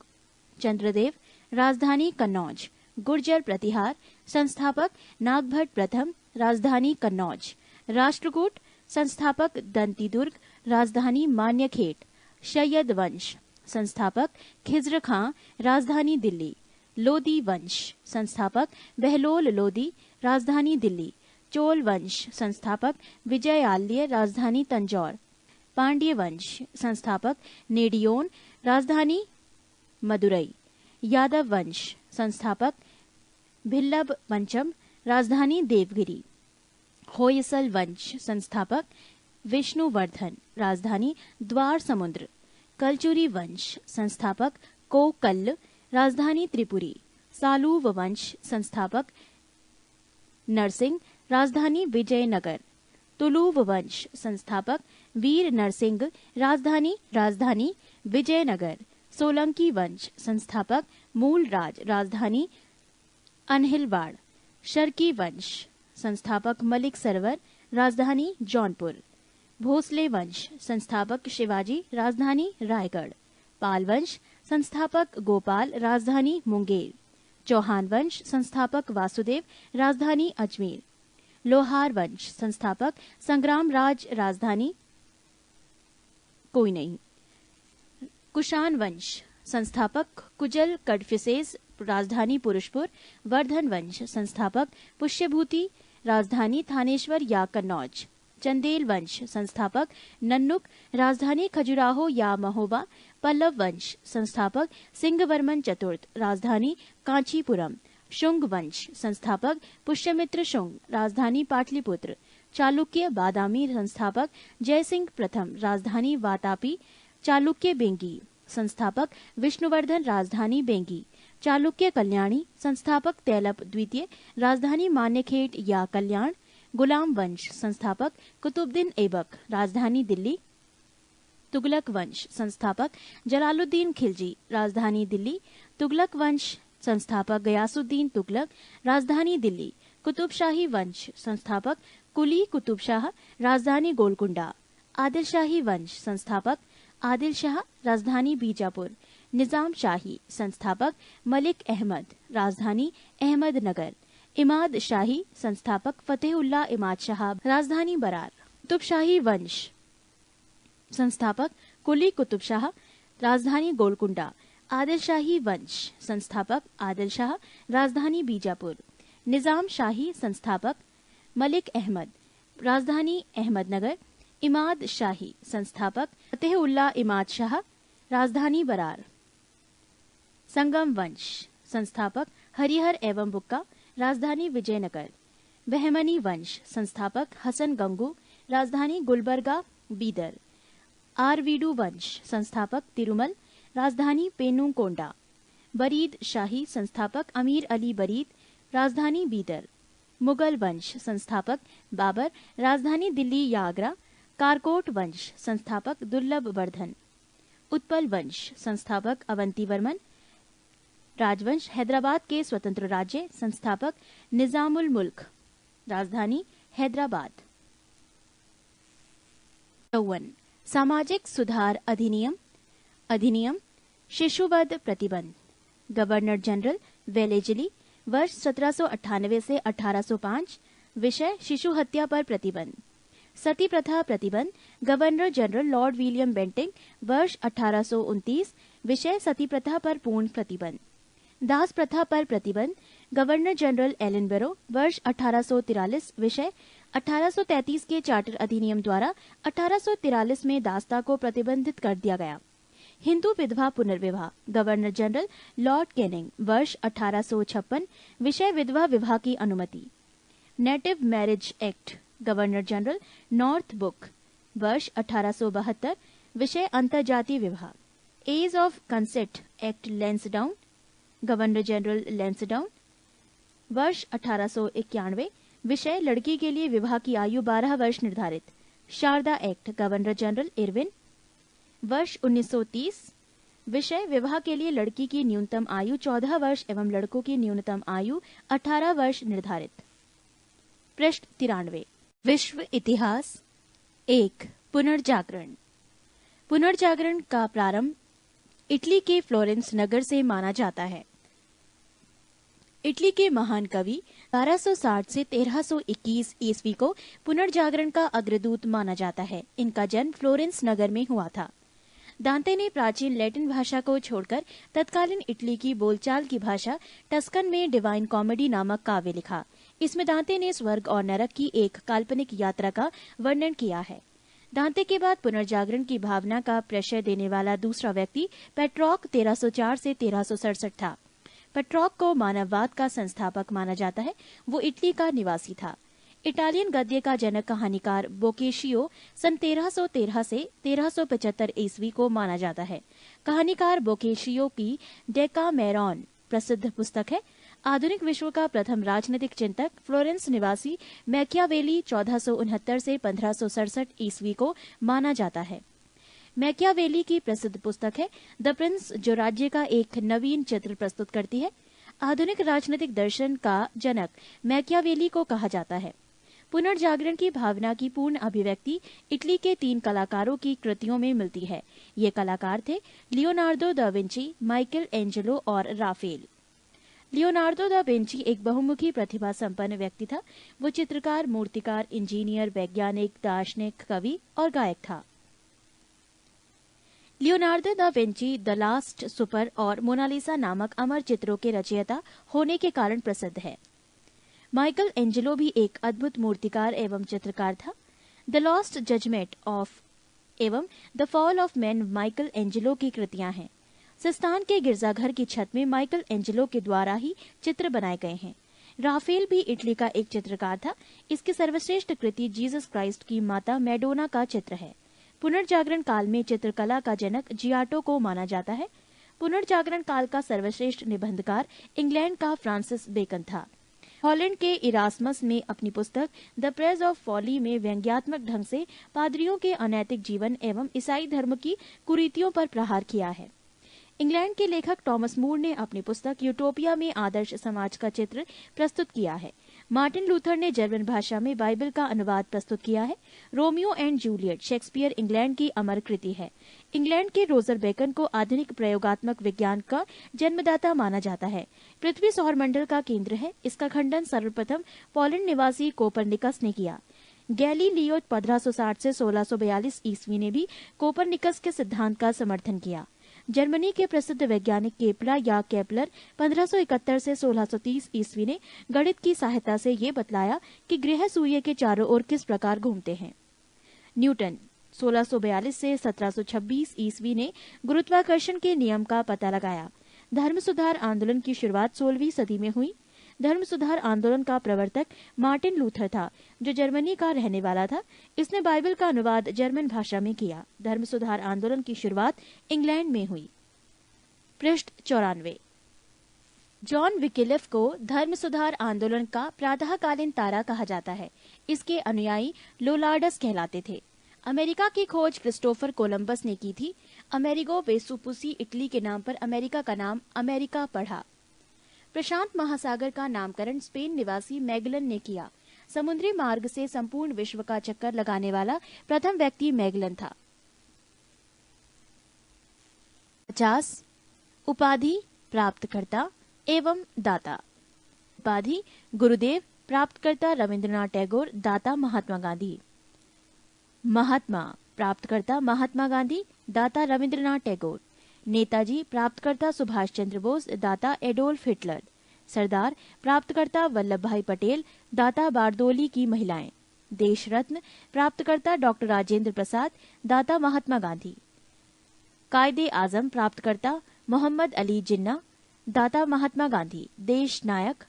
चंद्रदेव, राजधानी कन्नौज। गुर्जर प्रतिहार संस्थापक नागभट्ट प्रथम, राजधानी कन्नौज। राष्ट्रकूट संस्थापक दंती दुर्ग, राजधानी मान्यखेट। शैयद वंश संस्थापक खिज्र खां, राजधानी दिल्ली। लोदी वंश संस्थापक बहलोल लोदी, राजधानी दिल्ली। चोल वंश संस्थापक विजय आल्य, राजधानी तंजौर। पांड्य वंश संस्थापक नेडियोन, राजधानी मदुरई। यादव वंश संस्थापक भिल्लब पंचम, राजधानी देवगिरी। होयसल वंश संस्थापक विष्णुवर्धन, राजधानी द्वार समुद्र। कलचुरी वंश संस्थापक कोकल्ल, राजधानी त्रिपुरी। सालूव वंश संस्थापक नरसिंह, राजधानी विजयनगर। तुलुव वंश संस्थापक वीर नरसिंह, राजधानी विजयनगर। सोलंकी वंश संस्थापक मूलराज, राजधानी अनहिलवाड़। शर्की वंश संस्थापक मलिक सरवर, राजधानी जौनपुर। भोसले वंश, संस्थापक शिवाजी, राजधानी रायगढ़। पाल वंश, संस्थापक गोपाल, राजधानी मुंगेर। चौहान वंश, संस्थापक वासुदेव, राजधानी अजमेर। लोहार वंश, संस्थापक संग्राम राज, राजधानी कोई नहीं। कुषाण वंश, संस्थापक कुजल कडफिसेस, राजधानी पुरुषपुर। वर्धन वंश, संस्थापक पुष्यभूति, राजधानी थानेश्वर या कन्नौज। चंदेल वंश, संस्थापक नन्नुक, राजधानी खजुराहो या महोबा। पल्लव वंश, संस्थापक सिंहवर्मन चतुर्थ, राजधानी कांचीपुरम। शुंग वंश, संस्थापक पुष्यमित्र शुंग, राजधानी पाटलिपुत्र। चालुक्य बादामी, संस्थापक जयसिंह प्रथम, राजधानी वातापी। चालुक्य बेंगी, संस्थापक विष्णुवर्धन, राजधानी बेंगी। चालुक्य कल्याणी, संस्थापक तैलप द्वितीय, राजधानी मान्यखेट या कल्याण। गुलाम वंश, संस्थापक कुतुबुद्दीन ऐबक, राजधानी दिल्ली। तुगलक वंश, संस्थापक जलालुद्दीन खिलजी, राजधानी दिल्ली। तुगलक वंश, संस्थापक गयासुद्दीन तुगलक, राजधानी दिल्ली। कुतुबशाही वंश, संस्थापक कुली कुतुब शाह, राजधानी गोलकुंडा। आदिल शाही वंश, संस्थापक आदिल शाह, राजधानी बीजापुर। निजाम शाही, संस्थापक मलिक अहमद, राजधानी अहमदनगर। इमाद शाही, संस्थापक फतेहुल्ला इमाद शाह, राजधानी बरार। कुतुब शाही वंश, संस्थापक कुली कुतुब शाह, राजधानी गोलकुंडा। आदिल शाही वंश, संस्थापक आदिल शाह, राजधानी बीजापुर। निजाम शाही, संस्थापक मलिक अहमद, राजधानी अहमदनगर। इमाद शाही, संस्थापक फतेहुल्ला इमाद शाह, राजधानी बरार। संगम वंश, संस्थापक हरिहर एवं बुक्का, राजधानी विजयनगर। बहमनी वंश, संस्थापक हसन गंगू, राजधानी गुलबर्गा बीदर। आरवीडू वंश, संस्थापक तिरुमल, राजधानी पेनुकोंडा। बरीद शाही, संस्थापक अमीर अली बरीद, राजधानी बीदर। मुगल वंश, संस्थापक बाबर, राजधानी दिल्ली या आगरा। कारकोट वंश, संस्थापक दुर्लभ वर्धन। उत्पल वंश, संस्थापक अवंतीवर्मन। राजवंश, हैदराबाद के स्वतंत्र राज्य, संस्थापक निजामुल मुल्क, राजधानी हैदराबाद। 54 सामाजिक सुधार अधिनियम। अधिनियम शिशुवध प्रतिबंध। गवर्नर जनरल वेलेजली, वर्ष 1798 से 1805। विषय शिशु हत्या पर प्रतिबंध। सती प्रथा प्रतिबंध। Governor general lord William Bentinck, वर्ष 1829। विषय सती प्रथा पर पूर्ण प्रतिबंध। दास प्रथा पर प्रतिबंध। गवर्नर जनरल एलनबरो, वर्ष 1843। विषय 1833 के चार्टर अधिनियम द्वारा 1843 में दासता को प्रतिबंधित कर दिया गया। हिंदू विधवा पुनर्विवाह। गवर्नर जनरल लॉर्ड कैनिंग, वर्ष 1856। विषय विधवा विवाह की अनुमति। Native marriage act. Governor general Northbrook, वर्ष 1872। विषय अंतर्जातीय विवाह। Age of consent act Lansdowne. Governor general Lansdowne, वर्ष 1891। विषय लड़की के लिए विवाह की आयु 12 वर्ष निर्धारित। Sharda act. Governor general Irwin, वर्ष 1930। विषय विवाह के लिए लड़की की न्यूनतम आयु 14 वर्ष एवं लड़कों की न्यूनतम आयु 18 वर्ष निर्धारित। पृष्ठ 93। विश्व इतिहास। 1 पुनर्जागरण। पुनर्जागरण का प्रारंभ इटली के फ्लोरेंस नगर से माना जाता है। इटली के महान कवि 1260 से 1321 ईस्वी को पुनर्जागरण का अग्रदूत माना जाता है। इनका जन्म फ्लोरेंस नगर में हुआ था। दांते ने प्राचीन लैटिन भाषा को छोड़कर तत्कालीन इटली की बोलचाल की भाषा टस्कन में डिवाइन कॉमेडी नामक काव्य लिखा। इसमें दांते ने स्वर्ग और नरक की एक काल्पनिक यात्रा का वर्णन किया है। दांते के बाद पुनर्जागरण की भावना का प्रशय देने वाला दूसरा व्यक्ति पेट्रॉक 1304 से 1367 था। पेट्रॉक को मानववाद का संस्थापक माना जाता है। वो इटली का निवासी था। इटालियन गद्य का जनक कहानीकार बोकेशियो सन 1313 से 1375 ईस्वी को माना जाता है। कहानीकार बोकेशियो की डेकामेरॉन प्रसिद्ध पुस्तक है। आधुनिक विश्व का प्रथम राजनीतिक चिंतक फ्लोरेंस निवासी मैकियावेली 1469 से 1567 ईस्वी को माना जाता है। मैकियावेली की प्रसिद्ध पुस्तक है द प्रिंस, जो राज्य का एक नवीन चित्र प्रस्तुत करती है। आधुनिक राजनीतिक दर्शन का जनक मैकियावेली को कहा जाता है। पुनर्जागरण की भावना की पूर्ण अभिव्यक्ति इटली के 3 कलाकारों की कृतियों में मिलती है। ये कलाकार थे Leonardo da Vinci, Michael Angelo और राफेल। लियोनार्दो दा विंची एक बहुमुखी प्रतिभा संपन्न व्यक्ति था। वो चित्रकार, मूर्तिकार, इंजीनियर, वैज्ञानिक, दार्शनिक, कवि और गायक था। Leonardo da Vinci the last super और मोनालिसा नामक अमर चित्रों के रचयिता होने के कारण प्रसिद्ध है। माइकल एंजेलो भी एक अद्भुत मूर्तिकार एवं चित्रकार था। द लॉस्ट जजमेंट ऑफ एवं the fall of man Michael Angelo की कृतियां हैं। सिस्तान के गिरजाघर की छत में माइकल एंजेलो के द्वारा ही चित्र बनाए गए हैं। राफेल भी इटली का एक चित्रकार था। इसकी सर्वश्रेष्ठ कृति जीसस क्राइस्ट की माता मैडोना का चित्र है। पुनर्जागरण काल में चित्रकला का जनक जियाटो को माना जाता है। पुनर्जागरण काल का सर्वश्रेष्ठ निबंधकार इंग्लैंड का फ्रांसिस बेकन था। हॉलैंड के इरास्मस ने अपनी पुस्तक द प्रेज ऑफ फॉली में व्यंग्यात्मक ढंग से पादरियों के अनैतिक जीवन एवं ईसाई धर्म की कुरीतियों पर प्रहार किया है। इंग्लैंड के लेखक टॉमस मूर ने अपनी पुस्तक यूटोपिया में आदर्श समाज का चित्र प्रस्तुत किया है। मार्टिन लूथर ने जर्मन भाषा में बाइबल का अनुवाद प्रस्तुत किया है। Romeo and Juliet Shakespeare England की अमर कृति है। इंग्लैंड के रोजर बेकन को आधुनिक प्रयोगात्मक विज्ञान का जन्मदाता माना जाता है। पृथ्वी सौरमंडल का केंद्र है। इसका खंडन सर्वप्रथम पोलैंड निवासी कोपरनिकस ने किया। गैलीलियो 1560 से 1642 ईस्वी ने भी कोपरनिकस के सिद्धांत का समर्थन किया। जर्मनी के प्रसिद्ध वैज्ञानिक केपला या केपलर 1571 से 1630 ईस्वी ने गणित की सहायता से ये बतलाया कि ग्रह सूर्य के चारों ओर किस प्रकार घूमते हैं। न्यूटन 1642 से 1726 ईस्वी ने गुरुत्वाकर्षण के नियम का पता लगाया। धर्म सुधार आंदोलन की शुरुआत 16वीं सदी में हुई। धर्म सुधार आंदोलन का प्रवर्तक मार्टिन लूथर था, जो जर्मनी का रहने वाला था। इसने बाइबल का अनुवाद जर्मन भाषा में किया। धर्म सुधार आंदोलन की शुरुआत इंग्लैंड में हुई। पृष्ठ 94। जॉन विकिलिफ को धर्म सुधार आंदोलन का प्रातःकालीन तारा कहा जाता है। इसके अनुयायी लोलार्डस कहलाते थे। अमेरिका की खोज क्रिस्टोफर कोलंबस ने की थी। अमेरिगो वेसुपुसी इटली के नाम पर अमेरिका का नाम अमेरिका पढ़ा। प्रशांत महासागर का नामकरण स्पेन निवासी मैगलन ने किया। समुद्री मार्ग से संपूर्ण विश्व का चक्कर लगाने वाला प्रथम व्यक्ति मैगलन था। 50 उपाधि प्राप्तकर्ता एवं दाता। उपाधि गुरुदेव, प्राप्तकर्ता रविंद्रनाथ टैगोर, दाता महात्मा गांधी। महात्मा प्राप्तकर्ता महात्मा गांधी, दाता रविंद्रनाथ टैगोर। नेताजी प्राप्तकर्ता सुभाष चंद्र बोस, दाता एडोल्फ हिटलर। सरदार प्राप्तकर्ता वल्लभ भाई पटेल, दाता बारदोली की महिलाएं। देश रत्न प्राप्तकर्ता डॉक्टर राजेंद्र प्रसाद, दाता महात्मा गांधी। कायदे आजम प्राप्तकर्ता मोहम्मद अली जिन्ना, दाता महात्मा गांधी। देश नायक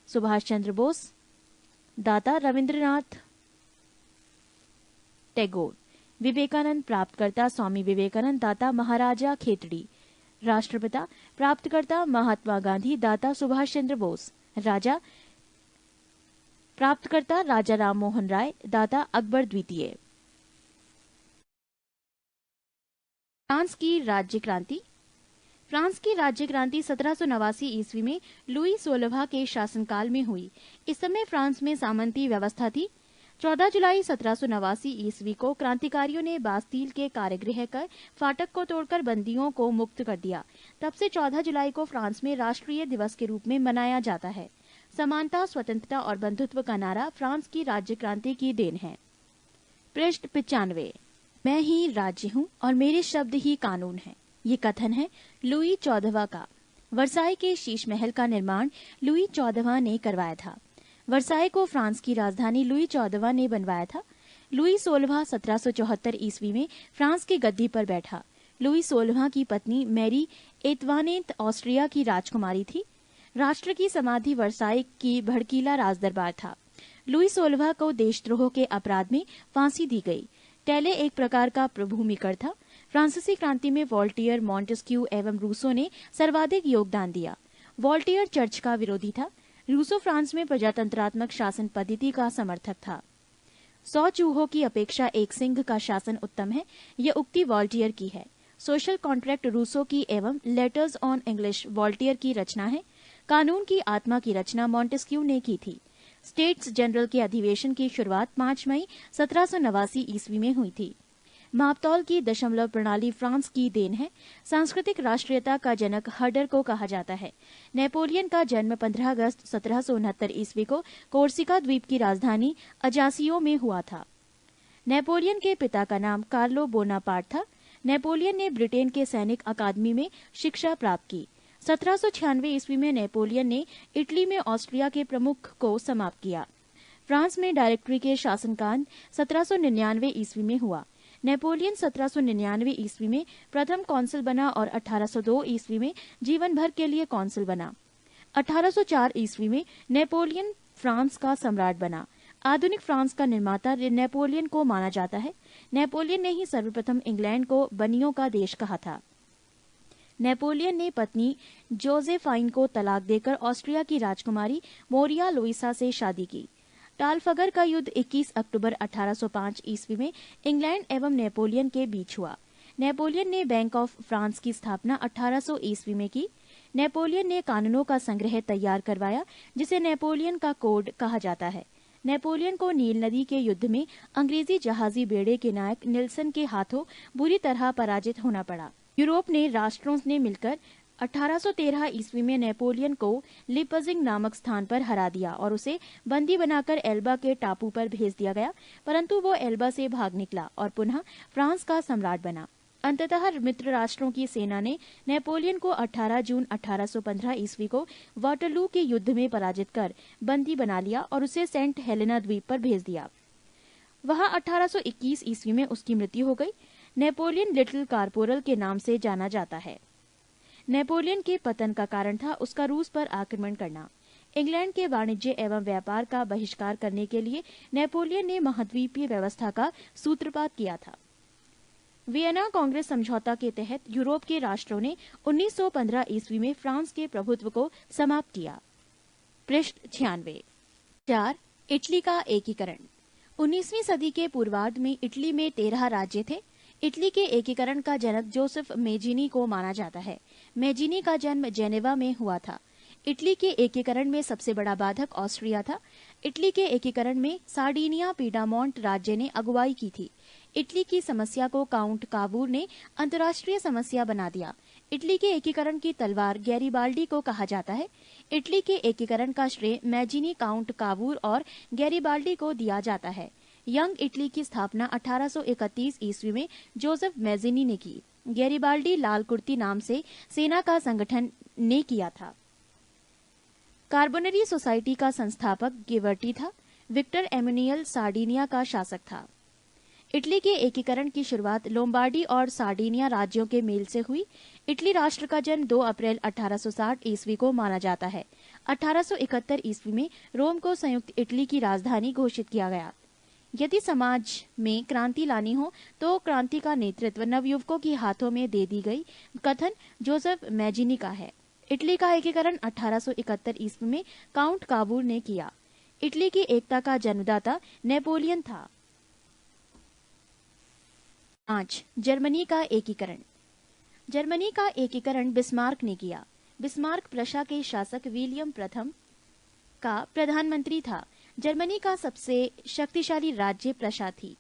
सुभाष चंद्र बोस, दाता रविंद्रनाथ टैगोर। विवेकानंद प्राप्तकर्ता स्वामी विवेकानंद, दाता महाराजा खेतड़ी। राष्ट्रपिता प्राप्तकर्ता महात्मा गांधी, दाता सुभाष चंद्र बोस। राजा प्राप्तकर्ता राजा राम मोहन राय, दाता अकबर द्वितीय। फ्रांस की राज्य क्रांति। फ्रांस की राज्य क्रांति 1789 ईस्वी में लुई 16वां के शासनकाल में हुई। इस समय फ्रांस में सामंती व्यवस्था थी। 14 जुलाई 1789 ईस्वी को क्रांतिकारियों ने बास्तील के कारागृह कर फाटक को तोड़कर बंदियों को मुक्त कर दिया। तब से 14 जुलाई को फ्रांस में राष्ट्रीय दिवस के रूप में मनाया जाता है। समानता, स्वतंत्रता और बंधुत्व का नारा फ्रांस की राज्य क्रांति की देन है। पृष्ठ 95। मैं ही राज्य हूँ और मेरे शब्द ही कानून है। ये कथन है लुई 14वां का। वर्साई के शीश महल का निर्माण लुई 14वां ने करवाया था। वर्साई को फ्रांस की राजधानी लुई 14वां ने बनवाया था। लुई 16वां 1774 ईस्वी में फ्रांस की गद्दी पर बैठा। लुई 16वां की पत्नी मैरी एतवानेत ऑस्ट्रिया की राजकुमारी थी। राष्ट्र की समाधि वर्साई की भड़कीला राजदरबार था। लुई 16वां को देशद्रोह के अपराध में फांसी दी गई। टैले एक प्रकार का प्रभूमिकर था। फ्रांसीसी क्रांति में वॉल्टियर, मॉन्टेस्क्यू एवं रूसो ने सर्वाधिक योगदान दिया। वॉल्टियर चर्च का विरोधी था। रूसो फ्रांस में प्रजातंत्रात्मक शासन पद्धति का समर्थक था। 100 चूहों की अपेक्षा एक सिंह का शासन उत्तम है, यह उक्ति वॉल्टियर की है। सोशल कॉन्ट्रैक्ट रूसो की एवं लेटर्स ऑन इंग्लिश वॉल्टियर की रचना है। कानून की आत्मा की रचना मॉन्टेस्क्यू ने की थी। स्टेट्स जनरल के अधिवेशन की शुरुआत 5 मई 1789 ईस्वी में हुई थी। मापतौल की दशमलव प्रणाली फ्रांस की देन है। सांस्कृतिक राष्ट्रीयता का जनक हडर को कहा जाता है। नेपोलियन का जन्म 15 अगस्त 1769 ईस्वी को कोर्सिका द्वीप की राजधानी अजासियो में हुआ था। नेपोलियन के पिता का नाम कार्लो बोनापार्ट था। नेपोलियन ने ब्रिटेन के सैनिक अकादमी में शिक्षा प्राप्त की। 1796 ईस्वी में नेपोलियन ने इटली में ऑस्ट्रिया के प्रमुख को समाप्त किया। फ्रांस में डायरेक्टरी के शासनकाल 1799 ईस्वी में हुआ। नेपोलियन 1799 ईस्वी में प्रथम कौंसिल बना और 1802 ईस्वी में जीवन भर के लिए कौंसिल बना। 1804 ईस्वी में नेपोलियन फ्रांस का सम्राट बना। आधुनिक फ्रांस का निर्माता नेपोलियन को माना जाता है। नेपोलियन ने ही सर्वप्रथम इंग्लैंड को बनियों का देश कहा था। नेपोलियन ने पत्नी जोसेफाइन को तलाक देकर ऑस्ट्रिया की राजकुमारी मोरिया लुइसा से शादी की। टालफगर का युद्ध 21 अक्टूबर 1805 ईस्वी में इंग्लैंड एवं नेपोलियन के बीच हुआ। नेपोलियन ने बैंक ऑफ फ्रांस की स्थापना 1800 ईस्वी में की। नेपोलियन ने कानूनों का संग्रह तैयार करवाया, जिसे नेपोलियन का कोड कहा जाता है। नेपोलियन को नील नदी के युद्ध में अंग्रेजी जहाजी बेड़े के नायक निल्सन के हाथों बुरी तरह पराजित होना पड़ा। यूरोप ने राष्ट्रों ने मिलकर 1813 ईस्वी में नेपोलियन को लिपजिंग नामक स्थान पर हरा दिया और उसे बंदी बनाकर एल्बा के टापू पर भेज दिया गया, परंतु वो एल्बा से भाग निकला और पुनः फ्रांस का सम्राट बना। अंततः मित्र राष्ट्रों की सेना ने नेपोलियन को 18 जून 1815 ईस्वी को वाटरलू के युद्ध में पराजित कर बंदी बना लिया और उसे सेंट हेलेना द्वीप पर भेज दिया। वहां 1821 ईस्वी में उसकी मृत्यु हो गई। नेपोलियन लिटिल कारपोरल के नाम से जाना जाता है। नेपोलियन के पतन का कारण था उसका रूस पर आक्रमण करना। इंग्लैंड के वाणिज्य एवं व्यापार का बहिष्कार करने के लिए नेपोलियन ने महाद्वीपीय व्यवस्था का सूत्रपात किया था। वियना कांग्रेस समझौता के तहत यूरोप के राष्ट्रों ने 1915 ईस्वी में फ्रांस के प्रभुत्व को समाप्त किया। पृष्ठ 96। 4. इटली का एकीकरण। 19वीं सदी के पूर्वार्ध में इटली में 13 राज्य थे। इटली के एकीकरण का जनक जोसेफ मेजिनी को माना जाता है। मेजिनी का जन्म जेनेवा में हुआ था। इटली के एकीकरण में सबसे बड़ा बाधक ऑस्ट्रिया था। इटली के एकीकरण में सार्डिनिया पीडामोंट राज्य ने अगुवाई की थी। इटली की समस्या को काउंट कावूर ने अंतर्राष्ट्रीय समस्या बना दिया। इटली के एकीकरण की तलवार गैरिबाल्डी को कहा जाता है। इटली के एकीकरण का श्रेय मेजिनी, काउंट कावूर और गैरिबाल्डी को दिया जाता है। यंग इटली की स्थापना 1831 ईस्वी में जोसेफ मेजिनी ने की। गैरिबाल्डी लाल कुर्ती नाम से सेना का संगठन ने किया था। कार्बोनरी सोसाइटी का संस्थापक गिवर्टी था। विक्टर एमुनियल सार्डिनिया का शासक था। इटली के एकीकरण की शुरुआत लोम्बार्डी और सार्डिनिया राज्यों के मेल से हुई। इटली राष्ट्र का जन्म 2 अप्रैल 1860 ईस्वी को माना जाता है। 1871 ईस्वी में रोम को संयुक्त इटली की राजधानी घोषित किया गया। यदि समाज में क्रांति लानी हो तो क्रांति का नेतृत्व नवयुवकों के हाथों में दे दी गई कथन जोसेफ मेजिनी का है। इटली का एकीकरण 1871 ईस्वी में काउंट कावूर ने किया। इटली की एकता का जन्मदाता नेपोलियन था। 5. जर्मनी का एकीकरण। जर्मनी का एकीकरण बिस्मार्क ने किया। बिस्मार्क प्रशा के शासक विलियम प्रथम का प्रधानमंत्री था। जर्मनी का सबसे शक्तिशाली राज्य प्रशा थी।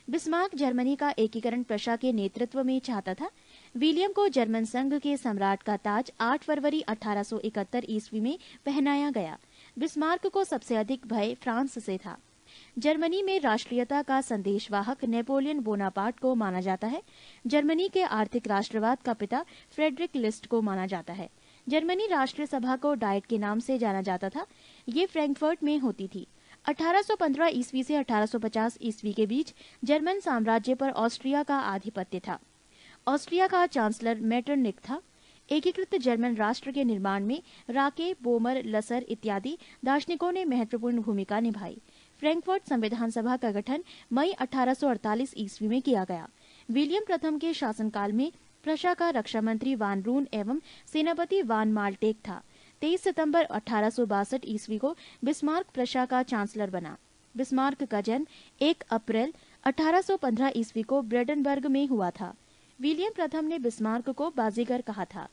बिस्मार्क जर्मनी का एकीकरण प्रशा के नेतृत्व में चाहता था। विलियम को जर्मन संघ के सम्राट का ताज 8 फरवरी 1871 ईस्वी में पहनाया गया। बिस्मार्क को सबसे अधिक भय फ्रांस से था। जर्मनी में राष्ट्रीयता का संदेशवाहक नेपोलियन बोनापार्ट को माना जाता है। जर्मनी के आर्थिक राष्ट्रवाद का पिता फ्रेडरिक लिस्ट को माना जाता है। जर्मनी राष्ट्रीय सभा को डाइट के नाम से जाना जाता था। ये फ्रैंकफर्ट में होती थी। 1815 ईस्वी से 1850 ईस्वी के बीच जर्मन साम्राज्य पर ऑस्ट्रिया का आधिपत्य था। ऑस्ट्रिया का चांसलर मेटरनिक था। एकीकृत जर्मन राष्ट्र के निर्माण में राके, बोमर, लसर इत्यादि दार्शनिकों ने महत्वपूर्ण भूमिका निभाई। फ्रैंकफर्ट संविधान सभा का गठन मई 1848 ईस्वी में किया गया। विलियम प्रथम के शासनकाल में प्रशा का रक्षा मंत्री वान रून एवं सेनापति वान माल्टेक था। 23 सितंबर 1862 ईस्वी को बिस्मार्क प्रशा का चांसलर बना। बिस्मार्क का जन्म 1 अप्रैल 1815 ईस्वी को ब्रेडनबर्ग में हुआ था। विलियम प्रथम ने बिस्मार्क को बाजीगर कहा था।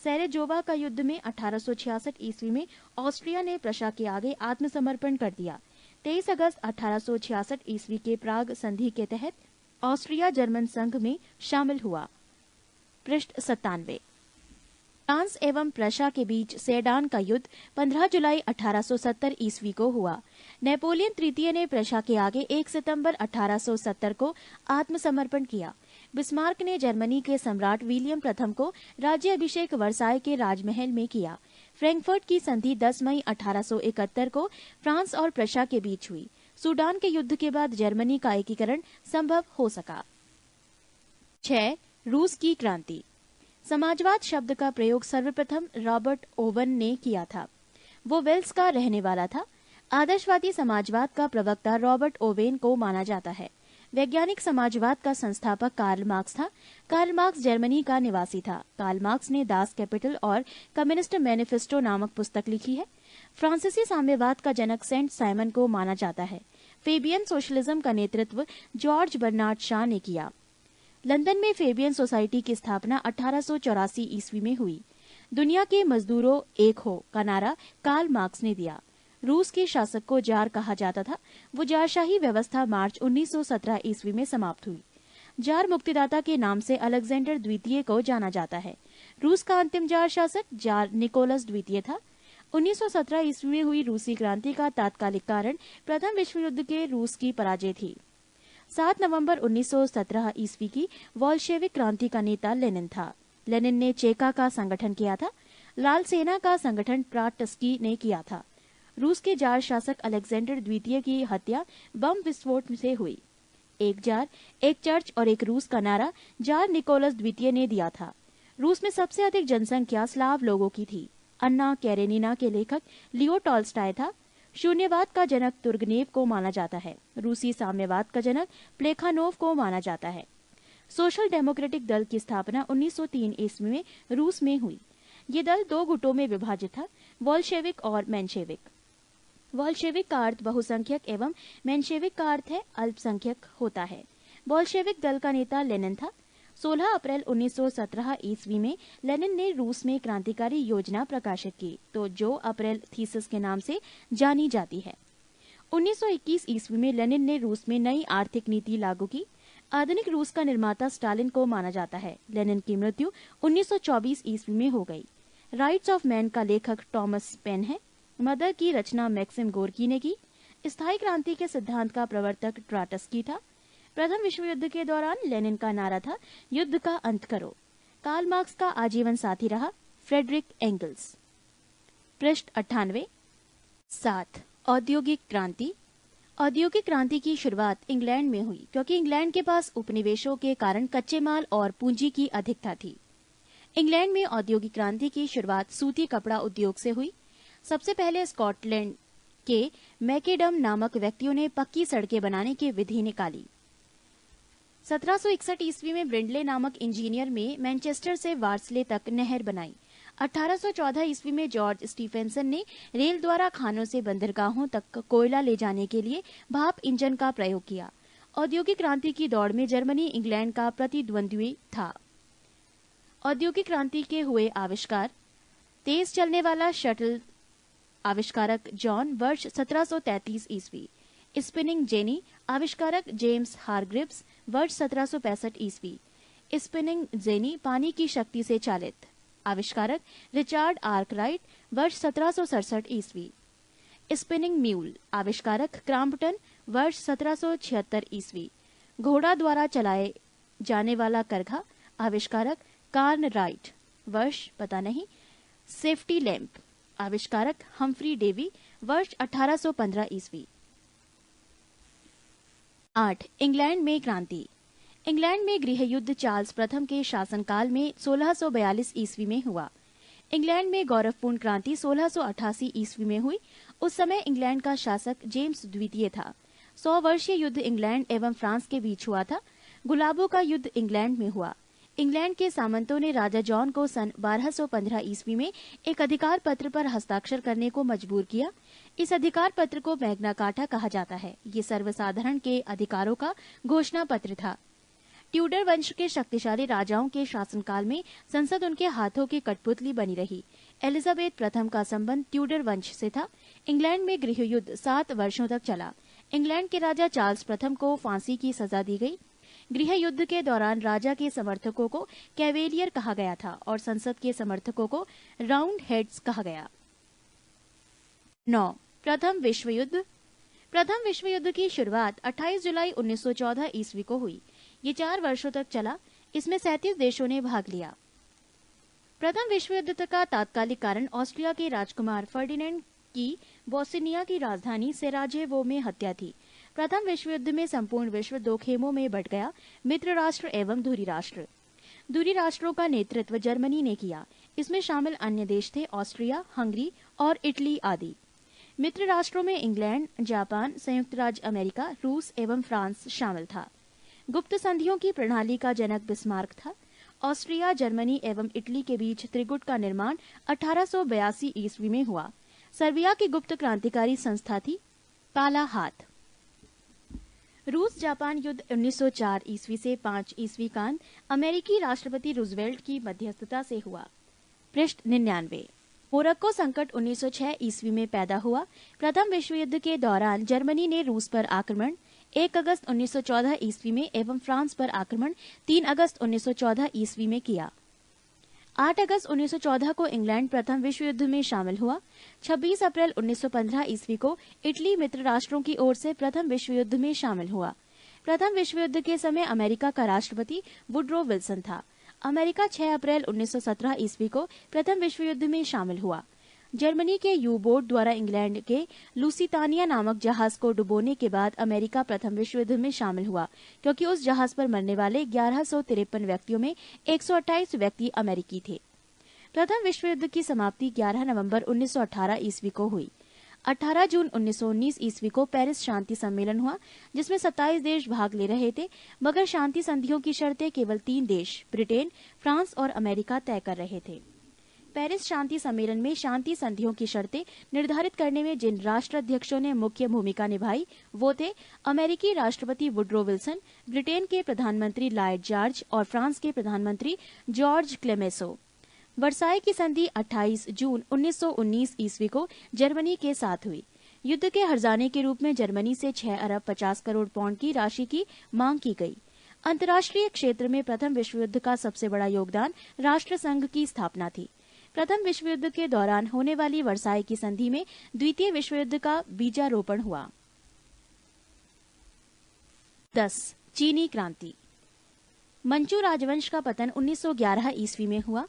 सैरेजोवा का युद्ध में 1866 ईस्वी में ऑस्ट्रिया ने प्रशा के आगे आत्मसमर्पण कर दिया। 23 अगस्त 1866 ईस्वी के प्राग संधि के तहत ऑस्ट्रिया जर्मन संघ में शामिल हुआ। पृष्ठ 97। फ्रांस एवं प्रशा के बीच सेडान का युद्ध 15 जुलाई 1870 ईस्वी को हुआ। नेपोलियन तृतीय ने प्रशा के आगे 1 सितंबर 1870 को आत्मसमर्पण किया। बिस्मार्क ने जर्मनी के सम्राट विलियम प्रथम को राज्याभिषेक वर्साय के राजमहल में किया। फ्रैंकफर्ट की संधि 10 मई 1871 को फ्रांस और प्रशा के बीच हुई। सूडान के युद्ध के बाद जर्मनी का एकीकरण संभव हो सका। 6. रूस की क्रांति। समाजवाद शब्द का प्रयोग सर्वप्रथम रॉबर्ट ओवन ने किया था। वो वेल्स का रहने वाला था। आदर्शवादी समाजवाद का प्रवक्ता रॉबर्ट ओवेन को माना जाता है। वैज्ञानिक समाजवाद का संस्थापक कार्ल मार्क्स था। कार्ल मार्क्स जर्मनी का निवासी था। कार्ल मार्क्स ने दास कैपिटल और कम्युनिस्ट मैनिफेस्टो नामक पुस्तक लिखी है। फ्रांसीसी साम्यवाद का जनक सेंट साइमन को माना जाता है। फेबियन सोशलिज्म का नेतृत्व जॉर्ज बर्नार्ड शॉ ने किया। लंदन में फेबियन सोसाइटी की स्थापना 1884 ईस्वी में हुई। दुनिया के मजदूरों एक हो का नारा कार्ल मार्क्स ने दिया। रूस के शासक को जार कहा जाता था। वो जारशाही व्यवस्था मार्च 1917 ईस्वी में समाप्त हुई। जार मुक्तिदाता के नाम से अलेक्जेंडर द्वितीय को जाना जाता है। रूस का अंतिम जार शासक जार निकोलस द्वितीय था। 1917 ईस्वी में हुई रूसी क्रांति का तात्कालिक कारण प्रथम विश्व युद्ध के रूस की पराजय थी। 7 नवंबर 1917 ईस्वी की वॉल्शेविक क्रांति का नेता लेनिन था। लेनिन ने चेका का संगठन किया था। लाल सेना का संगठन ट्राटस्की ने किया था। रूस के जार शासक अलेक्जेंडर द्वितीय की हत्या बम विस्फोट से हुई। एक जार, एक चर्च और एक रूस का नारा जार निकोलस द्वितीय ने दिया था। रूस में सबसे अधिक जनसंख्या स्लाव लोगों की थी। अन्ना कैरेनिना के लेखक लियो टॉल्स्टॉय था। शून्यवाद का जनक तुर्गनेव को माना जाता है। रूसी साम्यवाद का जनक प्लेखानोव को माना जाता है। सोशल डेमोक्रेटिक दल की स्थापना 1903 ईस्वी में रूस में हुई। ये दल 2 गुटों में विभाजित था, बोल्शेविक और मेंशेविक। बोल्शेविक का अर्थ बहुसंख्यक एवं मेंशेविक का अर्थ है अल्पसंख्यक होता है। बोल्शेविक दल का नेता लेनिन था। 16 अप्रैल 1917 ईस्वी में लेनिन ने रूस में क्रांतिकारी योजना प्रकाशित की, तो जो अप्रैल थीसिस के नाम से जानी जाती है। 1921 ईस्वी में लेनिन ने रूस में नई आर्थिक नीति लागू की। आधुनिक रूस का निर्माता स्टालिन को माना जाता है। लेनिन की मृत्यु 1924 ईस्वी में हो गई। राइट्स ऑफ मैन का लेखक टॉमस पेन है। मदर की रचना मैक्सिम गोर्की ने की। स्थायी क्रांति के सिद्धांत का प्रवर्तक ट्राटस्की था। प्रथम विश्व युद्ध के दौरान लेनिन का नारा था युद्ध का अंत करो। कार्ल मार्क्स का आजीवन साथी रहा फ्रेडरिक एंगल्स। पृष्ठ 98। 7. औद्योगिक क्रांति। औद्योगिक क्रांति की शुरुआत इंग्लैंड में हुई, क्योंकि इंग्लैंड के पास उपनिवेशों के कारण कच्चे माल और पूंजी की अधिकता थी। इंग्लैंड में औद्योगिक क्रांति की शुरुआत सूती कपड़ा उद्योग से हुई। सबसे पहले स्कॉटलैंड के मैकेडम नामक व्यक्तियों ने पक्की सड़कें बनाने की विधि निकाली। 1761 ईस्वी में ब्रिंडले नामक इंजीनियर में मैनचेस्टर से वार्सले तक नहर बनाई। 1814 ईस्वी में जॉर्ज स्टीफेंसन ने रेल द्वारा खानों से बंदरगाहों तक कोयला ले जाने के लिए भाप इंजन का प्रयोग किया। औद्योगिक क्रांति की दौड़ में जर्मनी इंग्लैंड का प्रतिद्वंद्वी था। औद्योगिक क्रांति के हुए आविष्कार। तेज चलने वाला शटल आविष्कारक जॉन, वर्ष 1733 ईस्वी। स्पिनिंग जेनी आविष्कारक जेम्स हारग्रिव्स, वर्ष 1765 ईस्वी। स्पिनिंग जेनी पानी की शक्ति से चालित, आविष्कारक रिचार्ड आर्कराइट, वर्ष 1767 ईस्वी। स्पिनिंग म्यूल आविष्कारक क्रॉम्पटन, वर्ष 1776 ईस्वी। घोड़ा द्वारा चलाए जाने वाला करघा, आविष्कारक कार्न राइट, वर्ष पता नहीं। सेफ्टी लैंप आविष्कारक हम्फ्री डेवी, वर्ष 1815 ईस्वी। 8. इंग्लैंड में क्रांति। इंग्लैंड में गृह युद्ध चार्ल्स प्रथम के शासनकाल में 1642 ईस्वी में हुआ। इंग्लैंड में गौरवपूर्ण क्रांति 1688 ईस्वी में हुई। उस समय इंग्लैंड का शासक जेम्स द्वितीय था। 100 वर्षीय युद्ध इंग्लैंड एवं फ्रांस के बीच हुआ था। गुलाबों का युद्ध इंग्लैंड में हुआ। इंग्लैंड के सामंतों ने राजा जॉन को सन 1215 ईस्वी में एक अधिकार पत्र पर हस्ताक्षर करने को मजबूर किया। इस अधिकार पत्र को मैग्ना कार्टा कहा जाता है। ये सर्वसाधारण के अधिकारों का घोषणा पत्र था। ट्यूडर वंश के शक्तिशाली राजाओं के शासनकाल में संसद उनके हाथों की कठपुतली बनी रही। एलिजाबेथ प्रथम का संबंध ट्यूडर वंश से था। इंग्लैंड में गृह युद्ध 7 वर्षों तक चला। इंग्लैंड के राजा चार्ल्स प्रथम को फांसी की सजा दी गई। गृह युद्ध के दौरान राजा के समर्थकों को कैवेलियर कहा गया था और संसद के समर्थकों को राउंड हेड्स कहा गया। 9. प्रथम विश्व युद्ध। प्रथम विश्व युद्ध की शुरुआत 28 जुलाई 1914 ईस्वी को हुई। ये 4 वर्षों तक चला। इसमें 37 देशों ने भाग लिया। प्रथम विश्व युद्ध का तात्कालिक कारण ऑस्ट्रिया के राजकुमार फर्डिनेंड की बोस्निया की राजधानी सेराजेवो में हत्या थी। प्रथम विश्व युद्ध में संपूर्ण विश्व 2 खेमों में बंट गया, मित्र राष्ट्र एवं धुरी राष्ट्र। धुरी राष्ट्रों का नेतृत्व जर्मनी ने किया। इसमें शामिल अन्य देश थे ऑस्ट्रिया, हंगरी और इटली आदि। मित्र राष्ट्रों में इंग्लैंड, जापान, संयुक्त राज्य अमेरिका, रूस एवं फ्रांस शामिल था। गुप्त संधियों की प्रणाली का जनक बिस्मार्क था। ऑस्ट्रिया, जर्मनी एवं इटली के बीच त्रिगुट का निर्माण 1882 ईस्वी में हुआ। सर्बिया की गुप्त क्रांतिकारी संस्था थी काला हाथ। रूस जापान युद्ध 1904 ईस्वी से 5 ईस्वी कान अमेरिकी राष्ट्रपति रूजवेल्ट की मध्यस्थता से हुआ। पृष्ठ 99। मोरक्को संकट 1906 ईस्वी में पैदा हुआ। प्रथम विश्व युद्ध के दौरान जर्मनी ने रूस पर आक्रमण 1 अगस्त 1914 ईस्वी में एवं फ्रांस पर आक्रमण 3 अगस्त 1914 ईस्वी में किया। 8 अगस्त 1914 को इंग्लैंड प्रथम विश्व युद्ध में शामिल हुआ। 26 अप्रैल 1915 ईस्वी को इटली मित्र राष्ट्रों की ओर से प्रथम विश्व युद्ध में शामिल हुआ। प्रथम विश्व युद्ध के समय अमेरिका का राष्ट्रपति वुडरो विल्सन था। अमेरिका 6 अप्रैल 1917 ईस्वी को प्रथम विश्व युद्ध में शामिल हुआ। जर्मनी के यू बोट द्वारा इंग्लैंड के लुसितानिया नामक जहाज को डुबोने के बाद अमेरिका प्रथम विश्व युद्ध में शामिल हुआ, क्योंकि उस जहाज पर मरने वाले 1153 व्यक्तियों में 128 व्यक्ति अमेरिकी थे। प्रथम विश्व युद्ध की समाप्ति 11 नवंबर 1918 ईस्वी को हुई। 18 जून 1919 ईस्वी को पेरिस शांति सम्मेलन हुआ, जिसमें 27 देश भाग ले रहे थे, मगर शांति संधियों की शर्तें केवल 3 देश ब्रिटेन, फ्रांस और अमेरिका तय कर रहे थे। पेरिस शांति सम्मेलन में शांति संधियों की शर्तें निर्धारित करने में जिन राष्ट्राध्यक्षों ने मुख्य भूमिका निभाई वो थे अमेरिकी राष्ट्रपति वुडरो विल्सन, ब्रिटेन के प्रधानमंत्री लॉयड जॉर्ज और फ्रांस के प्रधानमंत्री जॉर्ज क्लेमेंसो। वर्साई की संधि 28 जून 1919 ईस्वी को जर्मनी के साथ हुई। युद्ध के हर्जाने के रूप में जर्मनी से 6 अरब 50 करोड़ पाउंड की राशि की मांग की गई। अंतर्राष्ट्रीय क्षेत्र में प्रथम विश्व युद्ध का सबसे बड़ा योगदान राष्ट्र संघ की स्थापना थी। प्रथम विश्व युद्ध के दौरान होने वाली वर्साई की संधि में द्वितीय विश्व युद्ध का बीजारोपण हुआ। 10. चीनी क्रांति। मंचू राजवंश का पतन 1911 ईस्वी में हुआ।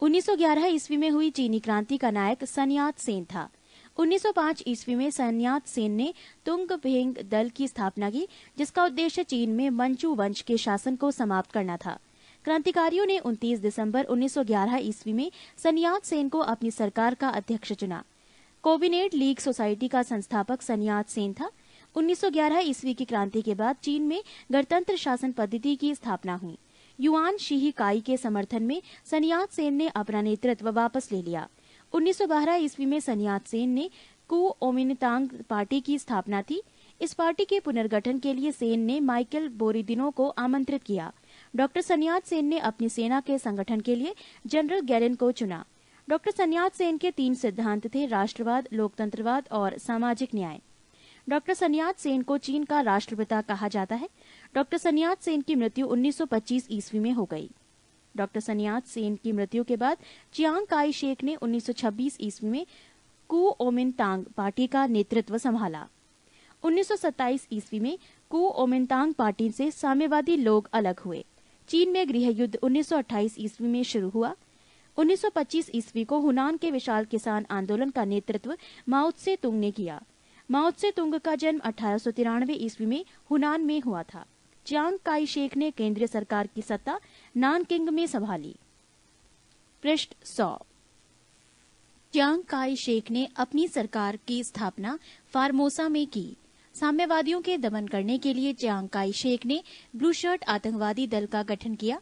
1911 ईस्वी में हुई चीनी क्रांति का नायक सन यात सेन था। 1905 ईस्वी में सन यात सेन ने तुंग भेंग दल की स्थापना की, जिसका उद्देश्य चीन में मंचू वंश के शासन को समाप्त करना था। क्रांतिकारियों ने 29 दिसंबर 1911 ईस्वी में सन यात सेन को अपनी सरकार का अध्यक्ष चुना। कोबिनेट लीग सोसाइटी का संस्थापक सन यात सेन था। 1911 ईस्वी की क्रांति के बाद चीन में गणतंत्र शासन पद्धति की स्थापना हुई। युआन शी काई के समर्थन में सन यात सेन ने अपना नेतृत्व वापस ले लिया। 1912 ईस्वी में सन यात सेन ने कुओमिन्तांग पार्टी की स्थापना की। इस पार्टी के पुनर्गठन के लिए सेन ने माइकल बोरिदिनो को आमंत्रित किया। डॉक्टर सन यात सेन ने अपनी सेना के संगठन के लिए जनरल गैरेन को चुना। डॉक्टर सन यात सेन के 3 सिद्धांत थे: राष्ट्रवाद, लोकतंत्रवाद और सामाजिक न्याय। डॉक्टर सन यात सेन को चीन का राष्ट्रपिता कहा जाता है। डॉक्टर सन यात सेन की मृत्यु 1925 ईस्वी में हो गई। डॉक्टर सन यात सेन की मृत्यु के बाद चियांग काई शेक ने 1926 ईस्वी में कुओमिन्तांग पार्टी का नेतृत्व संभाला। 1927 ईस्वी में कुओमिन्तांग पार्टी से साम्यवादी लोग अलग हुए। चीन में गृह युद्ध 1928 ईस्वी में शुरू हुआ। 1925 ईस्वी को हुनान के विशाल किसान आंदोलन का नेतृत्व माओ त्से तुंग ने किया। माओ त्से तुंग का जन्म 1893 ईस्वी में हुनान में हुआ था। चियांग काई शेक ने केंद्रीय सरकार की सत्ता नानकिंग में संभाली। पृष्ठ 100। चियांग काई शेक ने अपनी सरकार की स्थापना फार्मोसा में की। साम्यवादियों के दमन करने के लिए चियांग काई शेक ने ब्लू शर्ट आतंकवादी दल का गठन किया।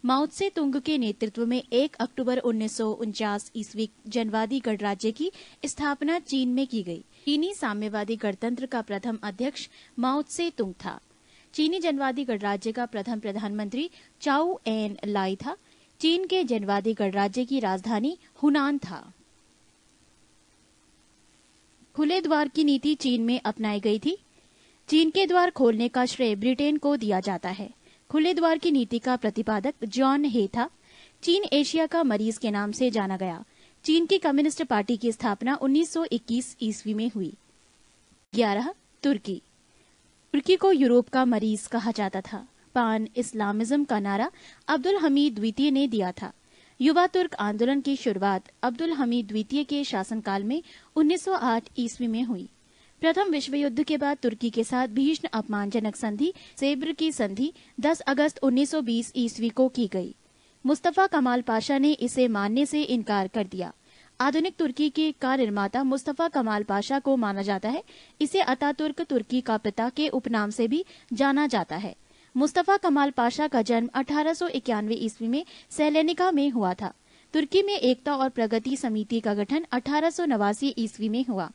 माओ त्से तुंग के नेतृत्व में 1 अक्टूबर 1949 ईस्वी जनवादी गणराज्य की स्थापना चीन में की गई। चीनी साम्यवादी गणतंत्र का प्रथम अध्यक्ष माओ त्से तुंग था। चीनी जनवादी गणराज्य का प्रथम प्रधानमंत्री चाउ एन लाई था। चीन के जनवादी गणराज्य की राजधानी हुनान था। खुले द्वार की नीति चीन में अपनाई गई थी। चीन के द्वार खोलने का श्रेय ब्रिटेन को दिया जाता है। खुले द्वार की नीति का प्रतिपादक जॉन हे था। चीन एशिया का मरीज के नाम से जाना गया। चीन की कम्युनिस्ट पार्टी की स्थापना 1921 ईस्वी में हुई। 11. तुर्की। तुर्की को यूरोप का मरीज कहा जाता था। पान इस्लामिज्म का नारा अब्दुल हमीद द्वितीय ने दिया था। युवा तुर्क आंदोलन की शुरुआत अब्दुल हमीद द्वितीय के शासनकाल में 1908 ईस्वी में हुई। प्रथम विश्व युद्ध के बाद तुर्की के साथ भीषण अपमानजनक संधि सेब्र की संधि 10 अगस्त 1920 ईस्वी को की गई। मुस्तफा कमाल पाशा ने इसे मानने से इनकार कर दिया। आधुनिक तुर्की के का निर्माता मुस्तफा कमाल पाशा को माना जाता है। इसे अतातुर्क तुर्की का पिता के उपनाम से भी जाना जाता है। मुस्तफा कमाल पाशा का जन्म 1891 ईस्वी में सैलेनिका में हुआ था। तुर्की में एकता और प्रगति समिति का गठन 1889 ईस्वी में हुआ।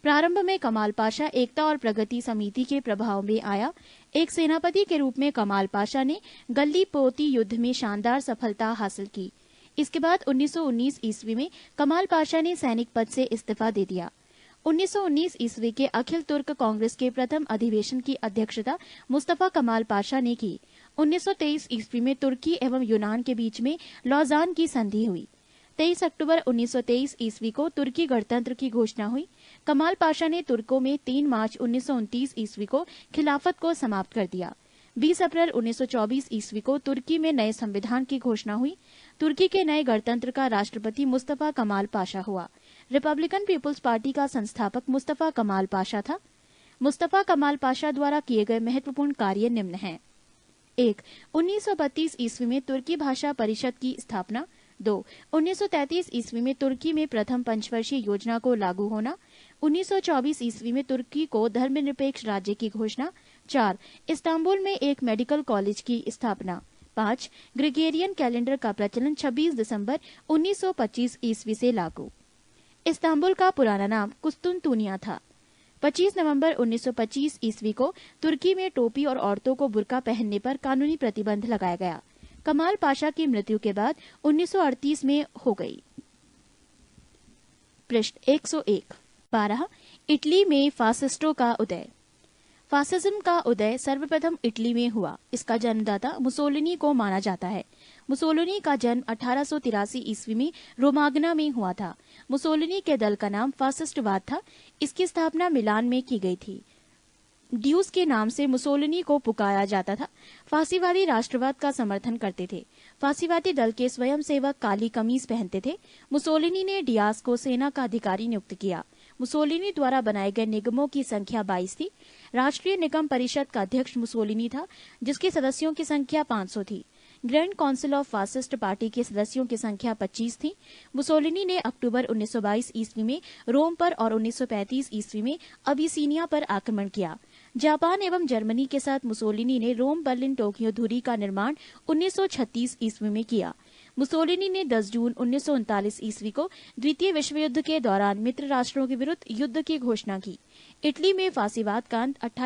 प्रारंभ में कमाल पाशा एकता और प्रगति समिति के प्रभाव में आया। एक सेनापति के रूप में कमाल पाशा ने गल्लीपोती युद्ध में शानदार सफलता हासिल की। इसके बाद 1919 ईस्वी में कमाल पाशा ने सैनिक पद से इस्तीफा दे दिया। 1919 ईस्वी के अखिल तुर्क कांग्रेस के प्रथम अधिवेशन की अध्यक्षता मुस्तफा कमाल पाशा ने की। 1923 ईस्वी में तुर्की एवं यूनान के बीच में लौजान की संधि हुई। 23 अक्टूबर 1923 ईस्वी को तुर्की गणतंत्र की घोषणा हुई। कमाल पाशा ने तुर्कों में 3 मार्च 1929 ईस्वी को खिलाफत को समाप्त कर दिया। 20 अप्रैल 1924 ईस्वी को तुर्की में नए संविधान की घोषणा हुई। तुर्की के नए गणतंत्र का राष्ट्रपति मुस्तफा कमाल पाशा हुआ। रिपब्लिकन पीपुल्स पार्टी का संस्थापक मुस्तफा कमाल पाशा था। मुस्तफा कमाल पाशा द्वारा किए गए महत्वपूर्ण कार्य निम्न हैं। 1. 1932 ईस्वी में तुर्की भाषा परिषद की स्थापना। 2. 1933 ईस्वी में तुर्की में प्रथम पंचवर्षीय योजना को लागू होना। 1924 ईस्वी में तुर्की को धर्मनिरपेक्ष राज्य की घोषणा। 4. इस्तांबुल में एक मेडिकल कॉलेज की स्थापना। 5. ग्रेगोरियन कैलेंडर का प्रचलन 26 दिसंबर 1925 ईस्वी से लागू। इस्तांबुल का पुराना नाम कुस्तुनतुनिया था। 25 नवंबर 1925 ईस्वी को तुर्की में टोपी और औरतों को बुर्का पहनने पर कानूनी प्रतिबंध लगाया गया। कमाल पाशा की मृत्यु के बाद 1938 में हो गई। पृष्ठ 101। 12. इटली में फासिस्टों का उदय। फासिज्म का उदय सर्वप्रथम इटली में हुआ। इसका जन्मदाता मुसोलिनी को माना जाता है। मुसोलिनी का जन्म 1883 ईस्वी में रोमागना में हुआ था। मुसोलिनी के दल का नाम फासिस्टवाद था। इसकी स्थापना मिलान में की गई थी। ड्यूस के नाम से मुसोलिनी को पुकारा जाता था। फांसीवादी राष्ट्रवाद का समर्थन करते थे। फांसीवादी दल के स्वयंसेवक काली कमीज पहनते थे। मुसोलिनी ने डियास को सेना का अधिकारी नियुक्त किया। मुसोलिनी द्वारा बनाए गए निगमों की संख्या 22 थी। राष्ट्रीय निगम परिषद का अध्यक्ष मुसोलिनी था, जिसके सदस्यों की संख्या 500 थी। Grand council of fascist party के सदस्यों की संख्या 25 थी। मुसोलिनी ने अक्टूबर 1922 ईस्वी में रोम पर और 1935 ईस्वी में अबिसिनिया पर आक्रमण किया। जापान एवं जर्मनी के साथ मुसोलिनी ने रोम बर्लिन टोक्यो धुरी का निर्माण 1936 ईस्वी में किया। मुसोलिनी ने 10 जून 1939 ईस्वी को द्वितीय विश्व युद्ध के दौरान मित्र राष्ट्रों के विरुद्ध युद्ध की घोषणा की। इटली में फांसीवाद का अंत 28